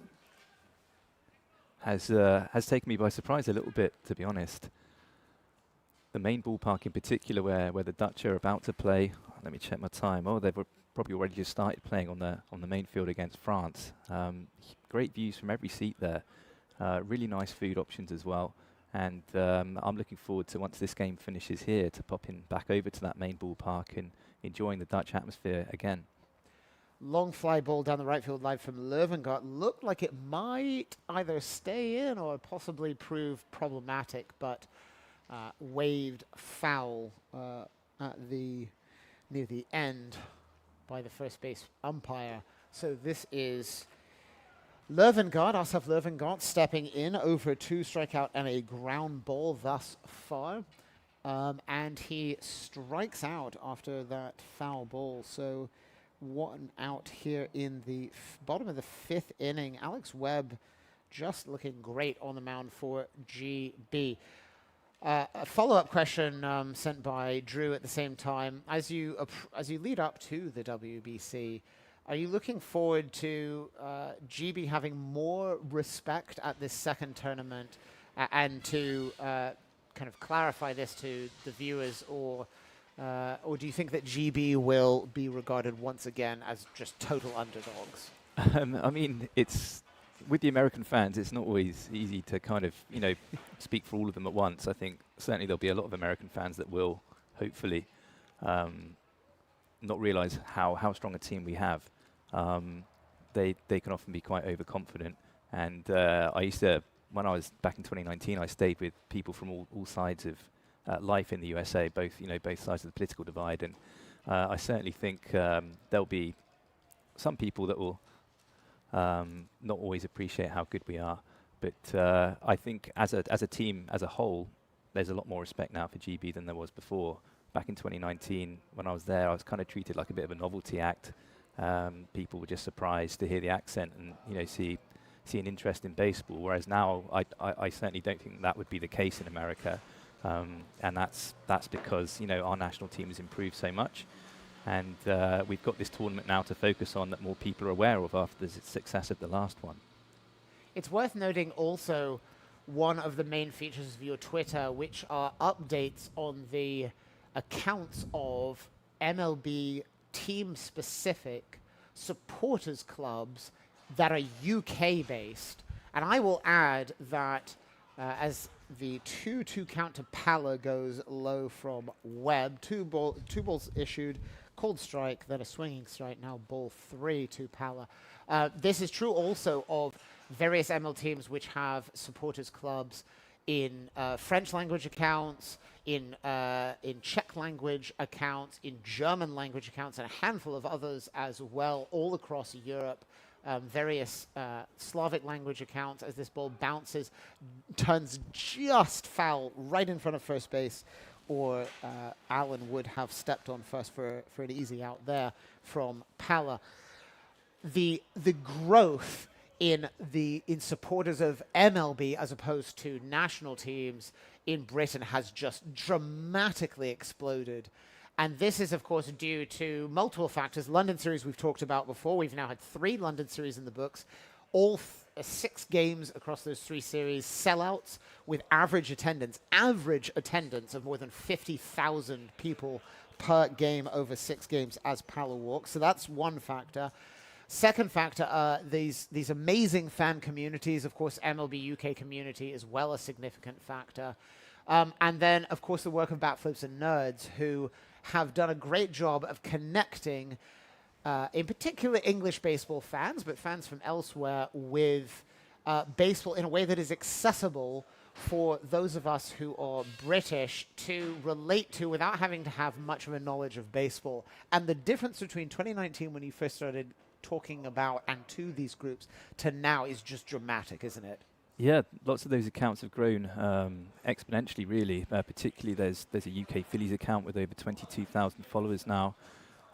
has taken me by surprise a little bit, to be honest. The main ballpark in particular, where the Dutch are about to play. Let me check my time. Oh, they've probably already just started playing on the main field against France. Great views from every seat there. Really nice food options as well. And I'm looking forward to, once this game finishes here, to popping back over to that main ballpark and enjoying the Dutch atmosphere again. Long fly ball down the right field line from Löwengardt. Looked like it might either stay in or possibly prove problematic, but waved foul near the end by the first base umpire. So this is Løvengaard, Asaf Løvengaard, stepping in over a 2 strikeout and a ground ball thus far. And he strikes out after that foul ball. So 1 out here in the bottom of the 5th inning. Alex Webb just looking great on the mound for GB. A follow-up question sent by Drew at the same time. As you lead up to the WBC, are you looking forward to GB having more respect at this second tournament and to kind of clarify this to the viewers, or do you think that GB will be regarded once again as just total underdogs? I mean, it's with the American fans, it's not always easy to kind of, speak for all of them at once. I think certainly there'll be a lot of American fans that will, hopefully, not realise how strong a team we have. They can often be quite overconfident. And I used to, when I was back in 2019, I stayed with people from all sides of life in the USA, both sides of the political divide. And I certainly think there'll be some people that will not always appreciate how good we are. But I think as a team, as a whole, there's a lot more respect now for GB than there was before. Back in 2019, when I was there, I was kind of treated like a bit of a novelty act. People were just surprised to hear the accent and see an interest in baseball. Whereas now, I certainly don't think that would be the case in America, and that's because our national team has improved so much, and we've got this tournament now to focus on that more people are aware of after the success of the last one. It's worth noting also one of the main features of your Twitter, which are updates on the accounts of MLB team-specific supporters clubs that are UK-based. And I will add that as the 2-2 count to Pala goes low from Webb, two balls issued, cold strike, then a swinging strike, now ball 3 to Pala. This is true also of various ML teams which have supporters clubs in French language accounts, in Czech language accounts, in German language accounts, and a handful of others as well, all across Europe. Various Slavic language accounts. As this ball bounces, turns just foul right in front of first base, or Allen would have stepped on first for an easy out there from Pala. The growth in supporters of MLB as opposed to national teams in Britain has just dramatically exploded. And this is, of course, due to multiple factors. London Series we've talked about before. We've now had 3 London Series in the books. All 6 games across those 3 series, sellouts with average attendance of more than 50,000 people per game over 6 games as Pala walks. So that's one factor. Second factor, these amazing fan communities. Of course, MLB UK community is well a significant factor. And then, of course, the work of Bat Flips and Nerds, who have done a great job of connecting, in particular, English baseball fans, but fans from elsewhere, with baseball in a way that is accessible for those of us who are British to relate to without having to have much of a knowledge of baseball. And the difference between 2019, when you first started talking about and to these groups, to now is just dramatic, isn't it? Yeah, lots of those accounts have grown exponentially, really. Particularly, there's a UK Phillies account with over 22,000 followers now.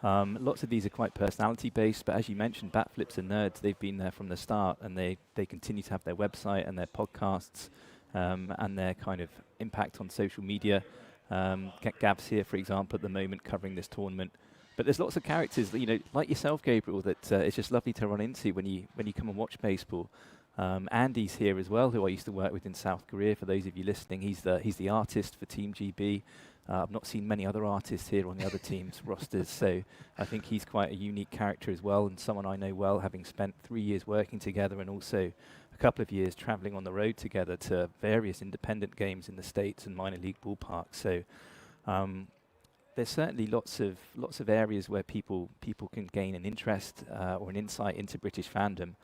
Lots of these are quite personality-based, but as you mentioned, Bat Flips and Nerds, they've been there from the start, and they continue to have their website and their podcasts and their kind of impact on social media. Gab's here, for example, at the moment, covering this tournament. But there's lots of characters, like yourself, Gabriel, that it's just lovely to run into when you come and watch baseball. Andy's here as well, who I used to work with in South Korea. For those of you listening, he's the artist for Team GB. I've not seen many other artists here on the other team's rosters, so I think he's quite a unique character as well, and someone I know well, having spent 3 years working together and also a couple of years travelling on the road together to various independent games in the States and minor league ballparks. So there's certainly lots of areas where people can gain an interest or an insight into British fandom.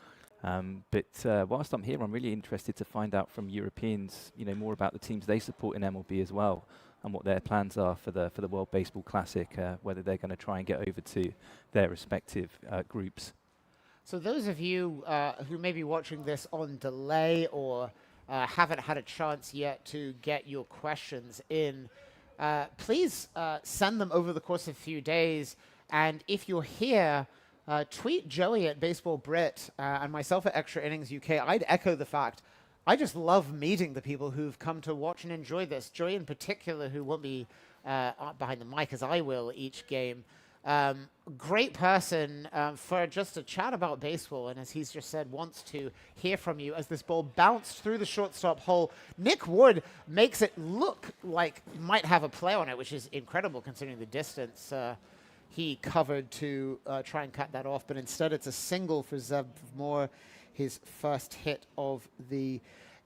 But whilst I'm here, I'm really interested to find out from Europeans, more about the teams they support in MLB as well. and what their plans are for the World Baseball Classic, whether they're going to try and get over to their respective groups. So those of you who may be watching this on delay or haven't had a chance yet to get your questions in, please send them over the course of a few days. And if you're here, tweet Joey at Baseball Brit and myself at Extra Innings UK. I'd echo the fact I just love meeting the people who've come to watch and enjoy this. Joey in particular, who won't be behind the mic as I will each game. Great person for just to chat about baseball, and as he's just said, wants to hear from you as this ball bounced through the shortstop hole. Nick Wood makes it look like might have a play on it, which is incredible considering the distance he covered to try and cut that off, but instead it's a single for Zev Moore, his first hit of the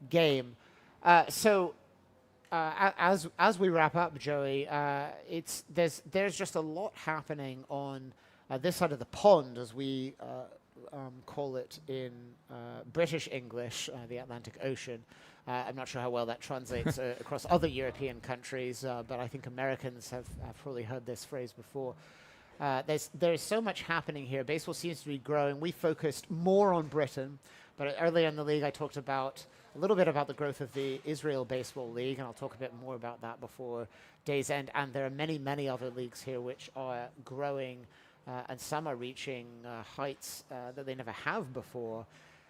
game. So as we wrap up, Joey, there's just a lot happening on this side of the pond, as we call it in British English, the Atlantic Ocean. I'm not sure how well that translates across other European countries, but I think Americans have probably heard this phrase before. There's so much happening here. Baseball seems to be growing. We focused more on Britain, but earlier in the league I talked about a little bit about the growth of the Israel Baseball League, and I'll talk a bit more about that before day's end. And there are many, many other leagues here which are growing, and some are reaching heights that they never have before.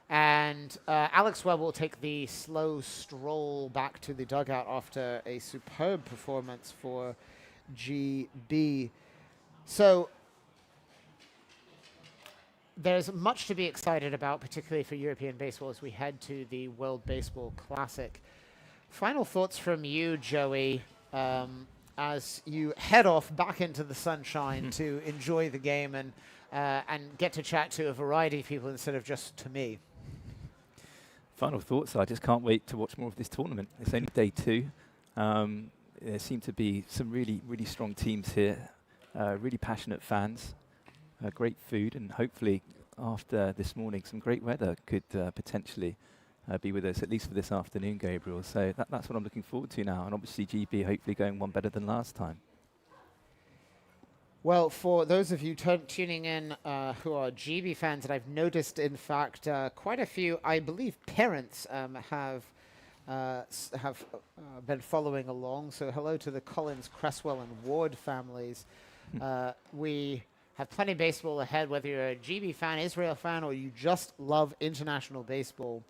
And Alex Webb will take the slow stroll back to the dugout after a superb performance for GB. So there's much to be excited about, particularly for European baseball, as we head to the World Baseball Classic. Final thoughts from you, Joey, as you head off back into the sunshine to enjoy the game and get to chat to a variety of people instead of just to me. Final thoughts, I just can't wait to watch more of this tournament. It's only day 2. There seem to be some really, really strong teams here, really passionate fans. Great food, and hopefully after this morning some great weather could potentially be with us, at least for this afternoon, Gabriel. So that's what I'm looking forward to now, and obviously GB hopefully going one better than last time. Well, for those of you tuning in who are GB fans, and I've noticed, in fact, quite a few, I believe, parents have been following along. So hello to the Collins, Cresswell, and Ward families. We have plenty of baseball ahead, whether you're a GB fan, Israel fan, or you just love international baseball,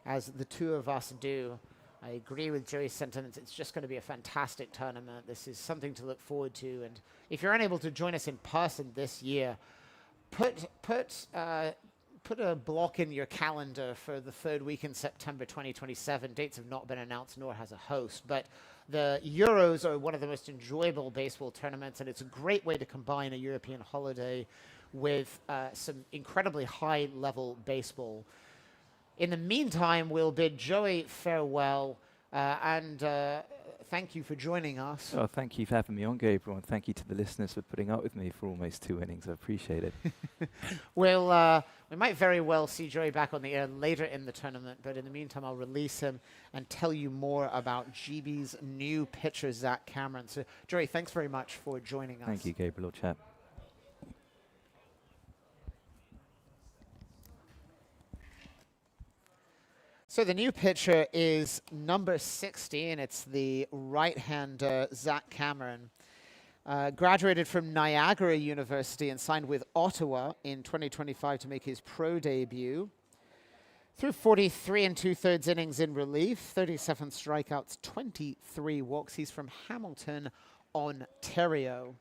as the two of us do. I agree with Joey's sentiments. It's just going to be a fantastic tournament. This is something to look forward to. And if you're unable to join us in person this year, put a block in your calendar for the 3rd week in September 2027. Dates have not been announced, nor has a host. But the Euros are one of the most enjoyable baseball tournaments, and it's a great way to combine a European holiday with some incredibly high-level baseball. In the meantime, we'll bid Joey farewell, and thank you for joining us. Oh, thank you for having me on, Gabriel, and thank you to the listeners for putting up with me for almost 2 innings. I appreciate it. We might very well see Joey back on the air later in the tournament, but in the meantime, I'll release him and tell you more about GB's new pitcher, Zach Cameron. So, Joey, thanks very much for joining us. Thank you, Gabriel, chap. So the new pitcher is number 60, and it's the right-hander, Zach Cameron. Graduated from Niagara University and signed with Ottawa in 2025 to make his pro debut. Through 43 2/3 innings in relief, 37 strikeouts, 23 walks. He's from Hamilton, Ontario.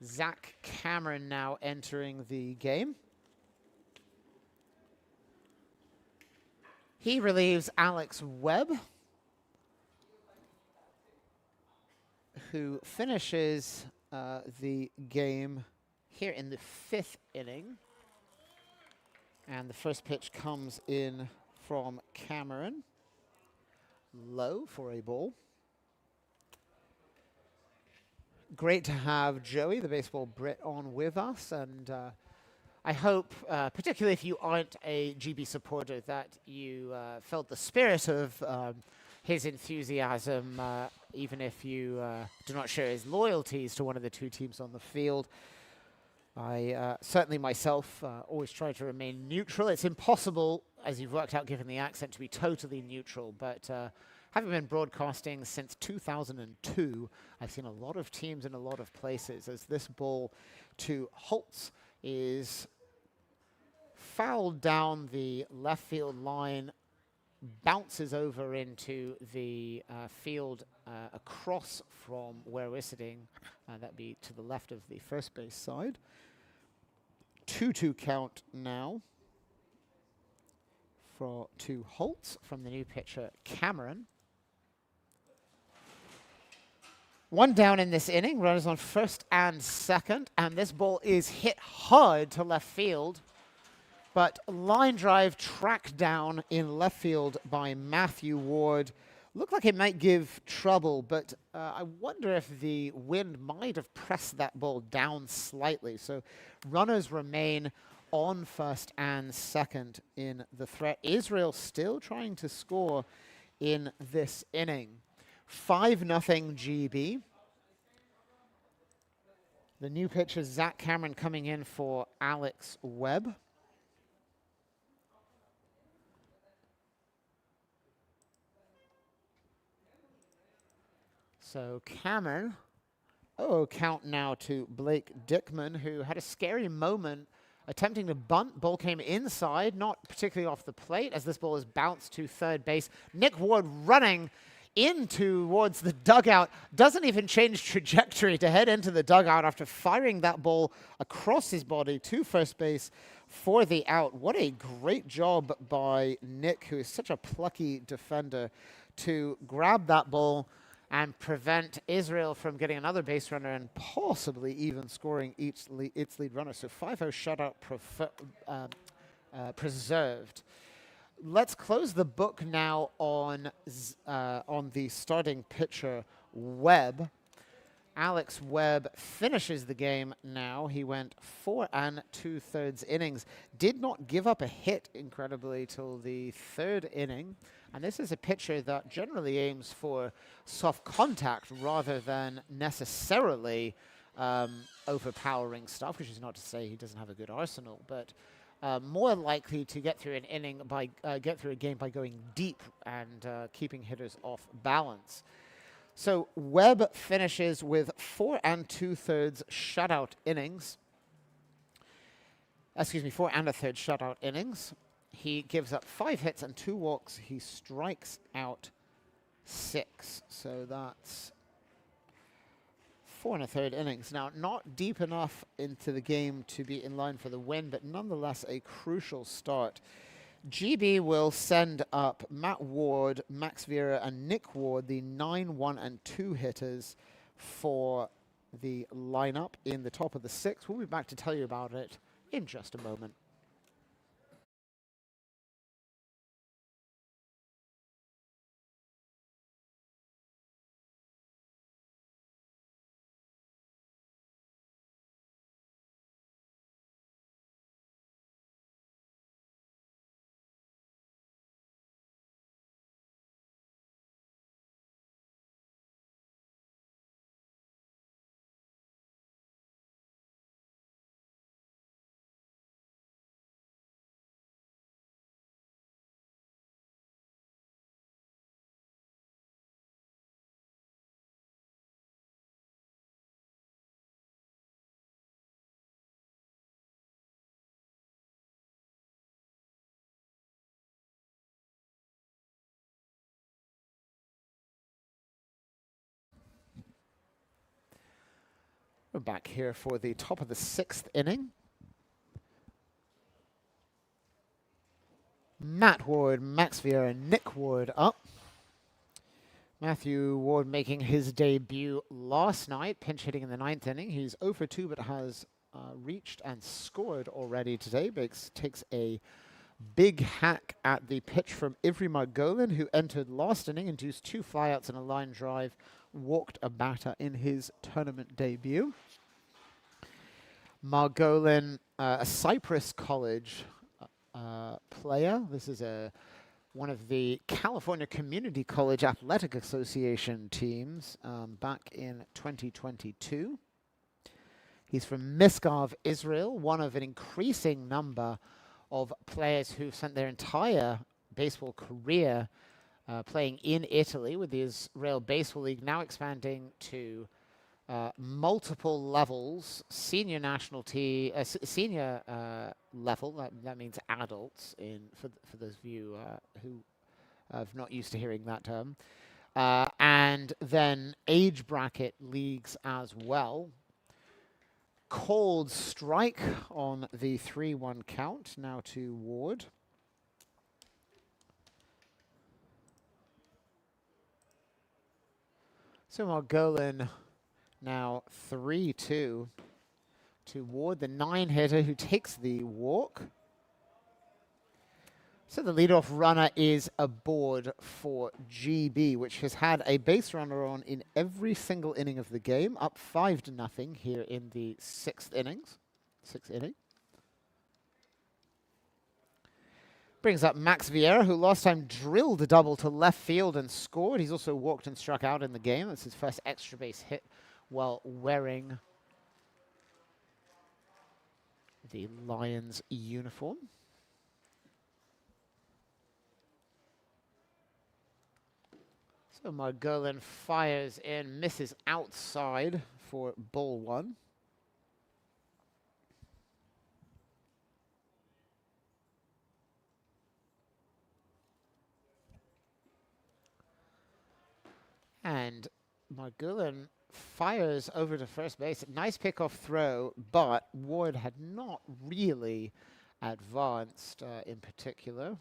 Zach Cameron now entering the game. He relieves Alex Webb, who finishes the game here in the 5th inning. And the first pitch comes in from Cameron. Low for a ball. Great to have Joey, the Baseball Brit, on with us. And I hope, particularly if you aren't a GB supporter, that you felt the spirit of his enthusiasm even if you do not share his loyalties to one of the two teams on the field. I certainly myself always try to remain neutral. It's impossible, as you've worked out given the accent, to be totally neutral, but having been broadcasting since 2002, I've seen a lot of teams in a lot of places as this ball to Holtz is fouled down the left field line, bounces over into the field across from where we're sitting. That'd be to the left of the first base side. 2-2 count now to Holtz from the new pitcher, Cameron. One down in this inning, runners on first and second, and this ball is hit hard to left field, but line drive tracked down in left field by Matthew Ward. Looked like it might give trouble, but I wonder if the wind might have pressed that ball down slightly. So runners remain on first and second in the threat. Israel still trying to score in this inning. 5-0 GB. The new pitcher, Zach Cameron, coming in for Alex Webb. So Cameron, count now to Blake Dickman, who had a scary moment attempting to bunt. Ball came inside, not particularly off the plate, as this ball is bounced to third base. Nick Ward running in towards the dugout, doesn't even change trajectory to head into the dugout after firing that ball across his body to first base for the out. What a great job by Nick, who is such a plucky defender, to grab that ball and prevent Israel from getting another base runner and possibly even scoring its lead runner. So 5-0 shutout preserved. Let's close the book now on the starting pitcher, Webb. Alex Webb finishes the game now. He went 4 2/3 innings. Did not give up a hit, incredibly, till the third inning. And this is a pitcher that generally aims for soft contact rather than necessarily overpowering stuff, which is not to say he doesn't have a good arsenal, but more likely to get through an inning get through a game by going deep and keeping hitters off balance. So Webb finishes with 4 2/3 shutout innings. 4 1/3 shutout innings. He gives up 5 hits and 2 walks. He strikes out 6. So that's 4 1/3 innings. Now, not deep enough into the game to be in line for the win, but nonetheless a crucial start. GB will send up Matt Ward, Max Vera, and Nick Ward, the 9, 1, and 2 hitters for the lineup in the top of the 6th. We'll be back to tell you about it in just a moment. We're back here for the top of the 6th inning. Matt Ward, Max Vera, and Nick Ward up. Matthew Ward making his debut last night, pinch hitting in the 9th inning. He's 0 for 2, but has reached and scored already today. Takes a big hack at the pitch from Ivry Margolin, who entered last inning, induced 2 flyouts and a line drive, walked a batter in his tournament debut. Margolin, a Cypress College player. This is a one of the California Community College Athletic Association teams back in 2022. He's from Misgav, Israel, one of an increasing number of players who've spent their entire baseball career playing in Italy, with the Israel Baseball League now expanding to multiple levels, senior national team, senior level. That means adults. For those of you who are not used to hearing that term, and then age bracket leagues as well. Called strike on the 3-1 count. Now to Ward. So Margolin now 3-2 to Ward, the 9-hitter who takes the walk. So the leadoff runner is aboard for GB, which has had a base runner on in every single inning of the game, up 5-0 here in the sixth inning. Brings up Max Vieira, who last time drilled a double to left field and scored. He's also walked and struck out in the game. That's his first extra base hit while wearing the Lions uniform. So Margolin fires in, misses outside for ball one. And Margolin fires over to first base. Nice pickoff throw, but Ward had not really advanced in particular.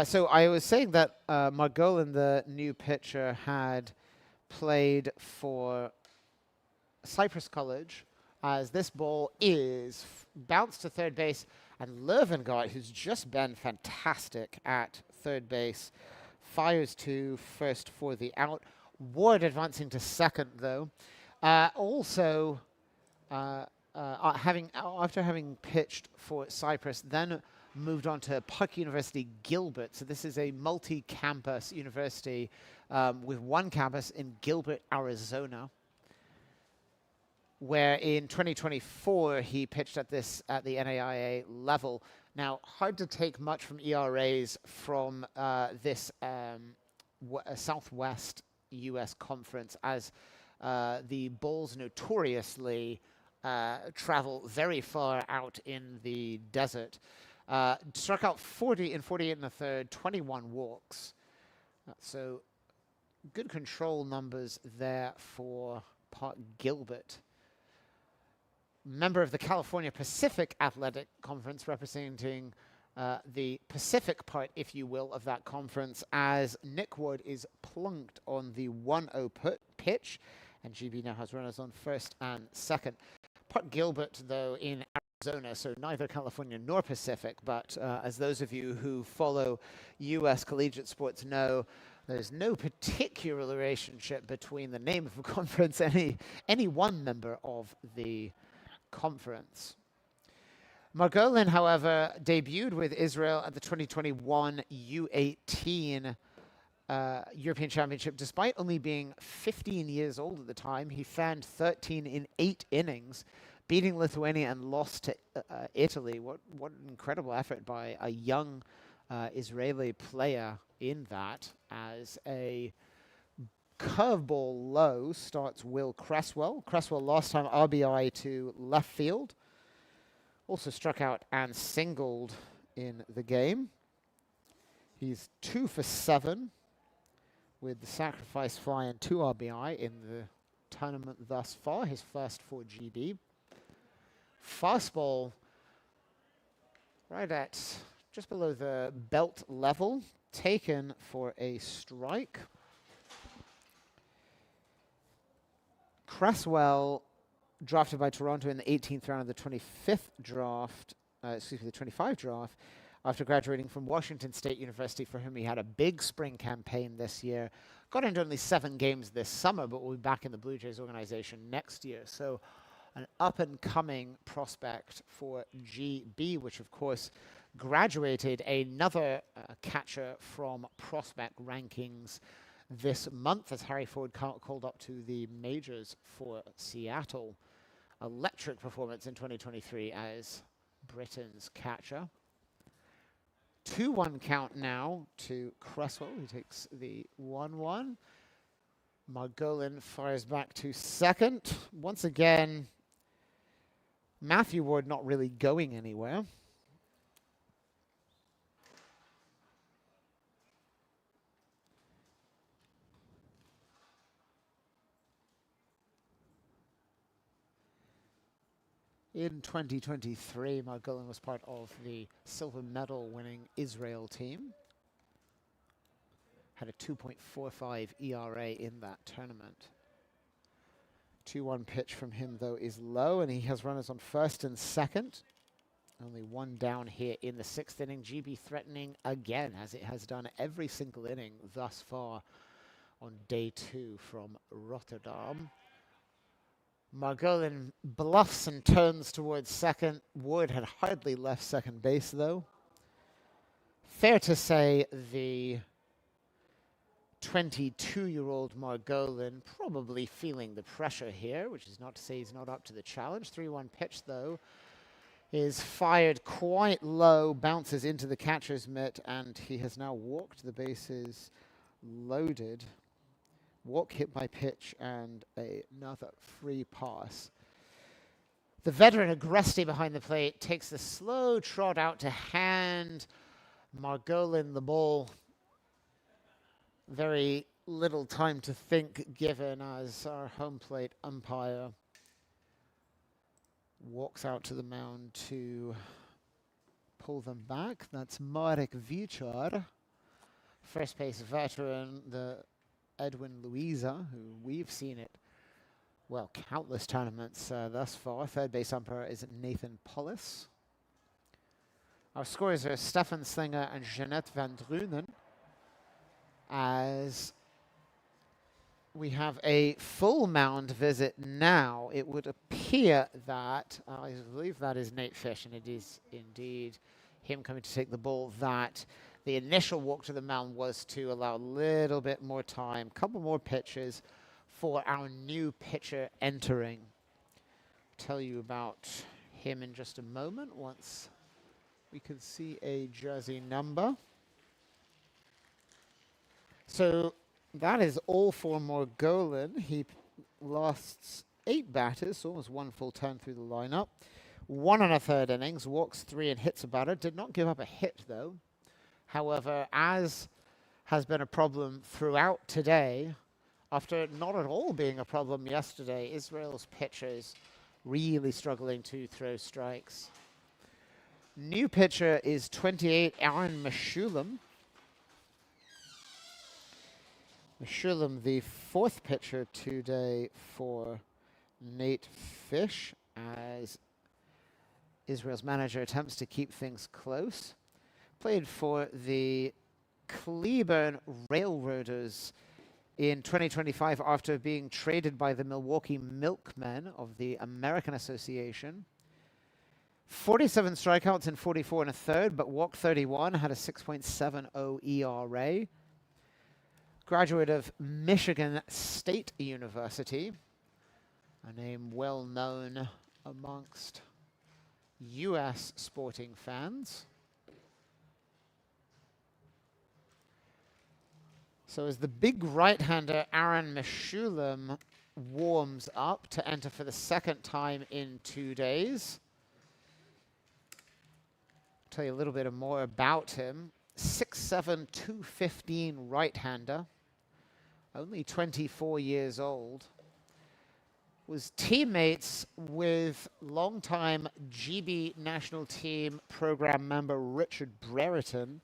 So I was saying that Margolin, the new pitcher, had played for Cypress College, as this ball is bounced to third base, and Löwengaard, who's just been fantastic at third base, fires to first for the out. Ward advancing to second, though. After having pitched for Cypress, then moved on to Park University Gilbert. So this is a multi-campus university with one campus in Gilbert, Arizona, where in 2024 he pitched at the NAIA level. Now, hard to take much from ERAs from this Southwest U.S. conference, as the Bulls notoriously travel very far out in the desert. Struck out 40 in 48 and a third, 21 walks. So good control numbers there for Park Gilbert. Member of the California Pacific Athletic Conference, representing the Pacific part, if you will, of that conference, as Nick Ward is plunked on the 1-0 pitch, and GB now has runners on first and second. Park Gilbert, though, in Arizona, so neither California nor Pacific, but as those of you who follow U.S. collegiate sports know, there's no particular relationship between the name of a conference and any one member of the conference. Margolin, however, debuted with Israel at the 2021 U18 European Championship. Despite only being 15 years old at the time, he fanned 13 in 8 innings, beating Lithuania and lost to Italy. What an incredible effort by a young Israeli player in that. As a curveball low starts Will Cresswell. Cresswell last time RBI to left field. Also struck out and singled in the game. He's 2 for 7 with the sacrifice fly and 2 RBI in the tournament thus far. His first for GB. Fastball right at just below the belt level, taken for a strike. Cresswell, drafted by Toronto in the 18th round of the 25th draft, the 25 draft, after graduating from Washington State University, for whom he had a big spring campaign this year. Got into only 7 games this summer, but will be back in the Blue Jays organization next year. So an up-and-coming prospect for GB, which of course graduated another catcher from prospect rankings this month as Harry Ford called up to the majors for Seattle. Electric performance in 2023 as Britain's catcher. 2-1 count now to Cresswell, who takes the 1-1. Margolin fires back to second. Once again, Matthew Ward not really going anywhere. In 2023, Margolin was part of the silver medal winning Israel team. Had a 2.45 ERA in that tournament. 2-1 pitch from him, though, is low, and he has runners on first and second. Only one down here in the sixth inning. GB threatening again, as it has done every single inning thus far on day 2 from Rotterdam. Margolin bluffs and turns towards second. Wood had hardly left second base, though. Fair to say the 22-year-old Margolin probably feeling the pressure here, which is not to say he's not up to the challenge. 3-1 pitch, though, is fired quite low, bounces into the catcher's mitt, and he has now walked the bases loaded. Walk hit by pitch and another free pass. The veteran Agresti behind the plate takes the slow trot out to hand Margolin the ball. Very little time to think given as our home plate umpire walks out to the mound to pull them back. That's Marek Vichar, first base veteran, the Edwin Luisa, who we've seen it, well, countless tournaments thus far. Third base umpire is Nathan Pullis. Our scorers are Stefan Slinger and Jeanette van Drunen, as we have a full mound visit now. It would appear that, I believe that is Nate Fish, and it is indeed him coming to take the ball, that the initial walk to the mound was to allow a little bit more time, a couple more pitches for our new pitcher entering. Tell you about him in just a moment once we can see a jersey number. So that is all for Margolin. He lasts 8 batters, so almost 1 full turn through the lineup. 1 1/3 innings, walks 3 and hits a batter. Did not give up a hit, though. However, as has been a problem throughout today, after not at all being a problem yesterday, Israel's pitchers really struggling to throw strikes. New pitcher is 28, Aaron Meshulam. Meshulam, the 4th pitcher today for Nate Fish, as Israel's manager attempts to keep things close. Played for the Cleburne Railroaders in 2025 after being traded by the Milwaukee Milkmen of the American Association. 47 strikeouts in 44 1/3, but walked 31, had a 6.70 ERA. Graduate of Michigan State University, a name well known amongst U.S. sporting fans. So as the big right-hander Aaron Meshulam warms up to enter for the 2nd time in 2 days. Tell you a little bit more about him. 6'7", 215 right-hander, only 24 years old. Was teammates with longtime GB national team program member Richard Brereton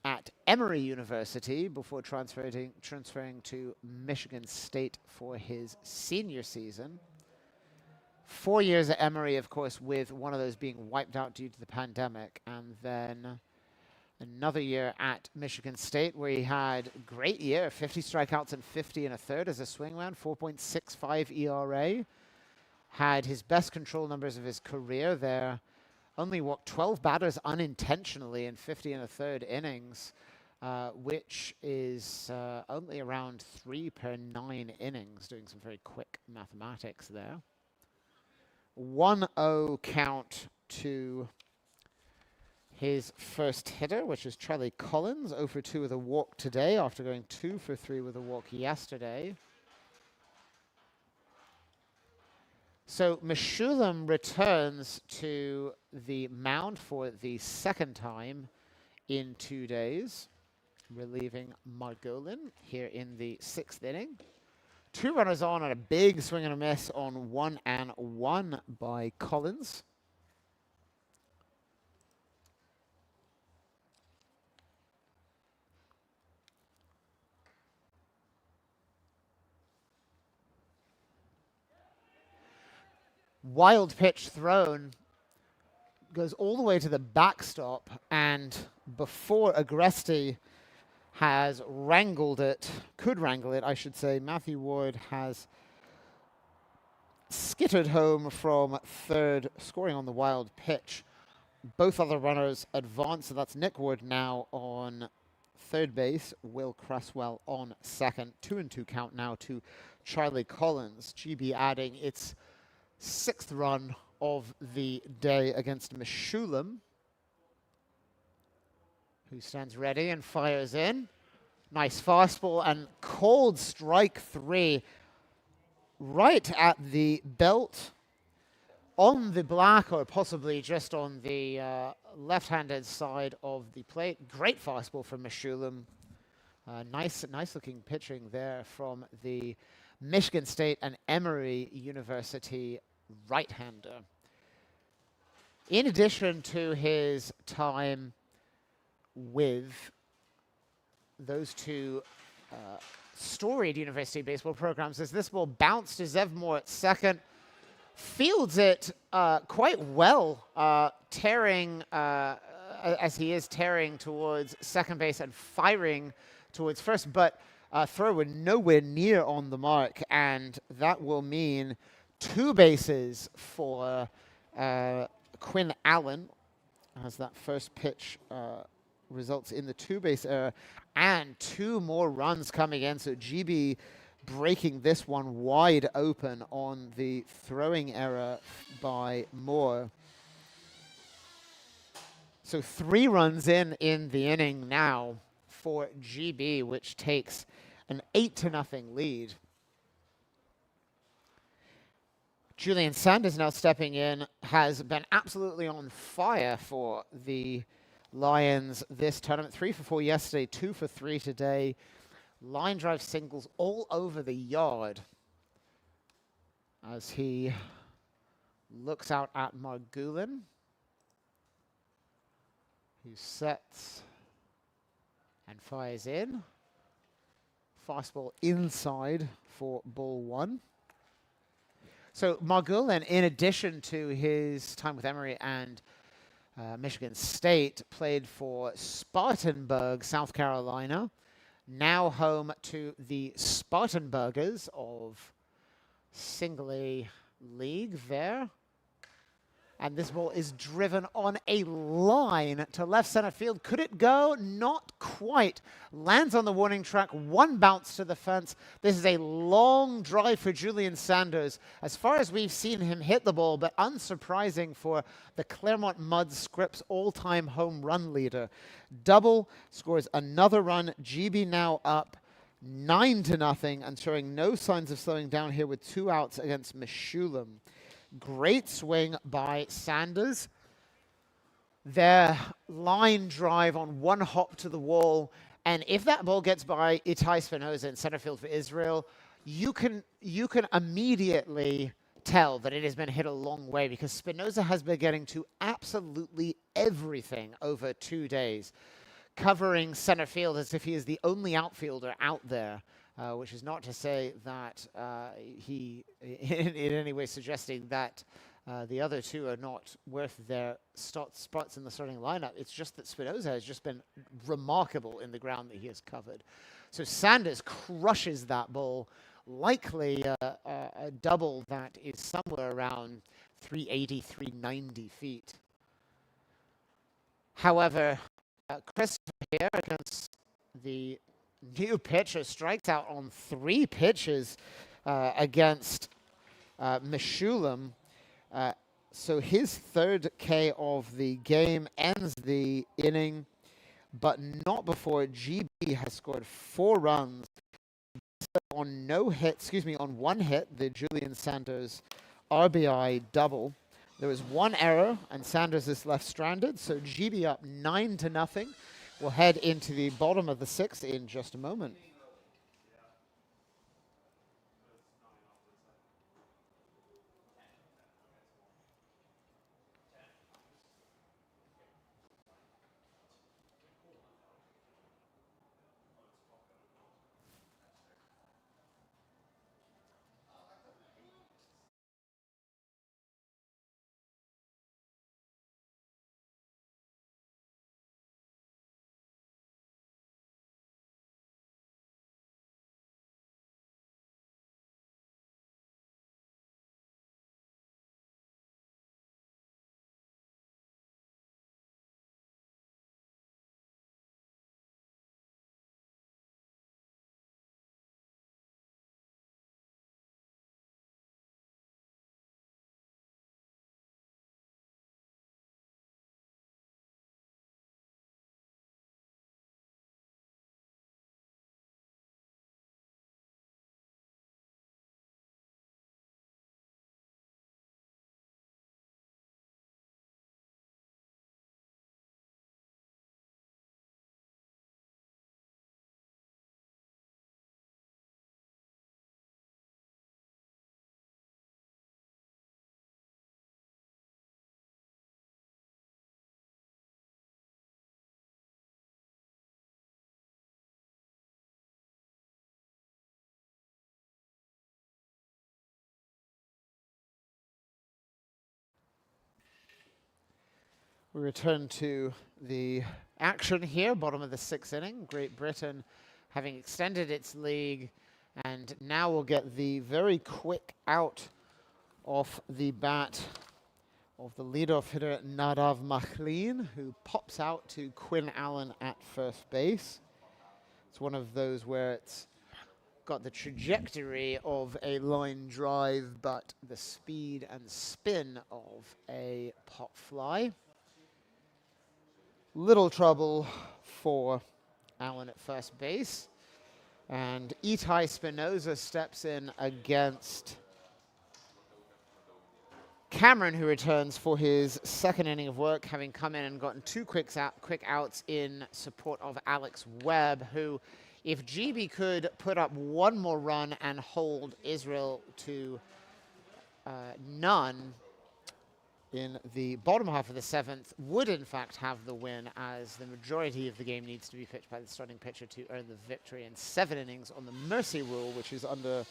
at Emory University before transferring to Michigan State for his senior season. 4 years at Emory, of course, with one of those being wiped out due to the pandemic, and then another year at Michigan State where he had a great year, 50 strikeouts and 50 1/3 as a swingman, 4.65 ERA. had his best control numbers of his career there. Only walked 12 batters unintentionally in 50 and a third innings, which is only around 3 per 9 innings, doing some very quick mathematics there. 1-0 count to his first hitter, which is Charlie Collins, 0 for 2 with a walk today after going 2 for 3 with a walk yesterday. So Meshulam returns to the mound for the second time in 2 days, relieving Margolin here in the 6th inning. 2 runners on and a big swing and a miss on 1-1 by Collins. Wild pitch thrown, goes all the way to the backstop, and before Agresti has could wrangle it, I should say, Matthew Ward has skittered home from third, scoring on the wild pitch. Both other runners advance, so that's Nick Ward now on third base, Will Cresswell on second. 2-2 count now to Charlie Collins. GB adding its 6th run of the day against Meshulam, who stands ready and fires in. Nice fastball and cold strike 3 right at the belt, on the black, or possibly just on the left-handed side of the plate. Great fastball from Meshulam. Nice looking pitching there from the Michigan State and Emory University right-hander. In addition to his time with those two storied University baseball programs, as this ball bounced to Zev Moore at second, fields it quite well, tearing as he is tearing towards second base and firing towards first, but thrower nowhere near on the mark, and that will mean 2 bases for Quinn Allen, as that first pitch results in the 2-base error, and 2 more runs coming in. So GB breaking this one wide open on the throwing error by Moore. So 3 runs in the inning now for GB, which takes an 8-0 lead. Julian Sanders now stepping in, has been absolutely on fire for the Lions this tournament. 3 for 4 yesterday, 2 for 3 today. Line drive singles all over the yard as he looks out at Margolin, who sets and fires in. Fastball inside for ball 1. So Margolin, in addition to his time with Emory and Michigan State, played for Spartanburg, South Carolina, now home to the Spartanburgers of Single A League there. And this ball is driven on a line to left center field. Could it go? Not quite. Lands on the warning track. 1 bounce to the fence. This is a long drive for Julian Sanders, as far as we've seen him hit the ball, but unsurprising for the Claremont Mud Scripps all-time home run leader. Double, scores another run. GB now up 9-0 and showing no signs of slowing down here with 2 outs against Meshulam. Great swing by Sanders. Their line drive on 1 hop to the wall. And if that ball gets by Itai Spinoza in center field for Israel, you can immediately tell that it has been hit a long way, because Spinoza has been getting to absolutely everything over 2 days, covering center field as if he is the only outfielder out there. Which is not to say that he, in any way, suggesting that the other 2 are not worth their spots in the starting lineup. It's just that Spinoza has just been remarkable in the ground that he has covered. So Sanders crushes that ball likely a double that is somewhere around 380, 390 feet. However, Christopher here against the new pitcher strikes out on 3 pitches against Meshulam. So his third K of the game ends the inning, but not before GB has scored 4 runs on on 1 hit, the Julian Sanders RBI double. There was 1 error, and Sanders is left stranded, so GB up 9-0. We'll head into the bottom of the 6th in just a moment. We return to the action here, bottom of the 6th inning. Great Britain having extended its lead, and now we'll get the very quick out off the bat of the leadoff hitter Nadav Machlin, who pops out to Quinn Allen at first base. It's one of those where it's got the trajectory of a line drive, but the speed and spin of a pop fly. Little trouble for Allen at first base. And Itai Spinoza steps in against Cameron, who returns for his 2nd inning of work, having come in and gotten 2 quick outs in support of Alex Webb, who, if GB could put up 1 more run and hold Israel to none in the bottom half of the 7th, would in fact have the win, as the majority of the game needs to be pitched by the starting pitcher to earn the victory in 7 innings on the mercy rule, which is under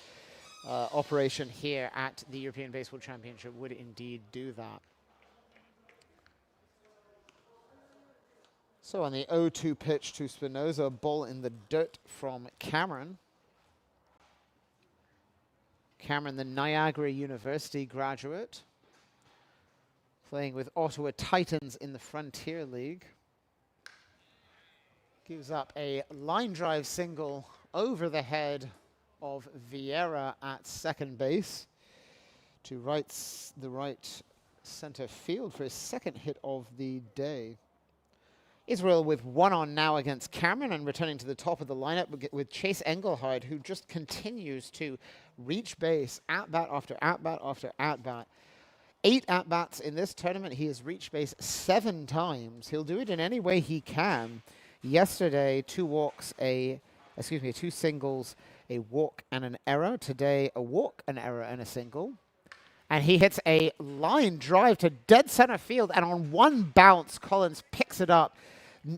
operation here at the European Baseball Championship, would indeed do that. So on the 0-2 pitch to Spinoza, ball in the dirt from Cameron. Cameron, the Niagara University graduate, playing with Ottawa Titans in the Frontier League. Gives up a line drive single over the head of Vieira at second base to the right center field for his 2nd hit of the day. Israel with 1 on now against Cameron, and returning to the top of the lineup with Chase Engelhard, who just continues to reach base at-bat after at-bat after at-bat. 8 at-bats in this tournament. He has reached base 7 times. He'll do it in any way he can. Yesterday, 2 singles, a walk and an error. Today, a walk, an error, and a single. And he hits a line drive to dead center field, and on 1 bounce, Collins picks it up.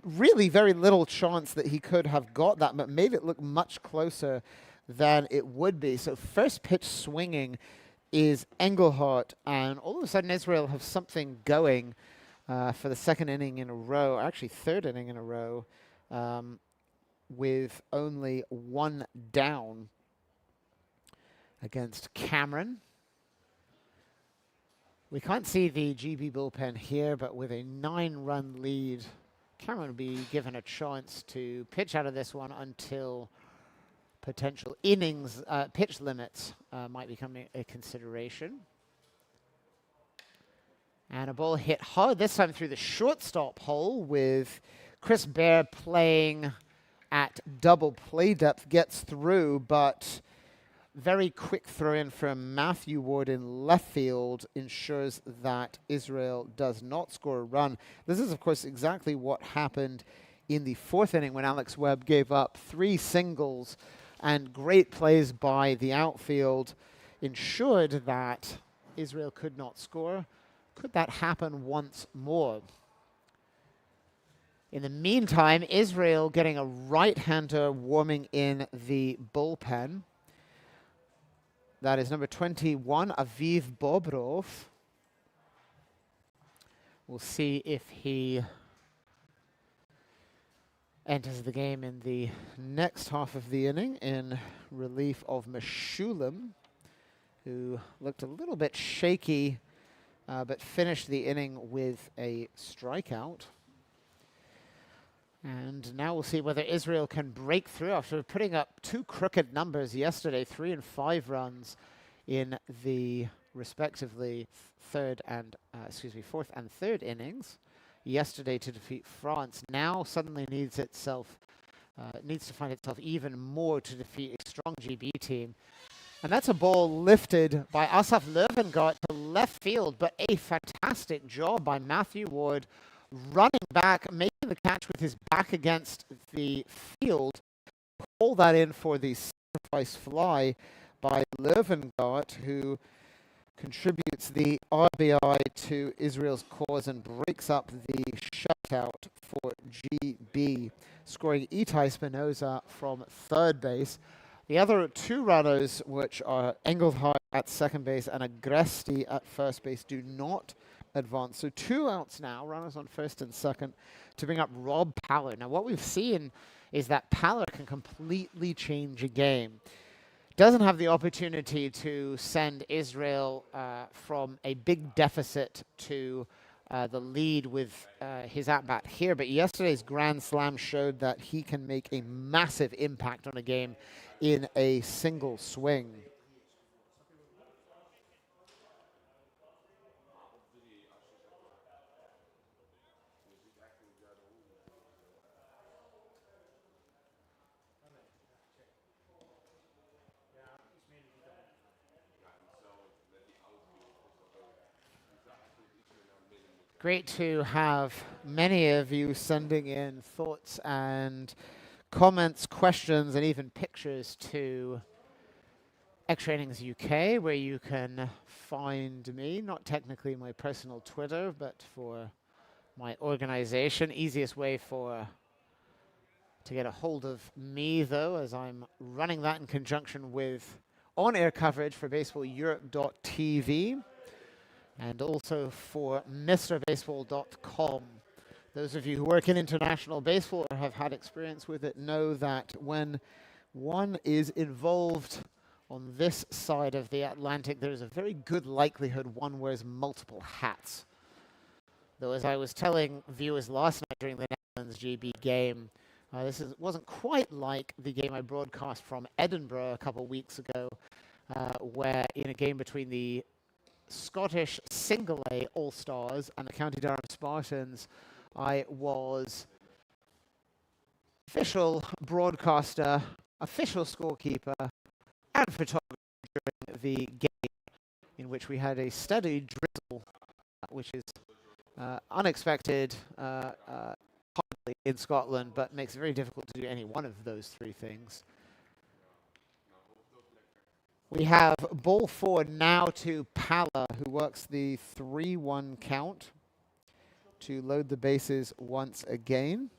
Really very little chance that he could have got that, but made it look much closer than it would be. So first pitch swinging is Engelhardt, and all of a sudden Israel have something going for the 2nd inning in a row, actually 3rd inning in a row, with only 1 down. against Cameron. We can't see the GB bullpen here, but with a 9-run lead, Cameron will be given a chance to pitch out of this one until potential innings, pitch limits might become a consideration. And a ball hit hard, this time through the shortstop hole, with Chris Bear playing at double play depth, gets through, but very quick throw in from Matthew Ward in left field ensures that Israel does not score a run. This is, of course, exactly what happened in the 4th inning when Alex Webb gave up 3 singles, and great plays by the outfield ensured that Israel could not score. Could that happen once more? In the meantime, Israel getting a right-hander warming in the bullpen. That is number 21, Aviv Bobrov. We'll see if he enters the game in the next half of the inning in relief of Meshulam, who looked a little bit shaky, but finished the inning with a strikeout. And now we'll see whether Israel can break through after putting up 2 crooked numbers yesterday, 3 and 5 runs in the respectively 4th and 3rd innings yesterday to defeat France. Now suddenly needs to find itself even more to defeat a strong GB team. And that's a ball lifted by Asaf Löwengardt to left field, but a fantastic job by Matthew Ward running back, making the catch with his back against the field, pull that in for the sacrifice fly by Löwengardt, who contributes the RBI to Israel's cause and breaks up the shutout for GB, scoring Itai Spinoza from 3rd base. The other 2 runners, which are Engelhardt at 2nd base and Agresti at 1st base, do not advance. So 2 outs now, runners on 1st and 2nd, to bring up Rob Pallor. Now what we've seen is that Pallor can completely change a game. Doesn't have the opportunity to send Israel from a big deficit to the lead with his at-bat here, but yesterday's Grand Slam showed that he can make a massive impact on a game in a single swing. Great to have many of you sending in thoughts and comments, questions, and even pictures to Extra Innings UK, where you can find me, not technically my personal Twitter, but for my organization. Easiest way to get a hold of me, though, as I'm running that in conjunction with on-air coverage for BaseballEurope.tv. and also for MrBaseball.com. Those of you who work in international baseball or have had experience with it know that when one is involved on this side of the Atlantic, there's a very good likelihood one wears multiple hats. Though, as I was telling viewers last night during the Netherlands GB game, wasn't quite like the game I broadcast from Edinburgh a couple weeks ago, where in a game between the Scottish Single A All-Stars and the County Durham Spartans, I was official broadcaster, official scorekeeper, and photographer during the game, in which we had a steady drizzle, which is unexpected hardly in Scotland, but makes it very difficult to do any one of those 3 things. We have ball 4 now to Pallor, who works the 3-1 count to load the bases once again.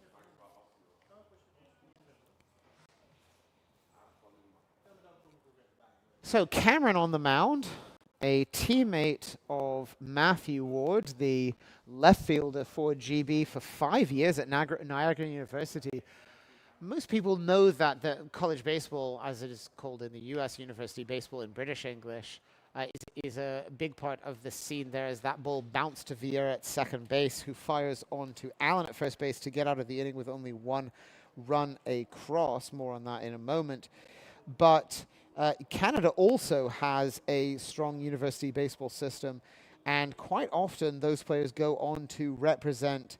So Cameron on the mound, a teammate of Matthew Ward, the left fielder for GB for 5 years at Niagara University. most people know that the college baseball, as it is called in the U.S., university baseball in British English, is a big part of the scene there as that ball bounced to Vieira at second base, who fires on to Allen at first base to get out of the inning with only one run across. More on that in a moment. But Canada also has a strong university baseball system, and quite often those players go on to represent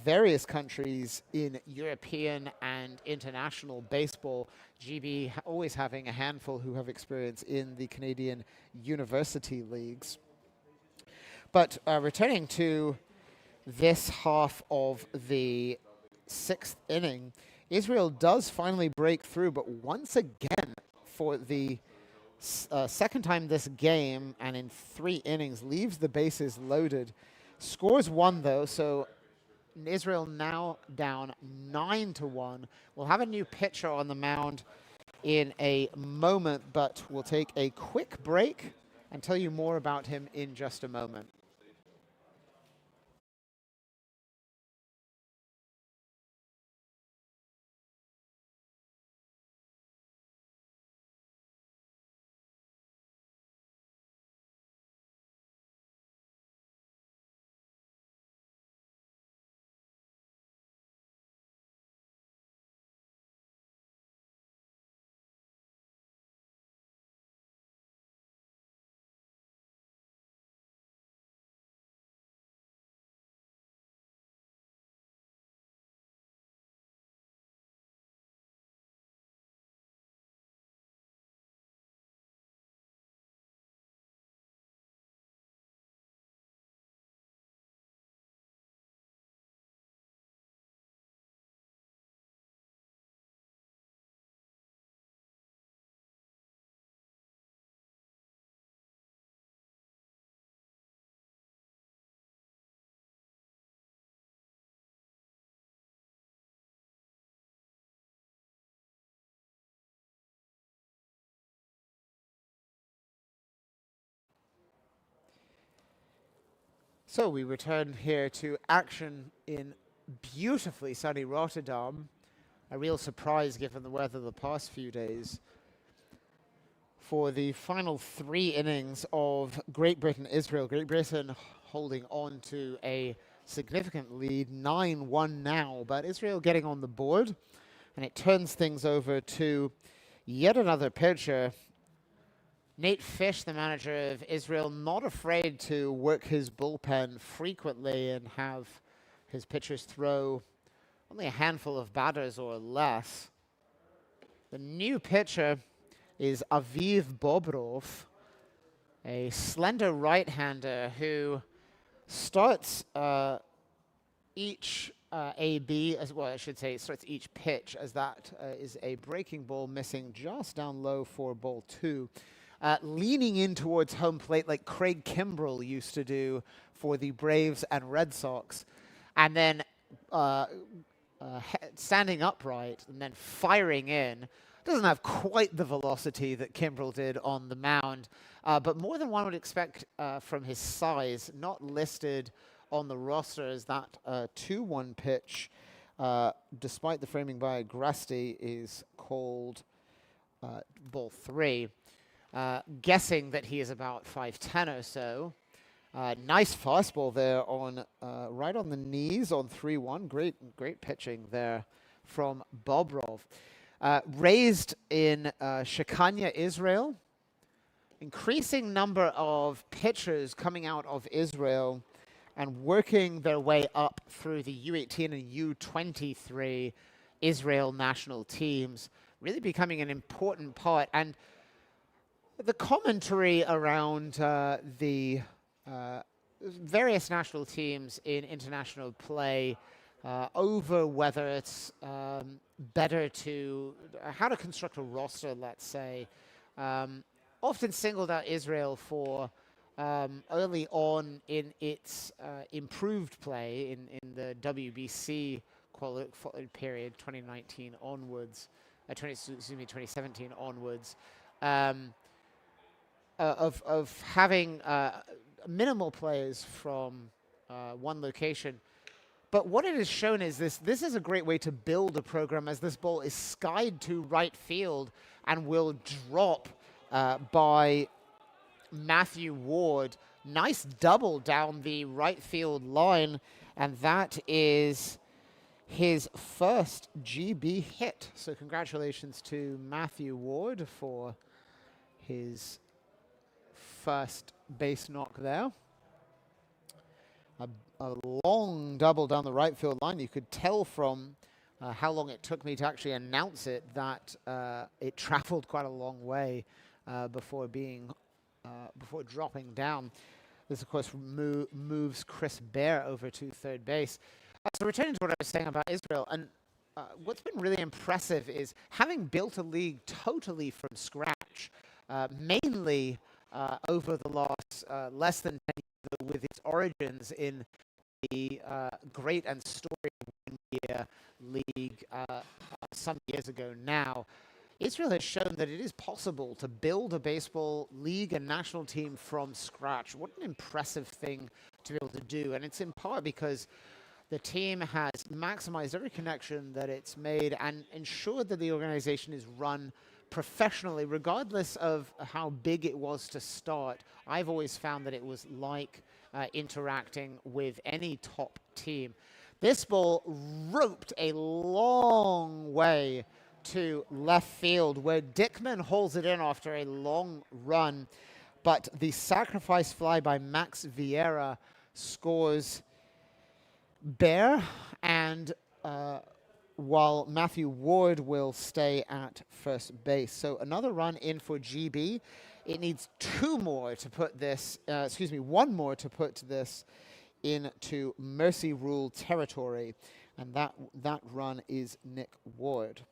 various countries in European and international baseball. GB always having a handful who have experience in the Canadian university leagues. But returning to this half of the sixth inning, Israel does finally break through, but once again, for the second time this game and in 3 innings, leaves the bases loaded. Scores 1 though, so Israel now down 9-1. We'll have a new pitcher on the mound in a moment, but we'll take a quick break and tell you more about him in just a moment. So we return here to action in beautifully sunny Rotterdam. A real surprise given the weather the past few days. For the final 3 innings of Great Britain-Israel. Great Britain holding on to a significant lead, 9-1 now, but Israel getting on the board, and it turns things over to yet another pitcher. Nate Fish, the manager of Israel, not afraid to work his bullpen frequently and have his pitchers throw only a handful of batters or less. The new pitcher is Aviv Bobrov, a slender right-hander who starts each AB, as well, I should say, starts each pitch as that is a breaking ball missing just down low for ball 2. Leaning in towards home plate like Craig Kimbrell used to do for the Braves and Red Sox, and then standing upright and then firing in. Doesn't have quite the velocity that Kimbrell did on the mound, but more than one would expect from his size. Not listed on the roster as that 2-1 pitch, despite the framing by Grasty, is called ball 3. Guessing that he is about 5'10" or so. Nice fastball there on right on the knees on 3-1. Great pitching there from Bobrov. Raised in Shekania, Israel. Increasing number of pitchers coming out of Israel and working their way up through the U18 and U23 Israel national teams. Really becoming an important part. And the commentary around the various national teams in international play over whether it's better to, how to construct a roster, let's say, often singled out Israel for early on in its improved play in the WBC period, 2019 onwards, 2017 onwards. Of having minimal players from one location, But what it has shown is this is a great way to build a program, as this ball is skied to right field and will drop by Matthew Ward. Nice double down the right field line, and that is his first GB hit. So congratulations to Matthew Ward for his first base knock there. A long double down the right field line. You could tell from how long it took me to actually announce it that it traveled quite a long way before dropping down. This, of course, moves Chris Bear over to third base. So returning to what I was saying about Israel, and what's been really impressive is having built a league totally from scratch, mainly over the last less than 10 years, with its origins in the great and storied one-year league some years ago now. Israel has shown that it is possible to build a baseball league and national team from scratch. What an impressive thing to be able to do. And it's in part because the team has maximized every connection that it's made and ensured that the organization is run professionally, regardless of how big it was to start. I've always found that it was like interacting with any top team. This ball roped a long way to left field, where Dickman holds it in after a long run, but the sacrifice fly by Max Vieira scores Bear, and while Matthew Ward will stay at first base. So another run in for GB. It needs one more to put this into mercy rule territory, and that run is Nick Ward.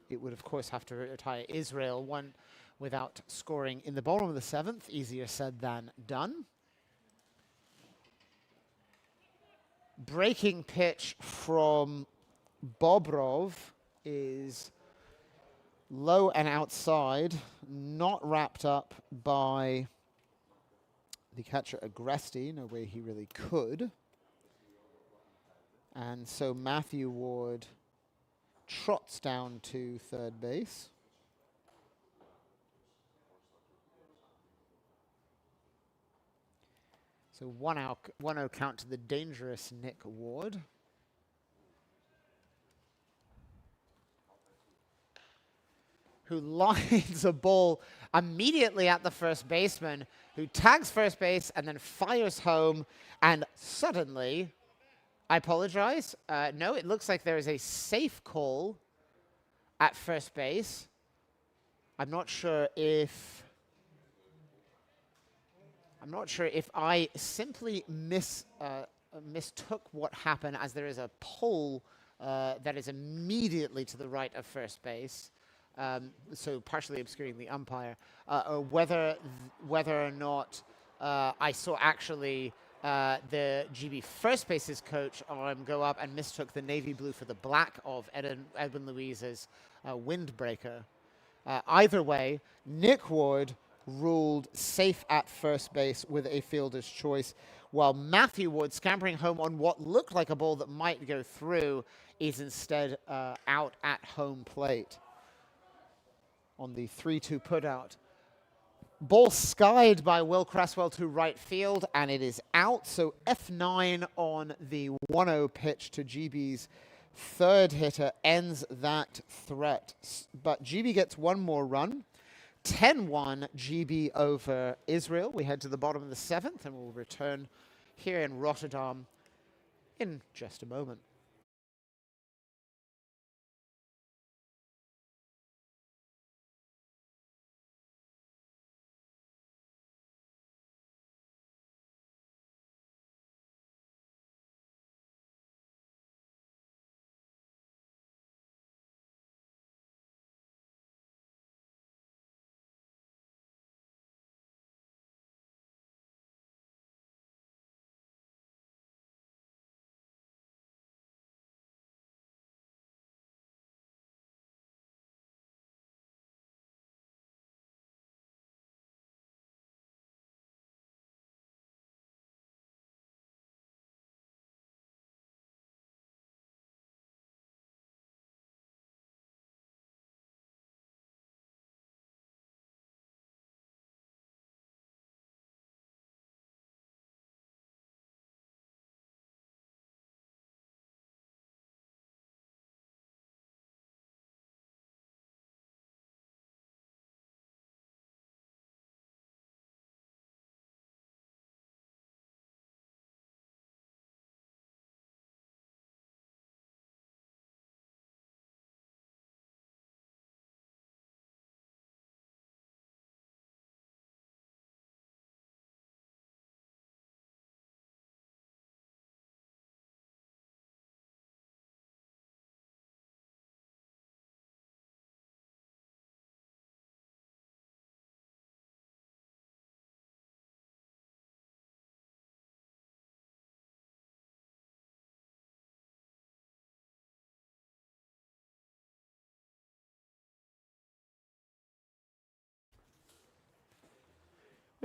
It would, of course, have to retire Israel, one without scoring in the bottom of the seventh. Easier said than done. Breaking pitch from Bobrov is low and outside, not wrapped up by the catcher Agresti. No way he really could. And so Matthew Ward trots down to third base. So 1-0 count to the dangerous Nick Ward. Who lines a ball immediately at the first baseman, who tags first base and then fires home, and suddenly, I apologize, no, it looks like there is a safe call at first base. I'm not sure if I simply mistook what happened, as there is a pole that is immediately to the right of first base, so partially obscuring the umpire, or whether or not I saw actually the GB first base's coach go up and mistook the navy blue for the black of Edwin Luiz's windbreaker. Either way, Nick Ward ruled safe at first base with a fielder's choice, while Matthew Ward, scampering home on what looked like a ball that might go through, is instead out at home plate on the 3-2 putout. Ball skied by Will Cresswell to right field, and it is out. So F9 on the 1-0 pitch to GB's third hitter ends that threat. But GB gets one more run. 10-1 GB over Israel. We head to the bottom of the seventh, and we'll return here in Rotterdam in just a moment.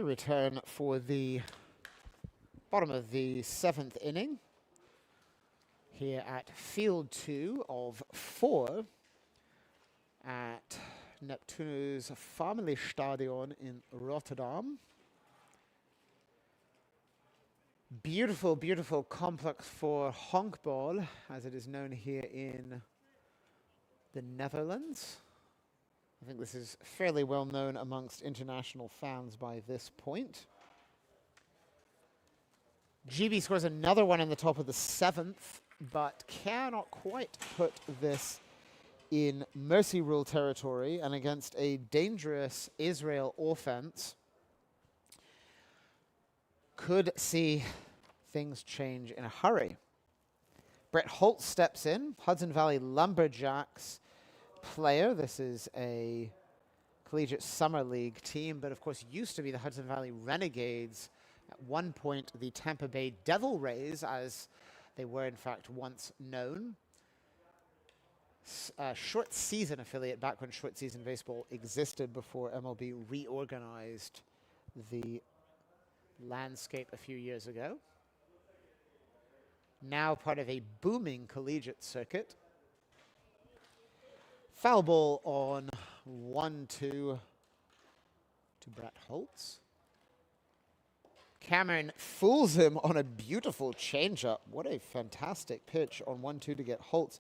We return for the bottom of the 7th inning here at Field 2 of 4 at Neptunus Familiestadion in Rotterdam. Beautiful, beautiful complex for honkbal, as it is known here in the Netherlands. I think this is fairly well known amongst international fans by this point. GB scores another one in the top of the 7th, but cannot quite put this in mercy rule territory, and against a dangerous Israel offense could see things change in a hurry. Brett Holt steps in, Hudson Valley Lumberjacks player. This is a collegiate summer league team, but of course used to be the Hudson Valley Renegades, at one point the Tampa Bay Devil Rays, as they were in fact once known. Short season affiliate back when short season baseball existed, before MLB reorganized the landscape a few years ago. Now part of a booming collegiate circuit. Foul ball on 1-2 to Brett Holtz. Cameron fools him on a beautiful changeup. What a fantastic pitch on 1-2 to get Holtz.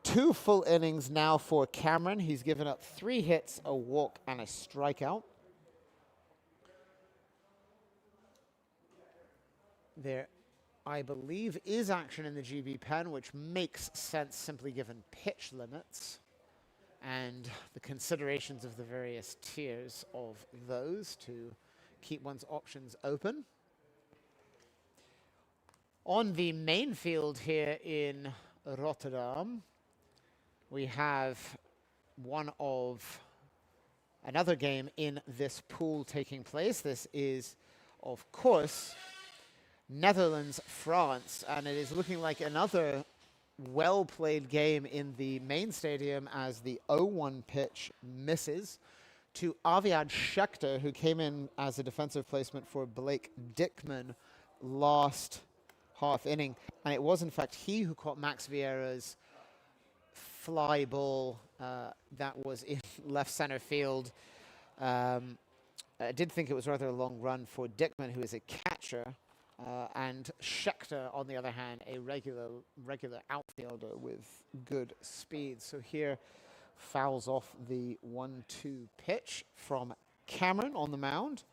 2 full innings now for Cameron. He's given up 3 hits, a walk, and a strikeout. There, I believe, is action in the GB pen, which makes sense simply given pitch limits and the considerations of the various tiers of those to keep one's options open. On the main field here in Rotterdam, we have another game in this pool taking place. This is, of course, Netherlands-France, and it is looking like another well-played game in the main stadium, as the 0-1 pitch misses to Aviad Schechter, who came in as a defensive placement for Blake Dickman last half inning. And it was, in fact, he who caught Max Vieira's fly ball that was in left center field. I did think it was rather a long run for Dickman, who is a catcher. And Schechter, on the other hand, a regular outfielder with good speed. So here fouls off the 1-2 pitch from Cameron on the mound.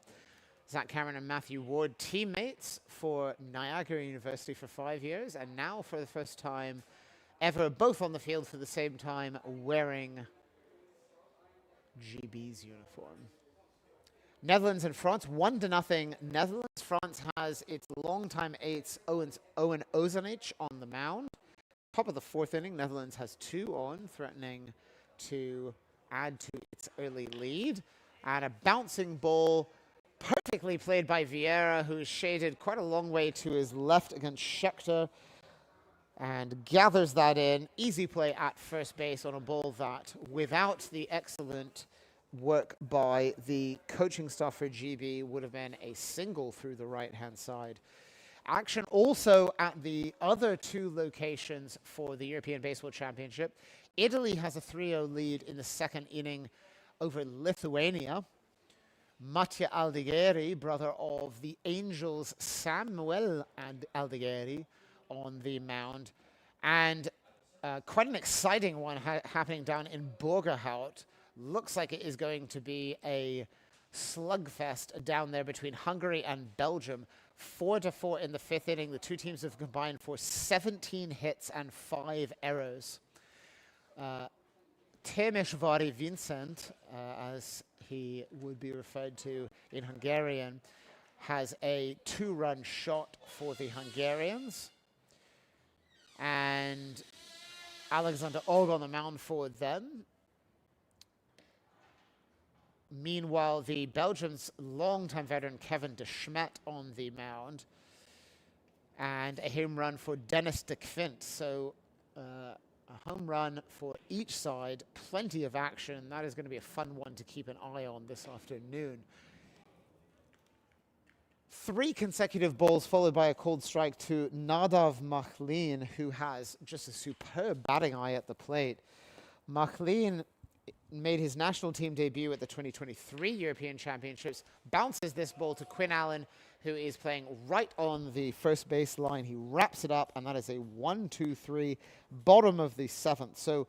Zach Cameron and Matthew Ward, teammates for Niagara University for 5 years, and now for the first time ever, both on the field for the same time, wearing GB's uniform. Netherlands and France, 1-0 Netherlands. France has its longtime ace Owen Ozanic on the mound. Top of the 4th inning, Netherlands has 2 on, threatening to add to its early lead. And a bouncing ball, perfectly played by Vieira, who is shaded quite a long way to his left against Schechter, and gathers that in. Easy play at first base on a ball that, without the excellent work by the coaching staff for GB, would have been a single through the right-hand side. Action also at the other 2 locations for the European Baseball Championship. Italy has a 3-0 lead in the 2nd inning over Lithuania. Mattia Aldegheri, brother of the Angels' Samuel Aldegheri, on the mound. And quite an exciting one happening down in Borgerhout. Looks like it is going to be a slugfest down there between Hungary and Belgium. 4-4 in the 5th inning. The 2 teams have combined for 17 hits and 5 errors. Temesvári Vincent, as he would be referred to in Hungarian, has a 2-run shot for the Hungarians. And Alexander Og on the mound for them. Meanwhile, the Belgians' longtime veteran Kevin De Smet on the mound, and a home run for Dennis de Kvint. So a home run for each side, plenty of action. That is going to be a fun one to keep an eye on this afternoon. 3 consecutive balls followed by a called strike to Nadav Machlin, who has just a superb batting eye at the plate. Machlin made his national team debut at the 2023 European Championships, bounces this ball to Quinn Allen, who is playing right on the first base line. He wraps it up, and that is a 1-2-3, bottom of the 7th. So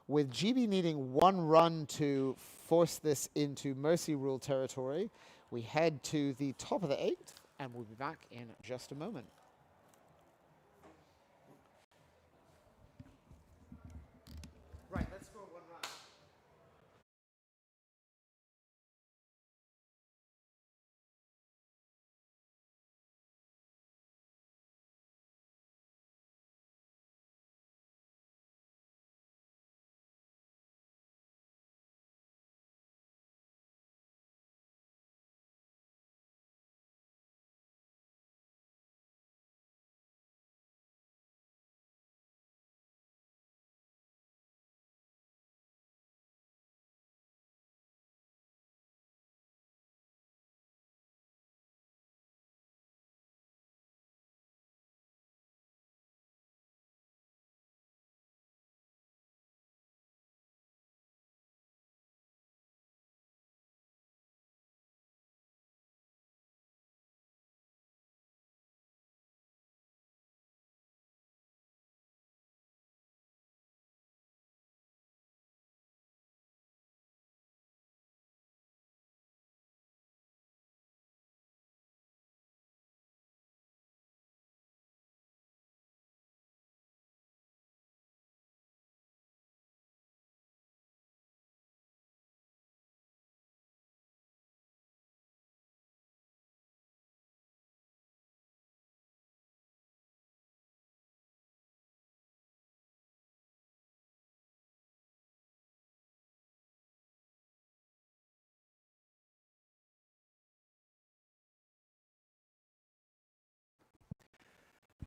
with GB needing 1 run to force this into mercy rule territory, we head to the top of the 8th, and we'll be back in just a moment. Right, let's score 1 run.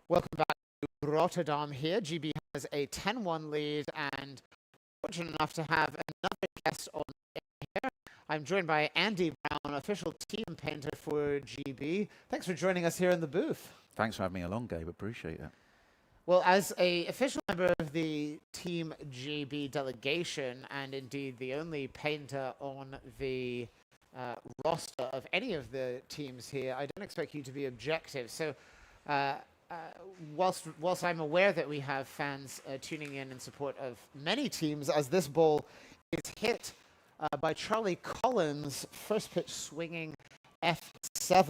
Welcome back to Rotterdam here. GB has a 10-1 lead, and fortunate enough to have another guest on here. I'm joined by Andy Brown, official team painter for GB. Thanks for joining us here in the booth. Thanks for having me along, Gabe. Appreciate it. Well, as an official member of the Team GB delegation, and indeed the only painter on the roster of any of the teams here, I don't expect you to be objective. So whilst I'm aware that we have fans tuning in support of many teams, as this ball is hit by Charlie Collins, first pitch swinging F7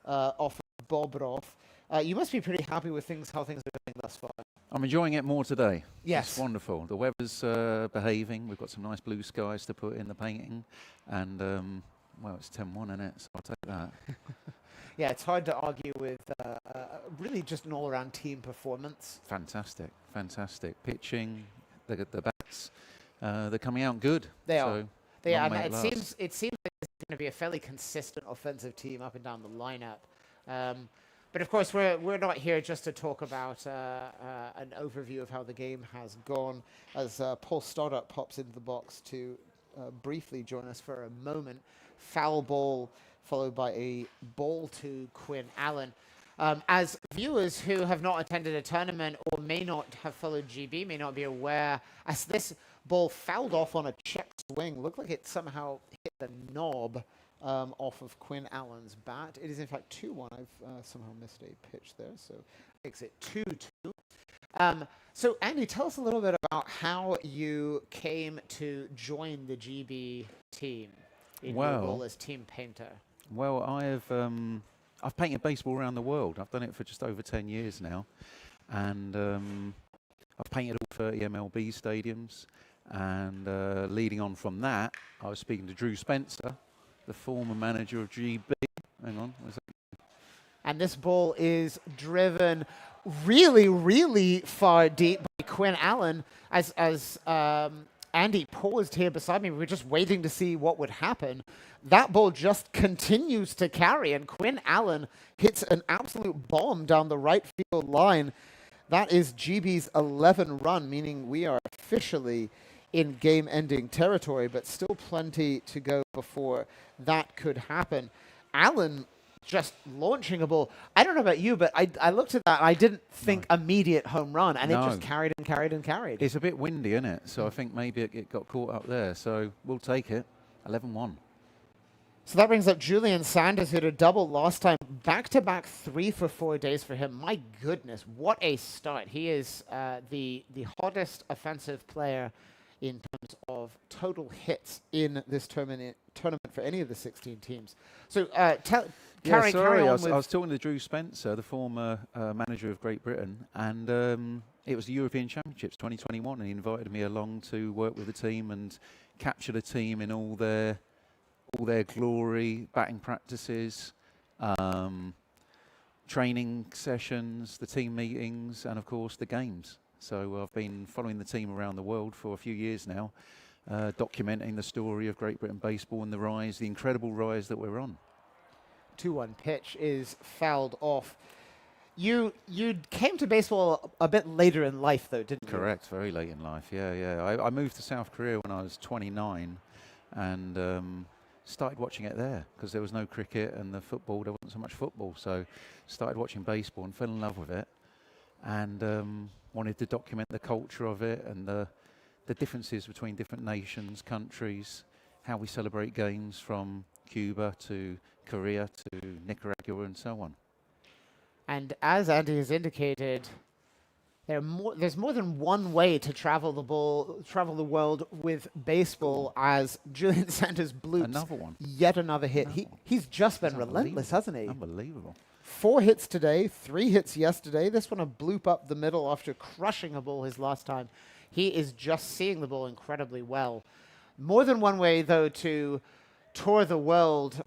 off of Bobrov. You must be pretty happy with how things are going thus far. I'm enjoying it more today. Yes. It's wonderful. The weather's behaving. We've got some nice blue skies to put in the painting. And, well, it's 10-1, isn't it? So I'll take that. Yeah, it's hard to argue with really just an all-around team performance. Fantastic. Fantastic. Pitching, the bats, they're coming out good. They are. They are. And last. it seems like it's going to be a fairly consistent offensive team up and down the lineup. But of course, we're not here just to talk about an overview of how the game has gone, as Paul Stoddart pops into the box to briefly join us for a moment. Foul ball followed by a ball to Quinn Allen. As viewers who have not attended a tournament or may not have followed GB, may not be aware, as this ball fouled off on a check swing, looked like it somehow hit the knob off of Quinn Allen's bat. It is in fact 2-1. I've somehow missed a pitch there, so makes it 2-2. So Andy, tell us a little bit about how you came to join the GB team in your role as team painter. Well, I've painted baseball around the world. I've done it for just over 10 years now. And I've painted all 30 MLB stadiums. And leading on from that, I was speaking to Drew Spencer, the former manager of GB. Hang on. And this ball is driven really, really far deep by Quinn Allen. As Andy paused here beside me, we were just waiting to see what would happen. That ball just continues to carry, and Quinn Allen hits an absolute bomb down the right field line. That is GB's 11 run, meaning we are officially in game-ending territory, but still plenty to go before that could happen. Allen just launching a ball. I don't know about you, but I looked at that and I didn't think immediate home run, and it No. just carried and carried and carried. It's a bit windy, isn't it? So I think maybe it got caught up there. So we'll take it. 11-1. So that brings up Julian Sanders, who had a double last time. Back-to-back 3 for 4 days for him. My goodness, what a start. He is the hottest offensive player in terms of total hits in this tournament for any of the 16 teams. So carry on I with... was talking to Drew Spencer, the former manager of Great Britain, and it was the European Championships 2021, and he invited me along to work with the team and capture the team in all their glory, batting practices, training sessions, the team meetings, and of course the games. So I've been following the team around the world for a few years now, documenting the story of Great Britain baseball and the incredible rise that we're on. 2-1 pitch is fouled off. You came to baseball a bit later in life, though, didn't you? Correct, very late in life, yeah. I moved to South Korea when I was 29 and started watching it there because there was no cricket and the football, there wasn't so much football. So started watching baseball and fell in love with it and wanted to document the culture of it and the differences between different nations, countries, how we celebrate games from Cuba to Korea to Nicaragua and so on. And as Andy has indicated, there's more than one way to travel the world with baseball, as Julian Sanders bloops Another one. yet another hit. Another one. He's just been It's relentless, hasn't he? Unbelievable. 4 hits today, 3 hits yesterday. This one a bloop up the middle after crushing a ball his last time. He is just seeing the ball incredibly well. More than one way, though, to tour the world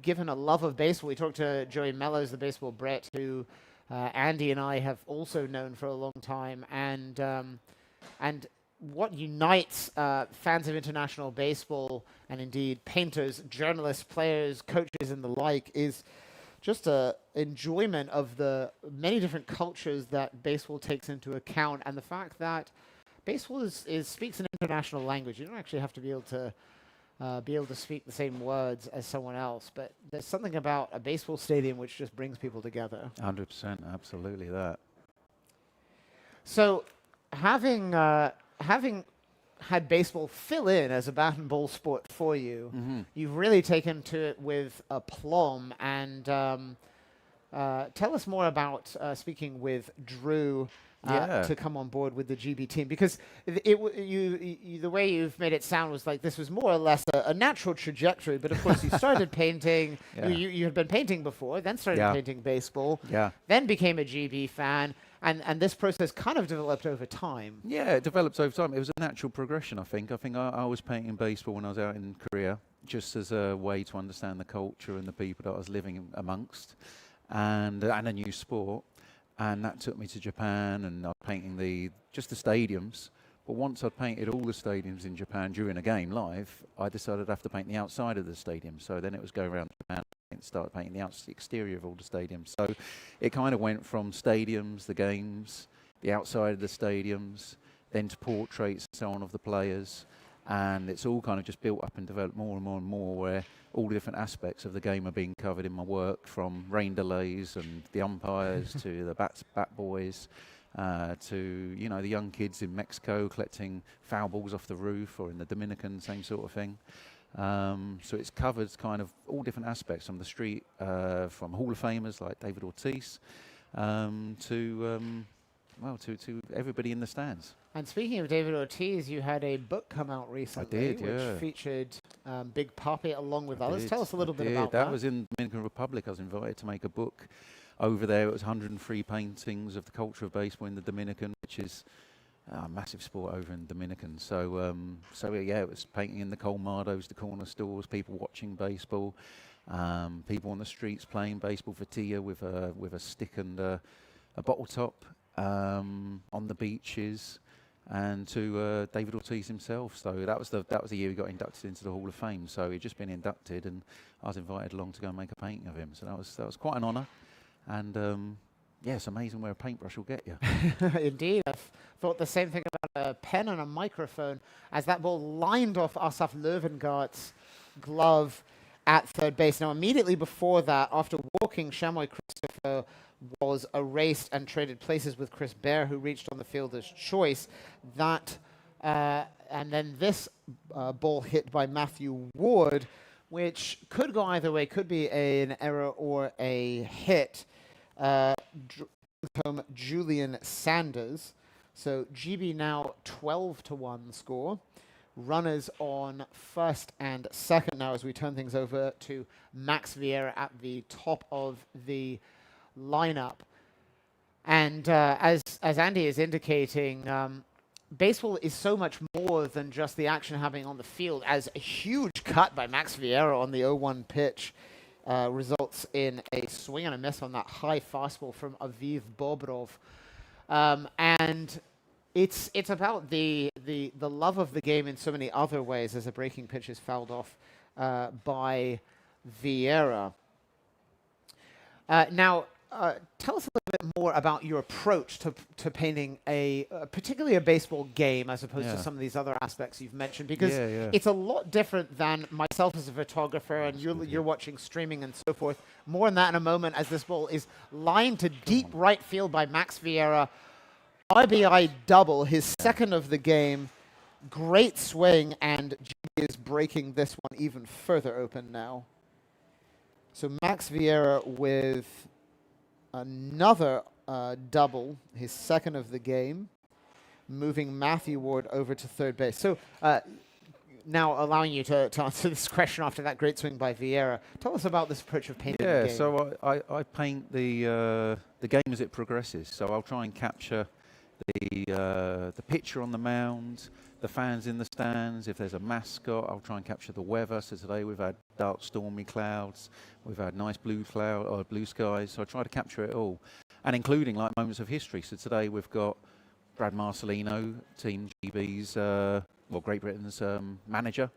given a love of baseball. We talked to Joey Mellows, the baseball Brit, who Andy and I have also known for a long time. And what unites fans of international baseball and indeed painters, journalists, players, coaches, and the like is just a enjoyment of the many different cultures that baseball takes into account, and the fact that baseball speaks an international language. You don't actually have to be able to speak the same words as someone else, but there's something about a baseball stadium which just brings people together. 100%, absolutely that. So having had baseball fill in as a bat and ball sport for you, you've really taken to it with aplomb. And tell us more about speaking with Drew to come on board with the GB team, because the way you've made it sound was like this was more or less a natural trajectory. But of course, you started painting. Yeah. You had been painting before, then started painting baseball, Yeah. then became a GB fan. And this process kind of developed over time. Yeah, it developed over time. It was a natural progression, I think. I was painting baseball when I was out in Korea, just as a way to understand the culture and the people that I was living amongst, and a new sport. And that took me to Japan, and I was painting the stadiums. But once I'd painted all the stadiums in Japan during a game live, I decided I'd have to paint the outside of the stadium. So then it was go around Japan and start painting the exterior of all the stadiums. So it kind of went from stadiums, the games, the outside of the stadiums, then to portraits and so on of the players. And it's all kind of just built up and developed more and more and more, where all the different aspects of the game are being covered in my work, from rain delays and the umpires to the bat boys, to the young kids in Mexico collecting foul balls off the roof, or in the Dominican, same sort of thing. So it's covered kind of all different aspects from the street, from Hall of Famers like David Ortiz, to everybody in the stands. And speaking of David Ortiz, you had a book come out recently, I did, yeah. which featured Big Papi along with others. did, Tell us a little I bit did. about that. That was in the Dominican Republic. I was invited to make a book over there. It was 103 paintings of the culture of baseball in the Dominican, which is a massive sport over in Dominican. So it was painting in the colmados, the corner stores, people watching baseball, people on the streets playing baseball for Tia with a stick and a bottle top, on the beaches, and to David Ortiz himself. So that was the year he got inducted into the Hall of Fame. So he'd just been inducted, and I was invited along to go and make a painting of him. So that was quite an honour, and it's amazing where a paintbrush will get you. Indeed. I've thought the same thing about a pen and a microphone as that ball lined off Asaf Löwengart's glove. at third base. Now, immediately before that, after walking, Chamois Christopher was erased and traded places with Chris Bear, who reached on the fielder's choice. And then this ball hit by Matthew Ward, which could go either way, could be an error or a hit. Home Julian Sanders. So GB now 12-1 score. Runners on first and second now as we turn things over to Max Vieira at the top of the lineup. And as Andy is indicating, baseball is so much more than just the action happening on the field, as a huge cut by Max Vieira on the 0-1 pitch results in a swing and a miss on that high fastball from Aviv Bobrov. And it's about the love of the game in so many other ways, as a breaking pitch is fouled off by Vieira. Now, tell us a little bit more about your approach to painting particularly a baseball game, as opposed to some of these other aspects you've mentioned, because it's a lot different than myself as a photographer, and you're watching streaming and so forth. More on that in a moment, as this ball is lined to deep right field by Max Vieira. RBI double, his second of the game. Great swing, and GB is breaking this one even further open now. So Max Vieira with another double, his second of the game, moving Matthew Ward over to third base. So now allowing you to answer this question after that great swing by Vieira, tell us about this approach of painting the game. Yeah, so I paint the game as it progresses. So I'll try and capture the pitcher on the mound, the fans in the stands. If there's a mascot, I'll try and capture the weather. So today we've had dark, stormy clouds. We've had nice blue skies. So I try to capture it all, and including like moments of history. So today we've got Brad Marcelino, Team GB's, Great Britain's manager,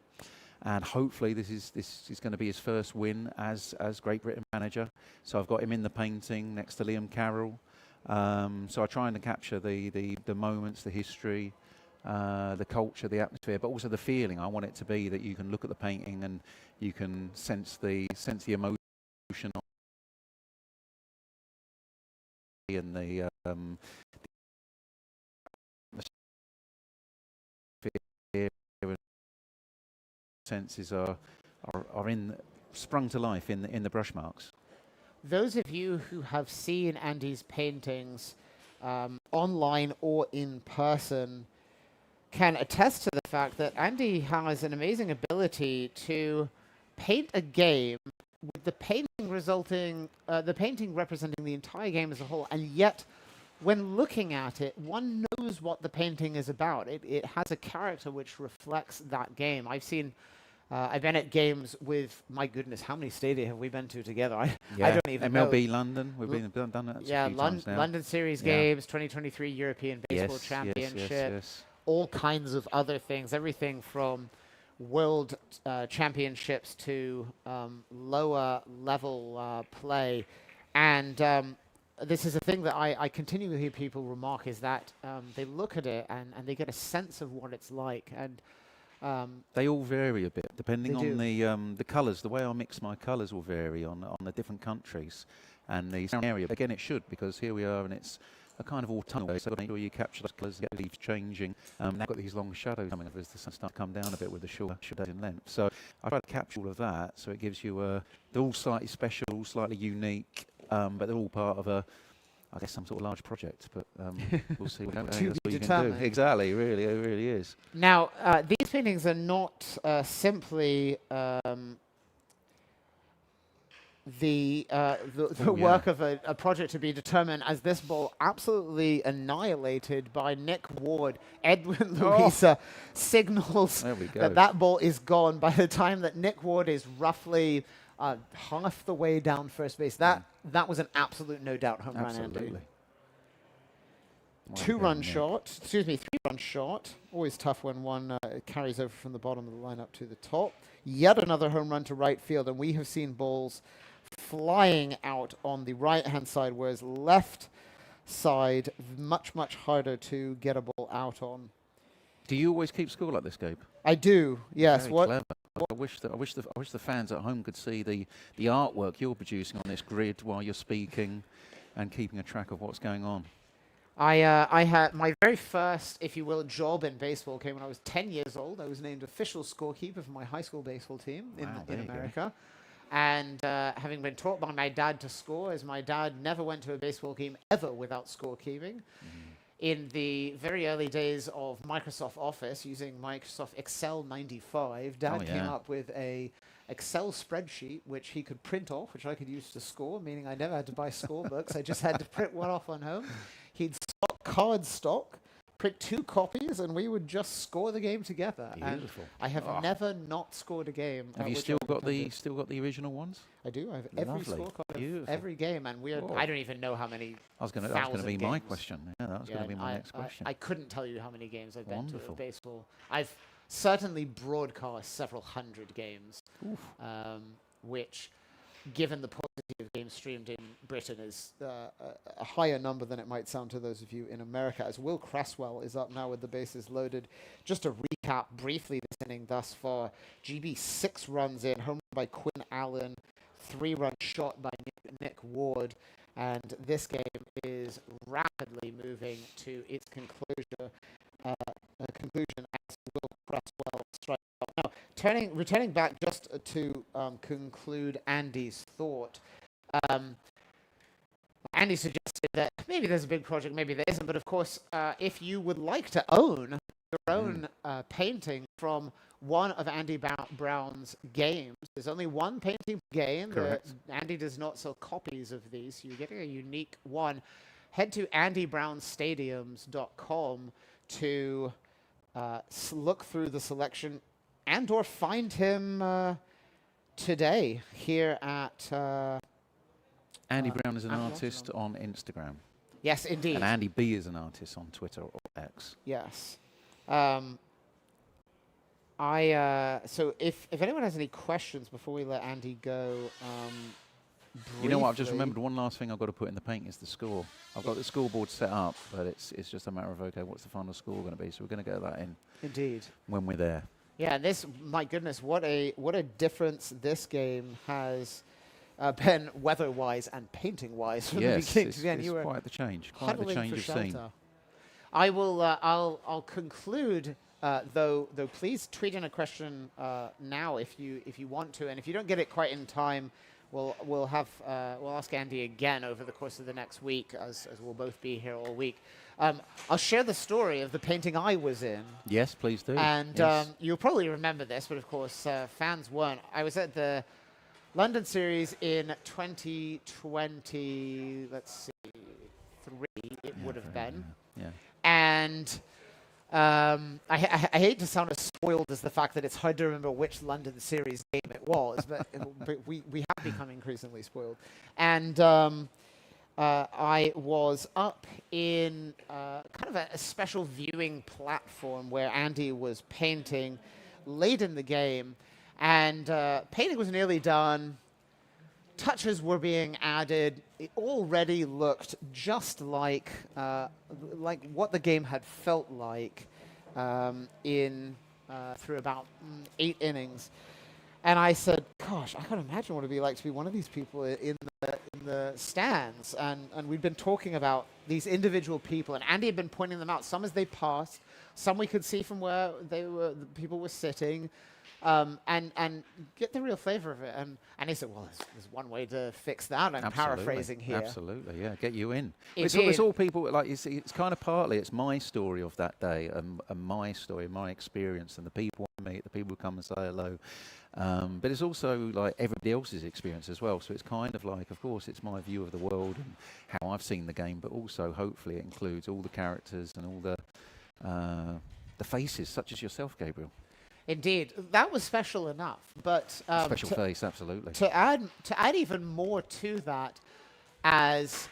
and hopefully this is going to be his first win as Great Britain manager. So I've got him in the painting next to Liam Carroll. So I try and capture the moments, the history, the culture, the atmosphere, but also the feeling. I want it to be that you can look at the painting and you can sense the emotion and the senses are sprung to life in the brush marks. Those of you who have seen Andy's paintings online or in person can attest to the fact that Andy has an amazing ability to paint a game with the painting representing the entire game as a whole, and yet when looking at it, one knows what the painting is about. It has a character which reflects that game. I've been at games with, my goodness, how many stadia have we been to together? I don't even know. MLB London, we've done that a few times now. London Series games, 2023 European Baseball Championship, yes. All kinds of other things, everything from World Championships to lower level play. And this is a thing that I continue to hear people remark, is that they look at it and they get a sense of what it's like. And they all vary a bit depending on the colours. The way I mix my colours will vary on the different countries and the area. Again, it should, because here we are and it's a kind of autumnal day, so make sure you capture the colours, get the leaves changing. Now I've got these long shadows coming up as the sun starts to come down a bit with the shorter in length. So I try to capture all of that, so it gives you they're all slightly special, slightly unique, but they're all part of I guess some sort of large project, but we'll see what you can do. Exactly, it really is. Now, these paintings are not simply the work of a project to be determined, as this ball absolutely annihilated by Nick Ward. Edwin Louisa signals that ball is gone by the time that Nick Ward is roughly half the way down first base. That was an absolute no doubt home run, Andy. Three-run shot. Always tough when one carries over from the bottom of the lineup to the top. Yet another home run to right field, and we have seen balls flying out on the right-hand side, whereas left side, much harder to get a ball out on. Do you always keep score like this, Gabe? I do, yes. Very clever. I wish the fans at home could see the artwork you're producing on this grid while you're speaking and keeping a track of what's going on. I had my very first, if you will, job in baseball came when I was 10 years old. I was named official scorekeeper for my high school baseball team in there you go. America. And having been taught by my dad to score, as my dad never went to a baseball game ever without scorekeeping. In the very early days of Microsoft Office, using Microsoft Excel 95, Dad came up with a Excel spreadsheet which he could print off, which I could use to score, meaning I never had to buy score books. I just had to print one off on home. He'd stock card stock, print 2 copies, and we would just score the game together. Beautiful. And I have never not scored a game. Have you still got the original ones? I do. I have every Lovely. scorecard of every game, and I don't even know how many. That was going to be my question. Yeah, that was going to be my next question. I couldn't tell you how many games I've been to Wonderful. at baseball. I've certainly broadcast several hundred games, which, given the paucity of games streamed in Britain, is a higher number than it might sound to those of you in America. As Will Cresswell is up now with the bases loaded. Just to recap briefly this inning thus far, GB 6 runs in, home run by Quinn Allen, 3-run shot by Nick Ward, and this game is rapidly moving to its conclusion as Will Cresswell strikes out. Now, returning back just to conclude Andy's thought, Andy suggested that maybe there's a big project, maybe there isn't, but of course, if you would like to own your own painting from one of Andy Brown's games, there's only one painting per game. Correct. Andy does not sell copies of these, so you're getting a unique one. Head to andybrownstadiums.com to look through the selection and or find him today here at... Andy Brown is an artist on Instagram. Yes, indeed. And Andy B is an artist on Twitter or X. Yes. So if anyone has any questions before we let Andy go, you know what? I've just briefly- remembered one last thing I've got to put in the paint is the score. I've got the scoreboard set up, but it's just a matter of, okay, what's the final score going to be? So we're going to get that in Indeed. when we're there. Yeah, my goodness, what a difference this game has been weather-wise and painting-wise from the Yes, beginning it's, to the end. it's You were quite the change. Quite the huddling change for of scene. shelter. I will. I'll conclude. Though please tweet in a question now if you want to, and if you don't get it quite in time, we'll ask Andy again over the course of the next week, as we'll both be here all week. I'll share the story of the painting I was in. Yes, please do. And Yes. you'll probably remember this, but of course fans weren't. I was at the London Series in 2020. Let's see, 3 it would have been. Yeah. And I hate to sound as spoiled as the fact that it's hard to remember which London Series game it was, but we have become increasingly spoiled. And I was up in kind of a special viewing platform where Andy was painting late in the game, and painting was nearly done. Touches were being added. It already looked just like what the game had felt like through about 8 innings. And I said, "Gosh, I can't imagine what it'd be like to be one of these people in the stands." And we'd been talking about these individual people, and Andy had been pointing them out. Some as they passed, some we could see from where the people were sitting. And get the real flavor of it. And he said, well, there's one way to fix that. I'm paraphrasing here. Absolutely, yeah, get you in. It It's all people, like, it's kind of partly, it's my story of that day and my story, my experience, and the people I meet, the people who come and say hello. But it's also like everybody else's experience as well. So it's kind of like, of course, it's my view of the world and how I've seen the game, but also hopefully it includes all the characters and all the faces, such as yourself, Gabriel. Indeed, that was special enough. But Special face, absolutely. to add even more to that, as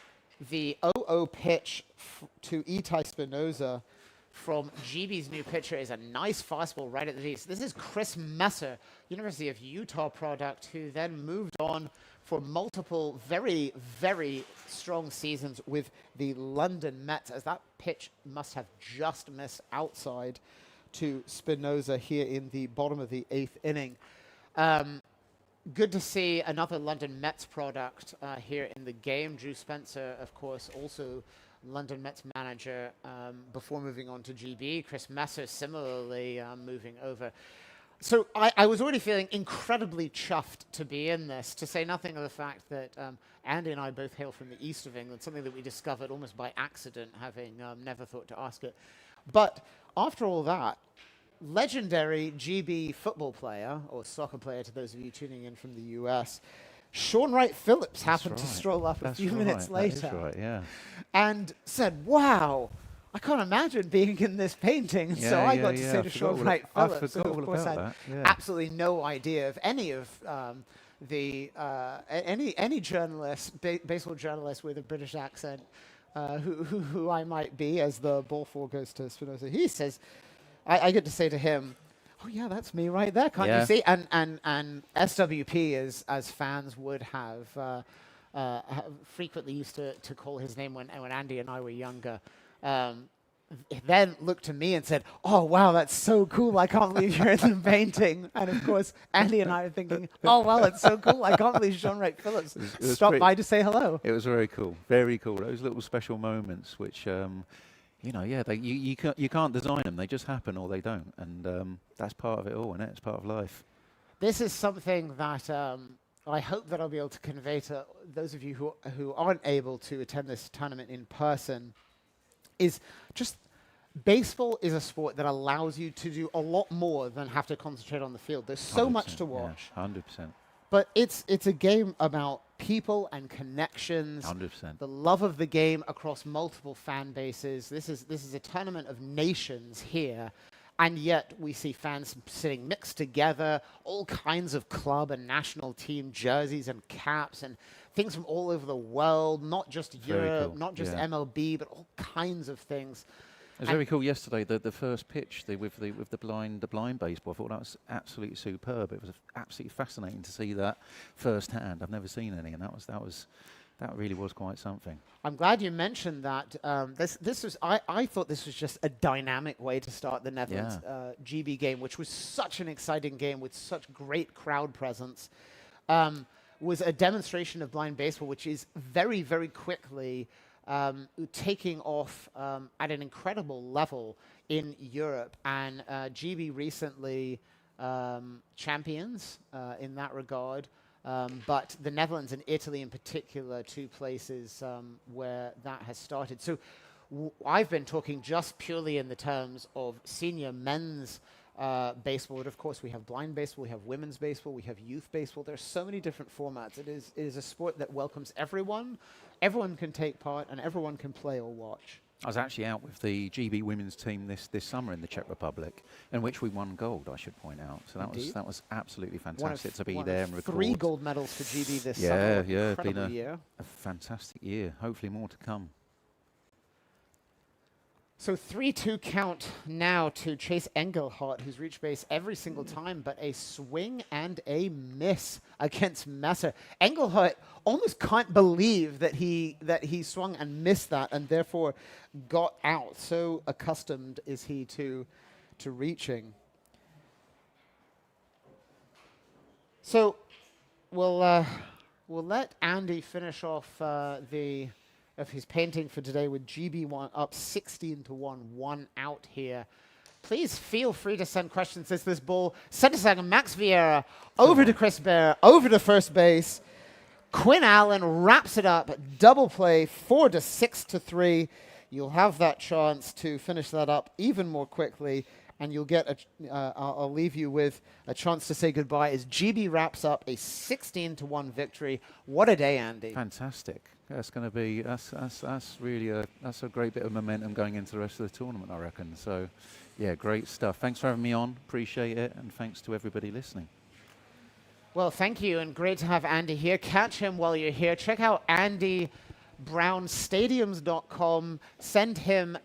the 0-0 pitch to Itai Spinoza from GB's new pitcher is a nice fastball right at the knees. This is Chris Messer, University of Utah product, who then moved on for multiple very, very strong seasons with the London Mets, as that pitch must have just missed outside to Spinoza here in the bottom of the 8th inning. Good to see another London Mets product here in the game. Drew Spencer, of course, also London Mets manager before moving on to GB. Chris Messer similarly moving over. So I was already feeling incredibly chuffed to be in this, to say nothing of the fact that Andy and I both hail from the east of England, something that we discovered almost by accident, having never thought to ask it. But after all that, legendary GB football player, or soccer player to those of you tuning in from the US, Sean Wright Phillips happened to stroll up a few minutes later. That's right, yeah. And said, wow, I can't imagine being in this painting. So I got to say to Sean Wright Phillips, who of course had absolutely no idea of any of any journalist, baseball journalist with a British accent, who I might be, as the ball four goes to Spinoza. He says, I get to say to him, oh yeah, that's me right there, can't you see? And SWP, as fans would have frequently used to call his name when Andy and I were younger, then looked to me and said, oh wow, that's so cool, I can't believe you're in the painting. And of course, Andy and I are thinking, oh well, it's so cool, I can't believe Sean Wright Phillips stopped by to say hello. It was very cool, very cool. Those little special moments which... you know, yeah, you can't design them. They just happen or they don't. And that's part of it all, isn't it? It's part of life. This is something that I hope that I'll be able to convey to those of you who aren't able to attend this tournament in person, is just baseball is a sport that allows you to do a lot more than have to concentrate on the field. There's so much to watch. Yeah, 100%. But it's a game about people and connections. 100%. The love of the game across multiple fan bases. This is a tournament of nations here, and yet we see fans sitting mixed together, all kinds of club and national team jerseys and caps and things from all over the world, not just Europe, not just MLB, but all kinds of things. It was very cool yesterday. The first pitch with the blind baseball. I thought that was absolutely superb. It was absolutely fascinating to see that firsthand. I've never seen any, and that really was quite something. I'm glad you mentioned that. I thought this was just a dynamic way to start the Netherlands GB game, which was such an exciting game with such great crowd presence. Was a demonstration of blind baseball, which is very, very quickly taking off at an incredible level in Europe, and GB recently champions in that regard, but the Netherlands and Italy in particular, two places where that has started. So I've been talking just purely in the terms of senior men's baseball, but of course we have blind baseball, we have women's baseball, we have youth baseball. There's so many different formats. It is a sport that welcomes everyone. Everyone can take part and everyone can play or watch. I was actually out with the GB women's team this summer in the Czech Republic, in which we won gold, I should point out. So that was absolutely fantastic to be there and record. 3 gold medals for GB this summer. Yeah, incredible been year. A fantastic year. Hopefully more to come. So 3-2 count now to Chase Engelhardt, who's reached base every single time, but a swing and a miss against Messer. Engelhardt almost can't believe that he swung and missed that, and therefore got out. So accustomed is he to reaching. So we'll let Andy finish off of his painting for today with GB1 up 16-1, 1 out here. Please feel free to send questions as this ball center second, Max Vieira over to Chris Bear, over to first base. Quinn Allen wraps it up, double play, 4-6-3. You'll have that chance to finish that up even more quickly, and you'll get I'll leave you with a chance to say goodbye as GB wraps up a 16-1 victory. What a day, Andy. Fantastic. That's going to be that's really a great bit of momentum going into the rest of the tournament, I reckon. So, yeah, great stuff. Thanks for having me on. Appreciate it, and thanks to everybody listening. Well, thank you, and great to have Andy here. Catch him while you're here. Check out AndyBrownStadiums.com. Send him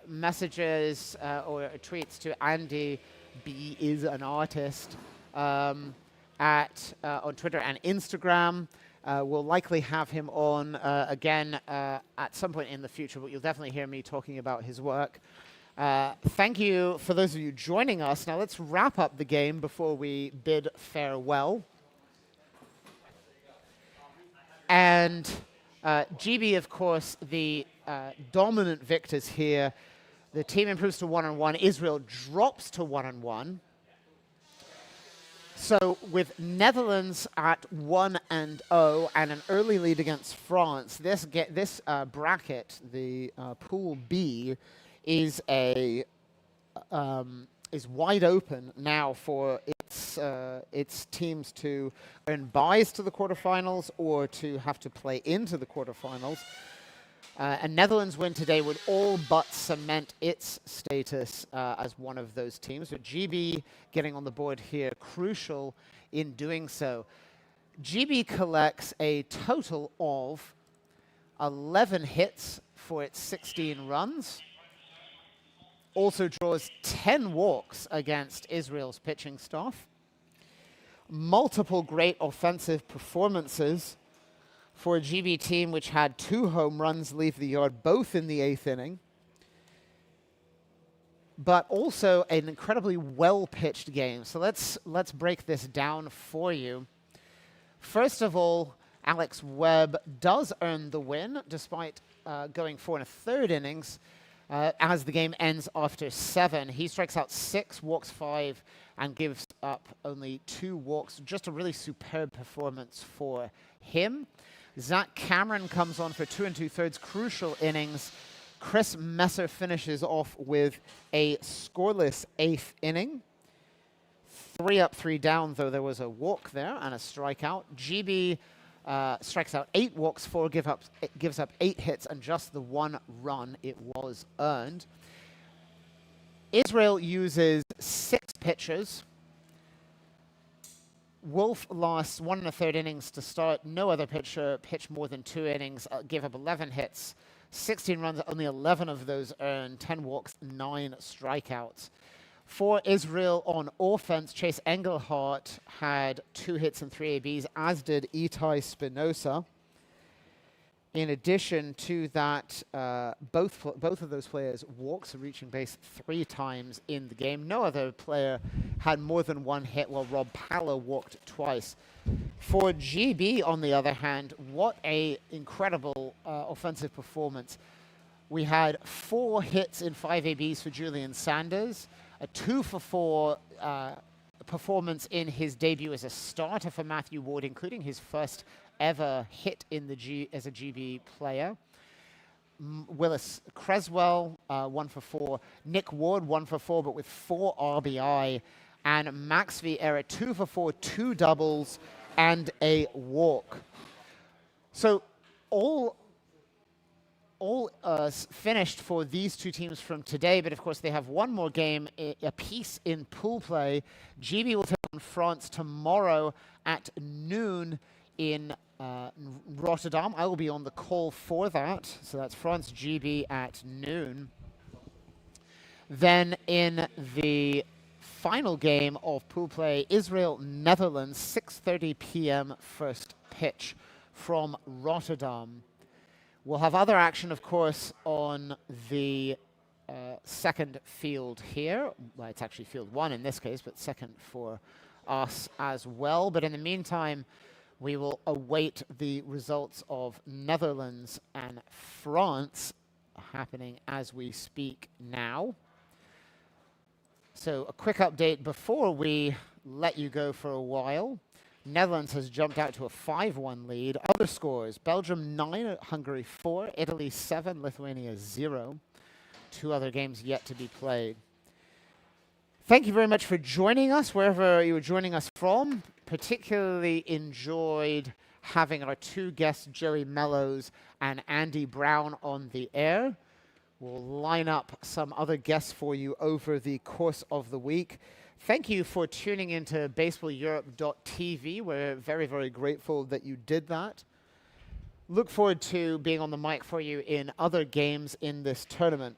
messages or tweets to Andy B is an artist on Twitter and Instagram. We'll likely have him on again at some point in the future, but you'll definitely hear me talking about his work. Thank you for those of you joining us. Now let's wrap up the game before we bid farewell. And GB, of course, the dominant victors here. The team improves to 1-1. Israel drops to 1-1. So with Netherlands at 1-0 and an early lead against France, this bracket, the Pool B, is wide open now for its teams to earn buys to the quarterfinals or to have to play into the quarterfinals. A Netherlands win today would all but cement its status as one of those teams, with GB getting on the board here crucial in doing so. GB collects a total of 11 hits for its 16 runs. Also draws 10 walks against Israel's pitching staff. Multiple great offensive performances for a GB team which had 2 home runs leave the yard, both in the 8th inning. But also an incredibly well-pitched game. So let's break this down for you. First of all, Alex Webb does earn the win, despite going 4 1/3 innings. As the game ends after 7, he strikes out 6, walks 5, and gives up only 2 walks. Just a really superb performance for him. Zach Cameron comes on for 2 2/3 crucial innings. Chris Messer finishes off with a scoreless 8th inning. 3 up, 3 down, though there was a walk there and a strikeout. GB strikes out 8 walks, gives up 8 hits, and just the 1 run it was earned. Israel uses 6 pitchers. Wolf lost 1 1/3 innings to start. No other pitcher pitched more than 2 innings, gave up 11 hits, 16 runs, only 11 of those earned, 10 walks, 9 strikeouts. For Israel on offense, Chase Engelhardt had 2 hits and 3 ABs, as did Itai Spinoza. In addition to that, both of those players walked, so reaching base 3 times in the game. No other player had more than 1 hit, while Rob Palla walked twice. For GB, on the other hand, what a incredible offensive performance. We had 4 hits and 5 ABs for Julian Sanders, a 2 for 4 performance in his debut as a starter for Matthew Ward, including his first ever hit in the as a GB player. Willis Creswell, 1 for 4. Nick Ward, 1 for 4, but with 4 RBI. And Max Vieira, 2 for 4, 2 doubles, and a walk. So all finished for these 2 teams from today, but of course they have 1 more game apiece in pool play. GB will take on France tomorrow at noon in Rotterdam. I will be on the call for that. So that's France GB at noon. Then in the final game of pool play, Israel Netherlands, 6:30 p.m. first pitch from Rotterdam. We'll have other action, of course, on the second field here. Well, it's actually field 1 in this case, but second for us as well. But in the meantime, we will await the results of Netherlands and France happening as we speak now. So a quick update before we let you go for a while. Netherlands has jumped out to a 5-1 lead. Other scores: Belgium 9, Hungary 4, Italy 7, Lithuania 0. 2 other games yet to be played. Thank you very much for joining us, wherever you were joining us from. Particularly enjoyed having our 2 guests, Joey Mellows and Andy Brown, on the air. We'll line up some other guests for you over the course of the week. Thank you for tuning into BaseballEurope.tv. We're very, very grateful that you did that. Look forward to being on the mic for you in other games in this tournament.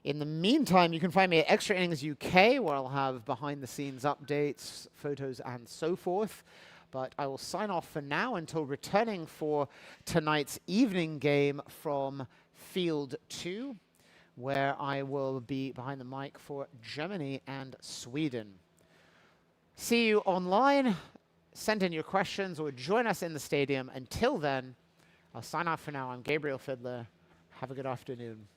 In the meantime, you can find me at Extra Innings UK, where I'll have behind-the-scenes updates, photos, and so forth. But I will sign off for now until returning for tonight's evening game from Field 2, where I will be behind the mic for Germany and Sweden. See you online. Send in your questions or join us in the stadium. Until then, I'll sign off for now. I'm Gabriel Fiddler. Have a good afternoon.